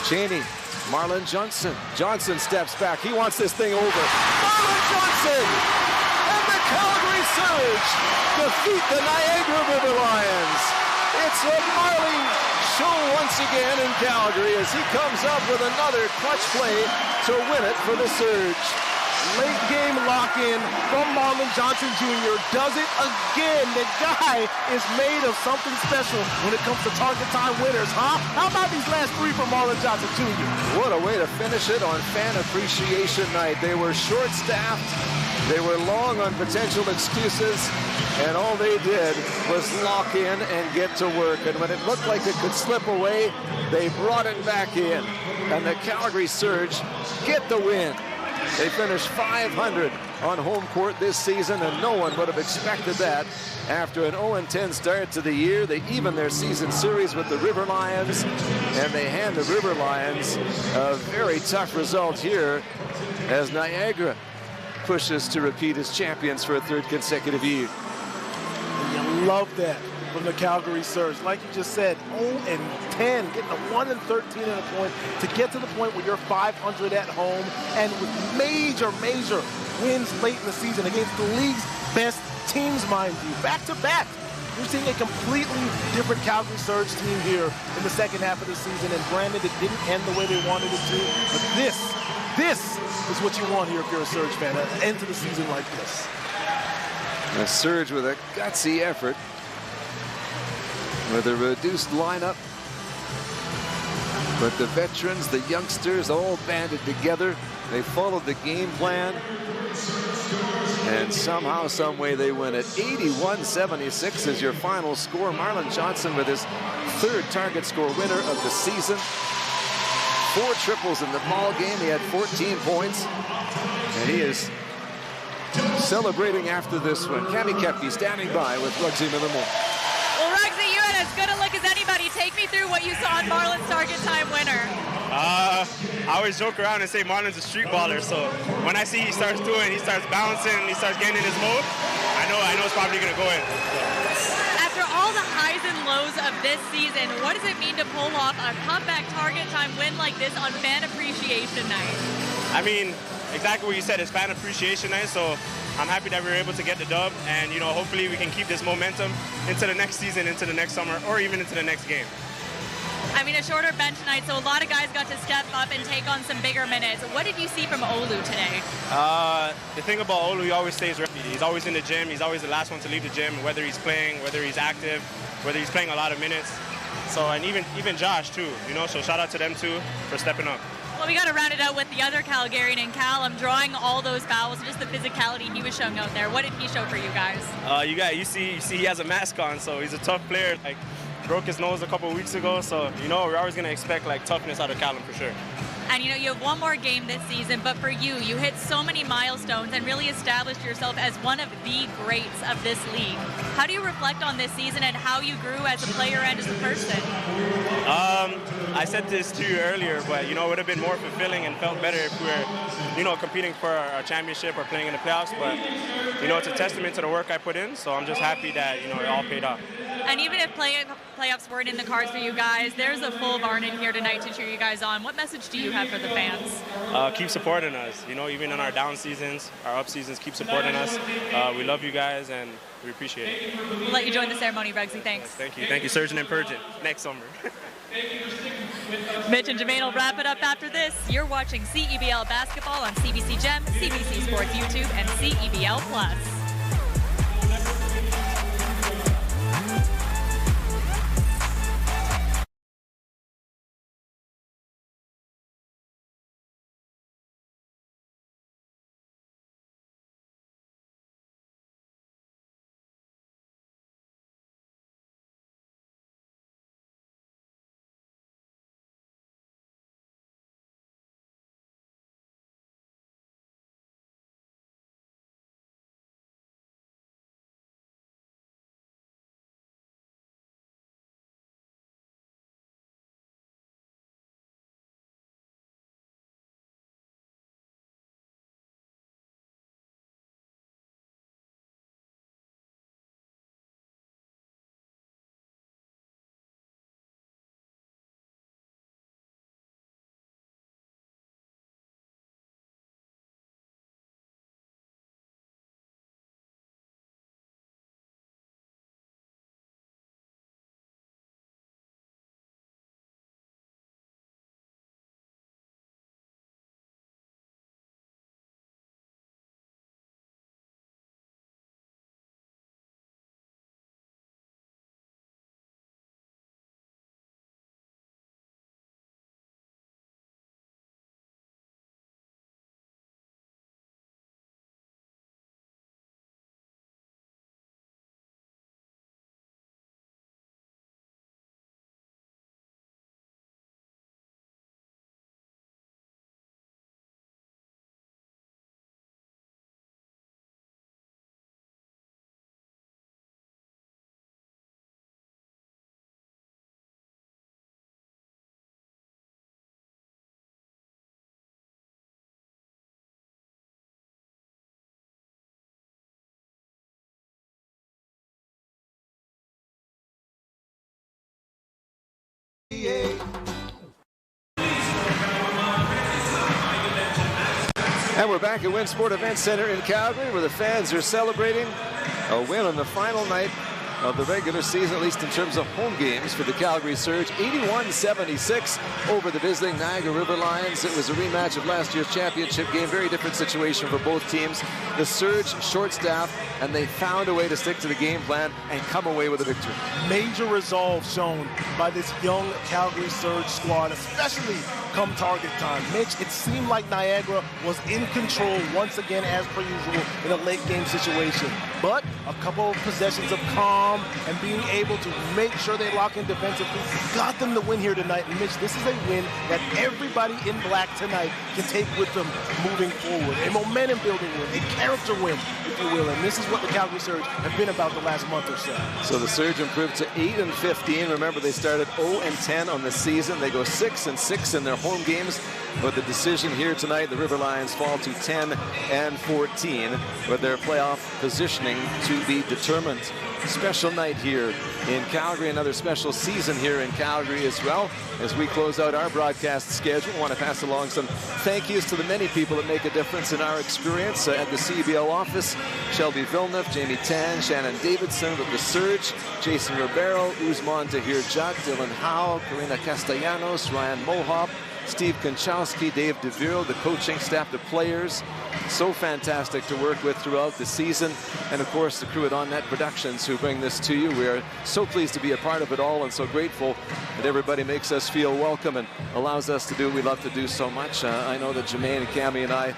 Chaney, Marlon Johnson. Johnson steps back. He wants this thing over. Marlon Johnson! And the Calgary Surge defeat the Niagara River Lions. It's a Marley show once again in Calgary as he comes up with another clutch play to win it for the Surge. Late game lock-in from Marlon Johnson Jr. does it again. The guy is made of something special when it comes to target time winners, huh? How about these last 3 from Marlon Johnson Jr.? What a way to finish it on Fan Appreciation Night. They were short-staffed. They were long on potential excuses, and all they did was lock in and get to work. And when it looked like it could slip away, they brought it back in. And the Calgary Surge get the win. They finished 500 on home court this season, and no one would have expected that. After an 0-10 start to the year, they even their season series with the River Lions, and they hand the River Lions a very tough result here as Niagara pushes to repeat as champions for a 3rd consecutive year. And you love that from the Calgary Surge. Like you just said, 0-10, getting a 1-13 and a point to get to the point where you're 500 at home, and with major wins late in the season against the league's best teams, mind you, back-to-back. You're seeing a completely different Calgary Surge team here in the second half of the season, and granted, it didn't end the way they wanted it to, but this is what you want here if you're a Surge fan, an end to the season like this. A Surge with a gutsy effort, with a reduced lineup, but the veterans, the youngsters, all banded together. They followed the game plan, and somehow, some way, they win it. 81-76 is your final score. Marlon Johnson with his 3rd target score winner of the season. 4 triples in the ball game. He had 14 points, and he is celebrating after this one. Cami Kepke standing by with Rugsy Miller-Moore. Well, Rugsy, you had as good a look as anybody. Take me through what you saw in Marlon's target time winner. I always joke around and say Marlon's a street baller, so when I see he starts bouncing, and he starts getting in his mode, I know it's probably going to go in. After all the highs and lows of this season, what does it mean to pull off a comeback target time win like this on Fan Appreciation Night? I mean, exactly what you said, it's Fan Appreciation Night, so I'm happy that we were able to get the dub, and hopefully we can keep this momentum into the next season, into the next summer, or even into the next game. I mean, a shorter bench tonight, so a lot of guys got to step up and take on some bigger minutes. What did you see from Olu today? The thing about Olu, he always stays ready. He's always in the gym. He's always the last one to leave the gym, whether he's playing, whether he's active, whether he's playing a lot of minutes. So, and even Josh too, so shout out to them too for stepping up. Well, we got to round it out with the other Calgarian and Callum drawing all those fouls, just the physicality he was showing out there. What did he show for you guys? You see he has a mask on, so he's a tough player. Like, broke his nose a couple of weeks ago, so we're always gonna expect toughness out of Callum for sure. And you have one more game this season, but for you hit so many milestones and really established yourself as one of the greats of this league. How do you reflect on this season and how you grew as a player and as a person? I said this to you earlier, but it would have been more fulfilling and felt better if we were, competing for our championship or playing in the playoffs. But it's a testament to the work I put in. So I'm just happy that it all paid off. And even if playoffs weren't in the cards for you guys, there's a full barn in here tonight to cheer you guys on. What message do you have for the fans? Keep supporting us. Even in our down seasons, our up seasons, keep supporting us. We love you guys and we appreciate it. We'll let you join the ceremony, Rugsy. Thanks. Thank you. Thank you, Surgeon and Purgeon. Next summer. Mitch and Jermaine will wrap it up after this. You're watching CEBL basketball on CBC Gem, CBC Sports YouTube, and CEBL Plus. And we're back at Winsport Event Center in Calgary, where the fans are celebrating a win on the final night of the regular season, at least in terms of home games for the Calgary Surge. 81-76 over the visiting Niagara River Lions. It was a rematch of last year's championship game. Very different situation for both teams. The Surge short-staffed, and they found a way to stick to the game plan and come away with a victory. Major resolve shown by this young Calgary Surge squad, especially come target time. Mitch, it seemed like Niagara was in control once again, as per usual, in a late game situation. But a couple of possessions of calm and being able to make sure they lock in defensively got them the win here tonight. And Mitch, this is a win that everybody in black tonight can take with them moving forward. A momentum building win, a character win, if you will. And this is what the Calgary Surge have been about the last month or so. So the Surge improved to 8-15. Remember, they started 0-10 on the season. They go 6-6 in their home games. But the decision here tonight, the River Lions fall to 10-14, with their playoff positioning to be determined. Special night here in Calgary, another special season here in Calgary as well. As we close out our broadcast schedule, I want to pass along some thank yous to the many people that make a difference in our experience at the CEBL office. Shelby Villeneuve, Jamie Tan, Shannon Davidson with the Surge, Jason Ribeiro, Uzman Tahir Judd, Dylan Howe, Karina Castellanos, Ryan Mohop, Steve Konchowski, Dave DeVille, the coaching staff, the players. So fantastic to work with throughout the season. And of course, the crew at On Net Productions who bring this to you. We are so pleased to be a part of it all and so grateful that everybody makes us feel welcome and allows us to do what we love to do so much. I know that Jermaine and Cammie and I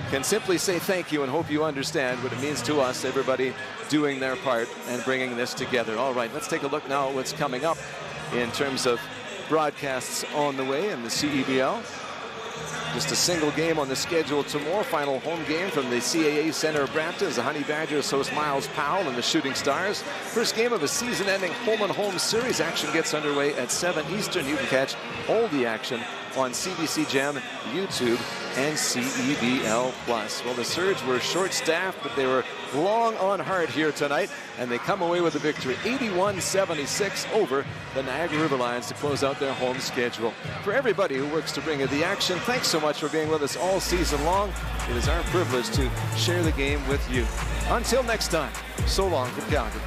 can simply say thank you and hope you understand what it means to us, everybody doing their part and bringing this together. All right, let's take a look now at what's coming up in terms of broadcasts on the way in the CEBL. Just a single game on the schedule tomorrow. Final home game from the CAA Center of Brampton as the Honey Badgers host Miles Powell and the Shooting Stars. First game of a season-ending home-and-home series. Action gets underway at 7 Eastern. You can catch all the action on CBC Gem, YouTube, and CEBL Plus. Well, the Surge were short-staffed, but they were long on hard here tonight, and they come away with a victory, 81-76 over the Niagara River Lions to close out their home schedule. For everybody who works to bring you the action, thanks so much for being with us all season long. It is our privilege to share the game with you. Until next time, so long from Calgary.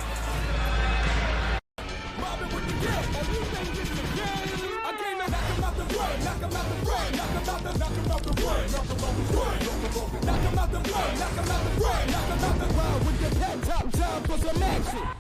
Knock 'em out the road, knock 'em out the road, knock 'em out the road with your head top down for some action.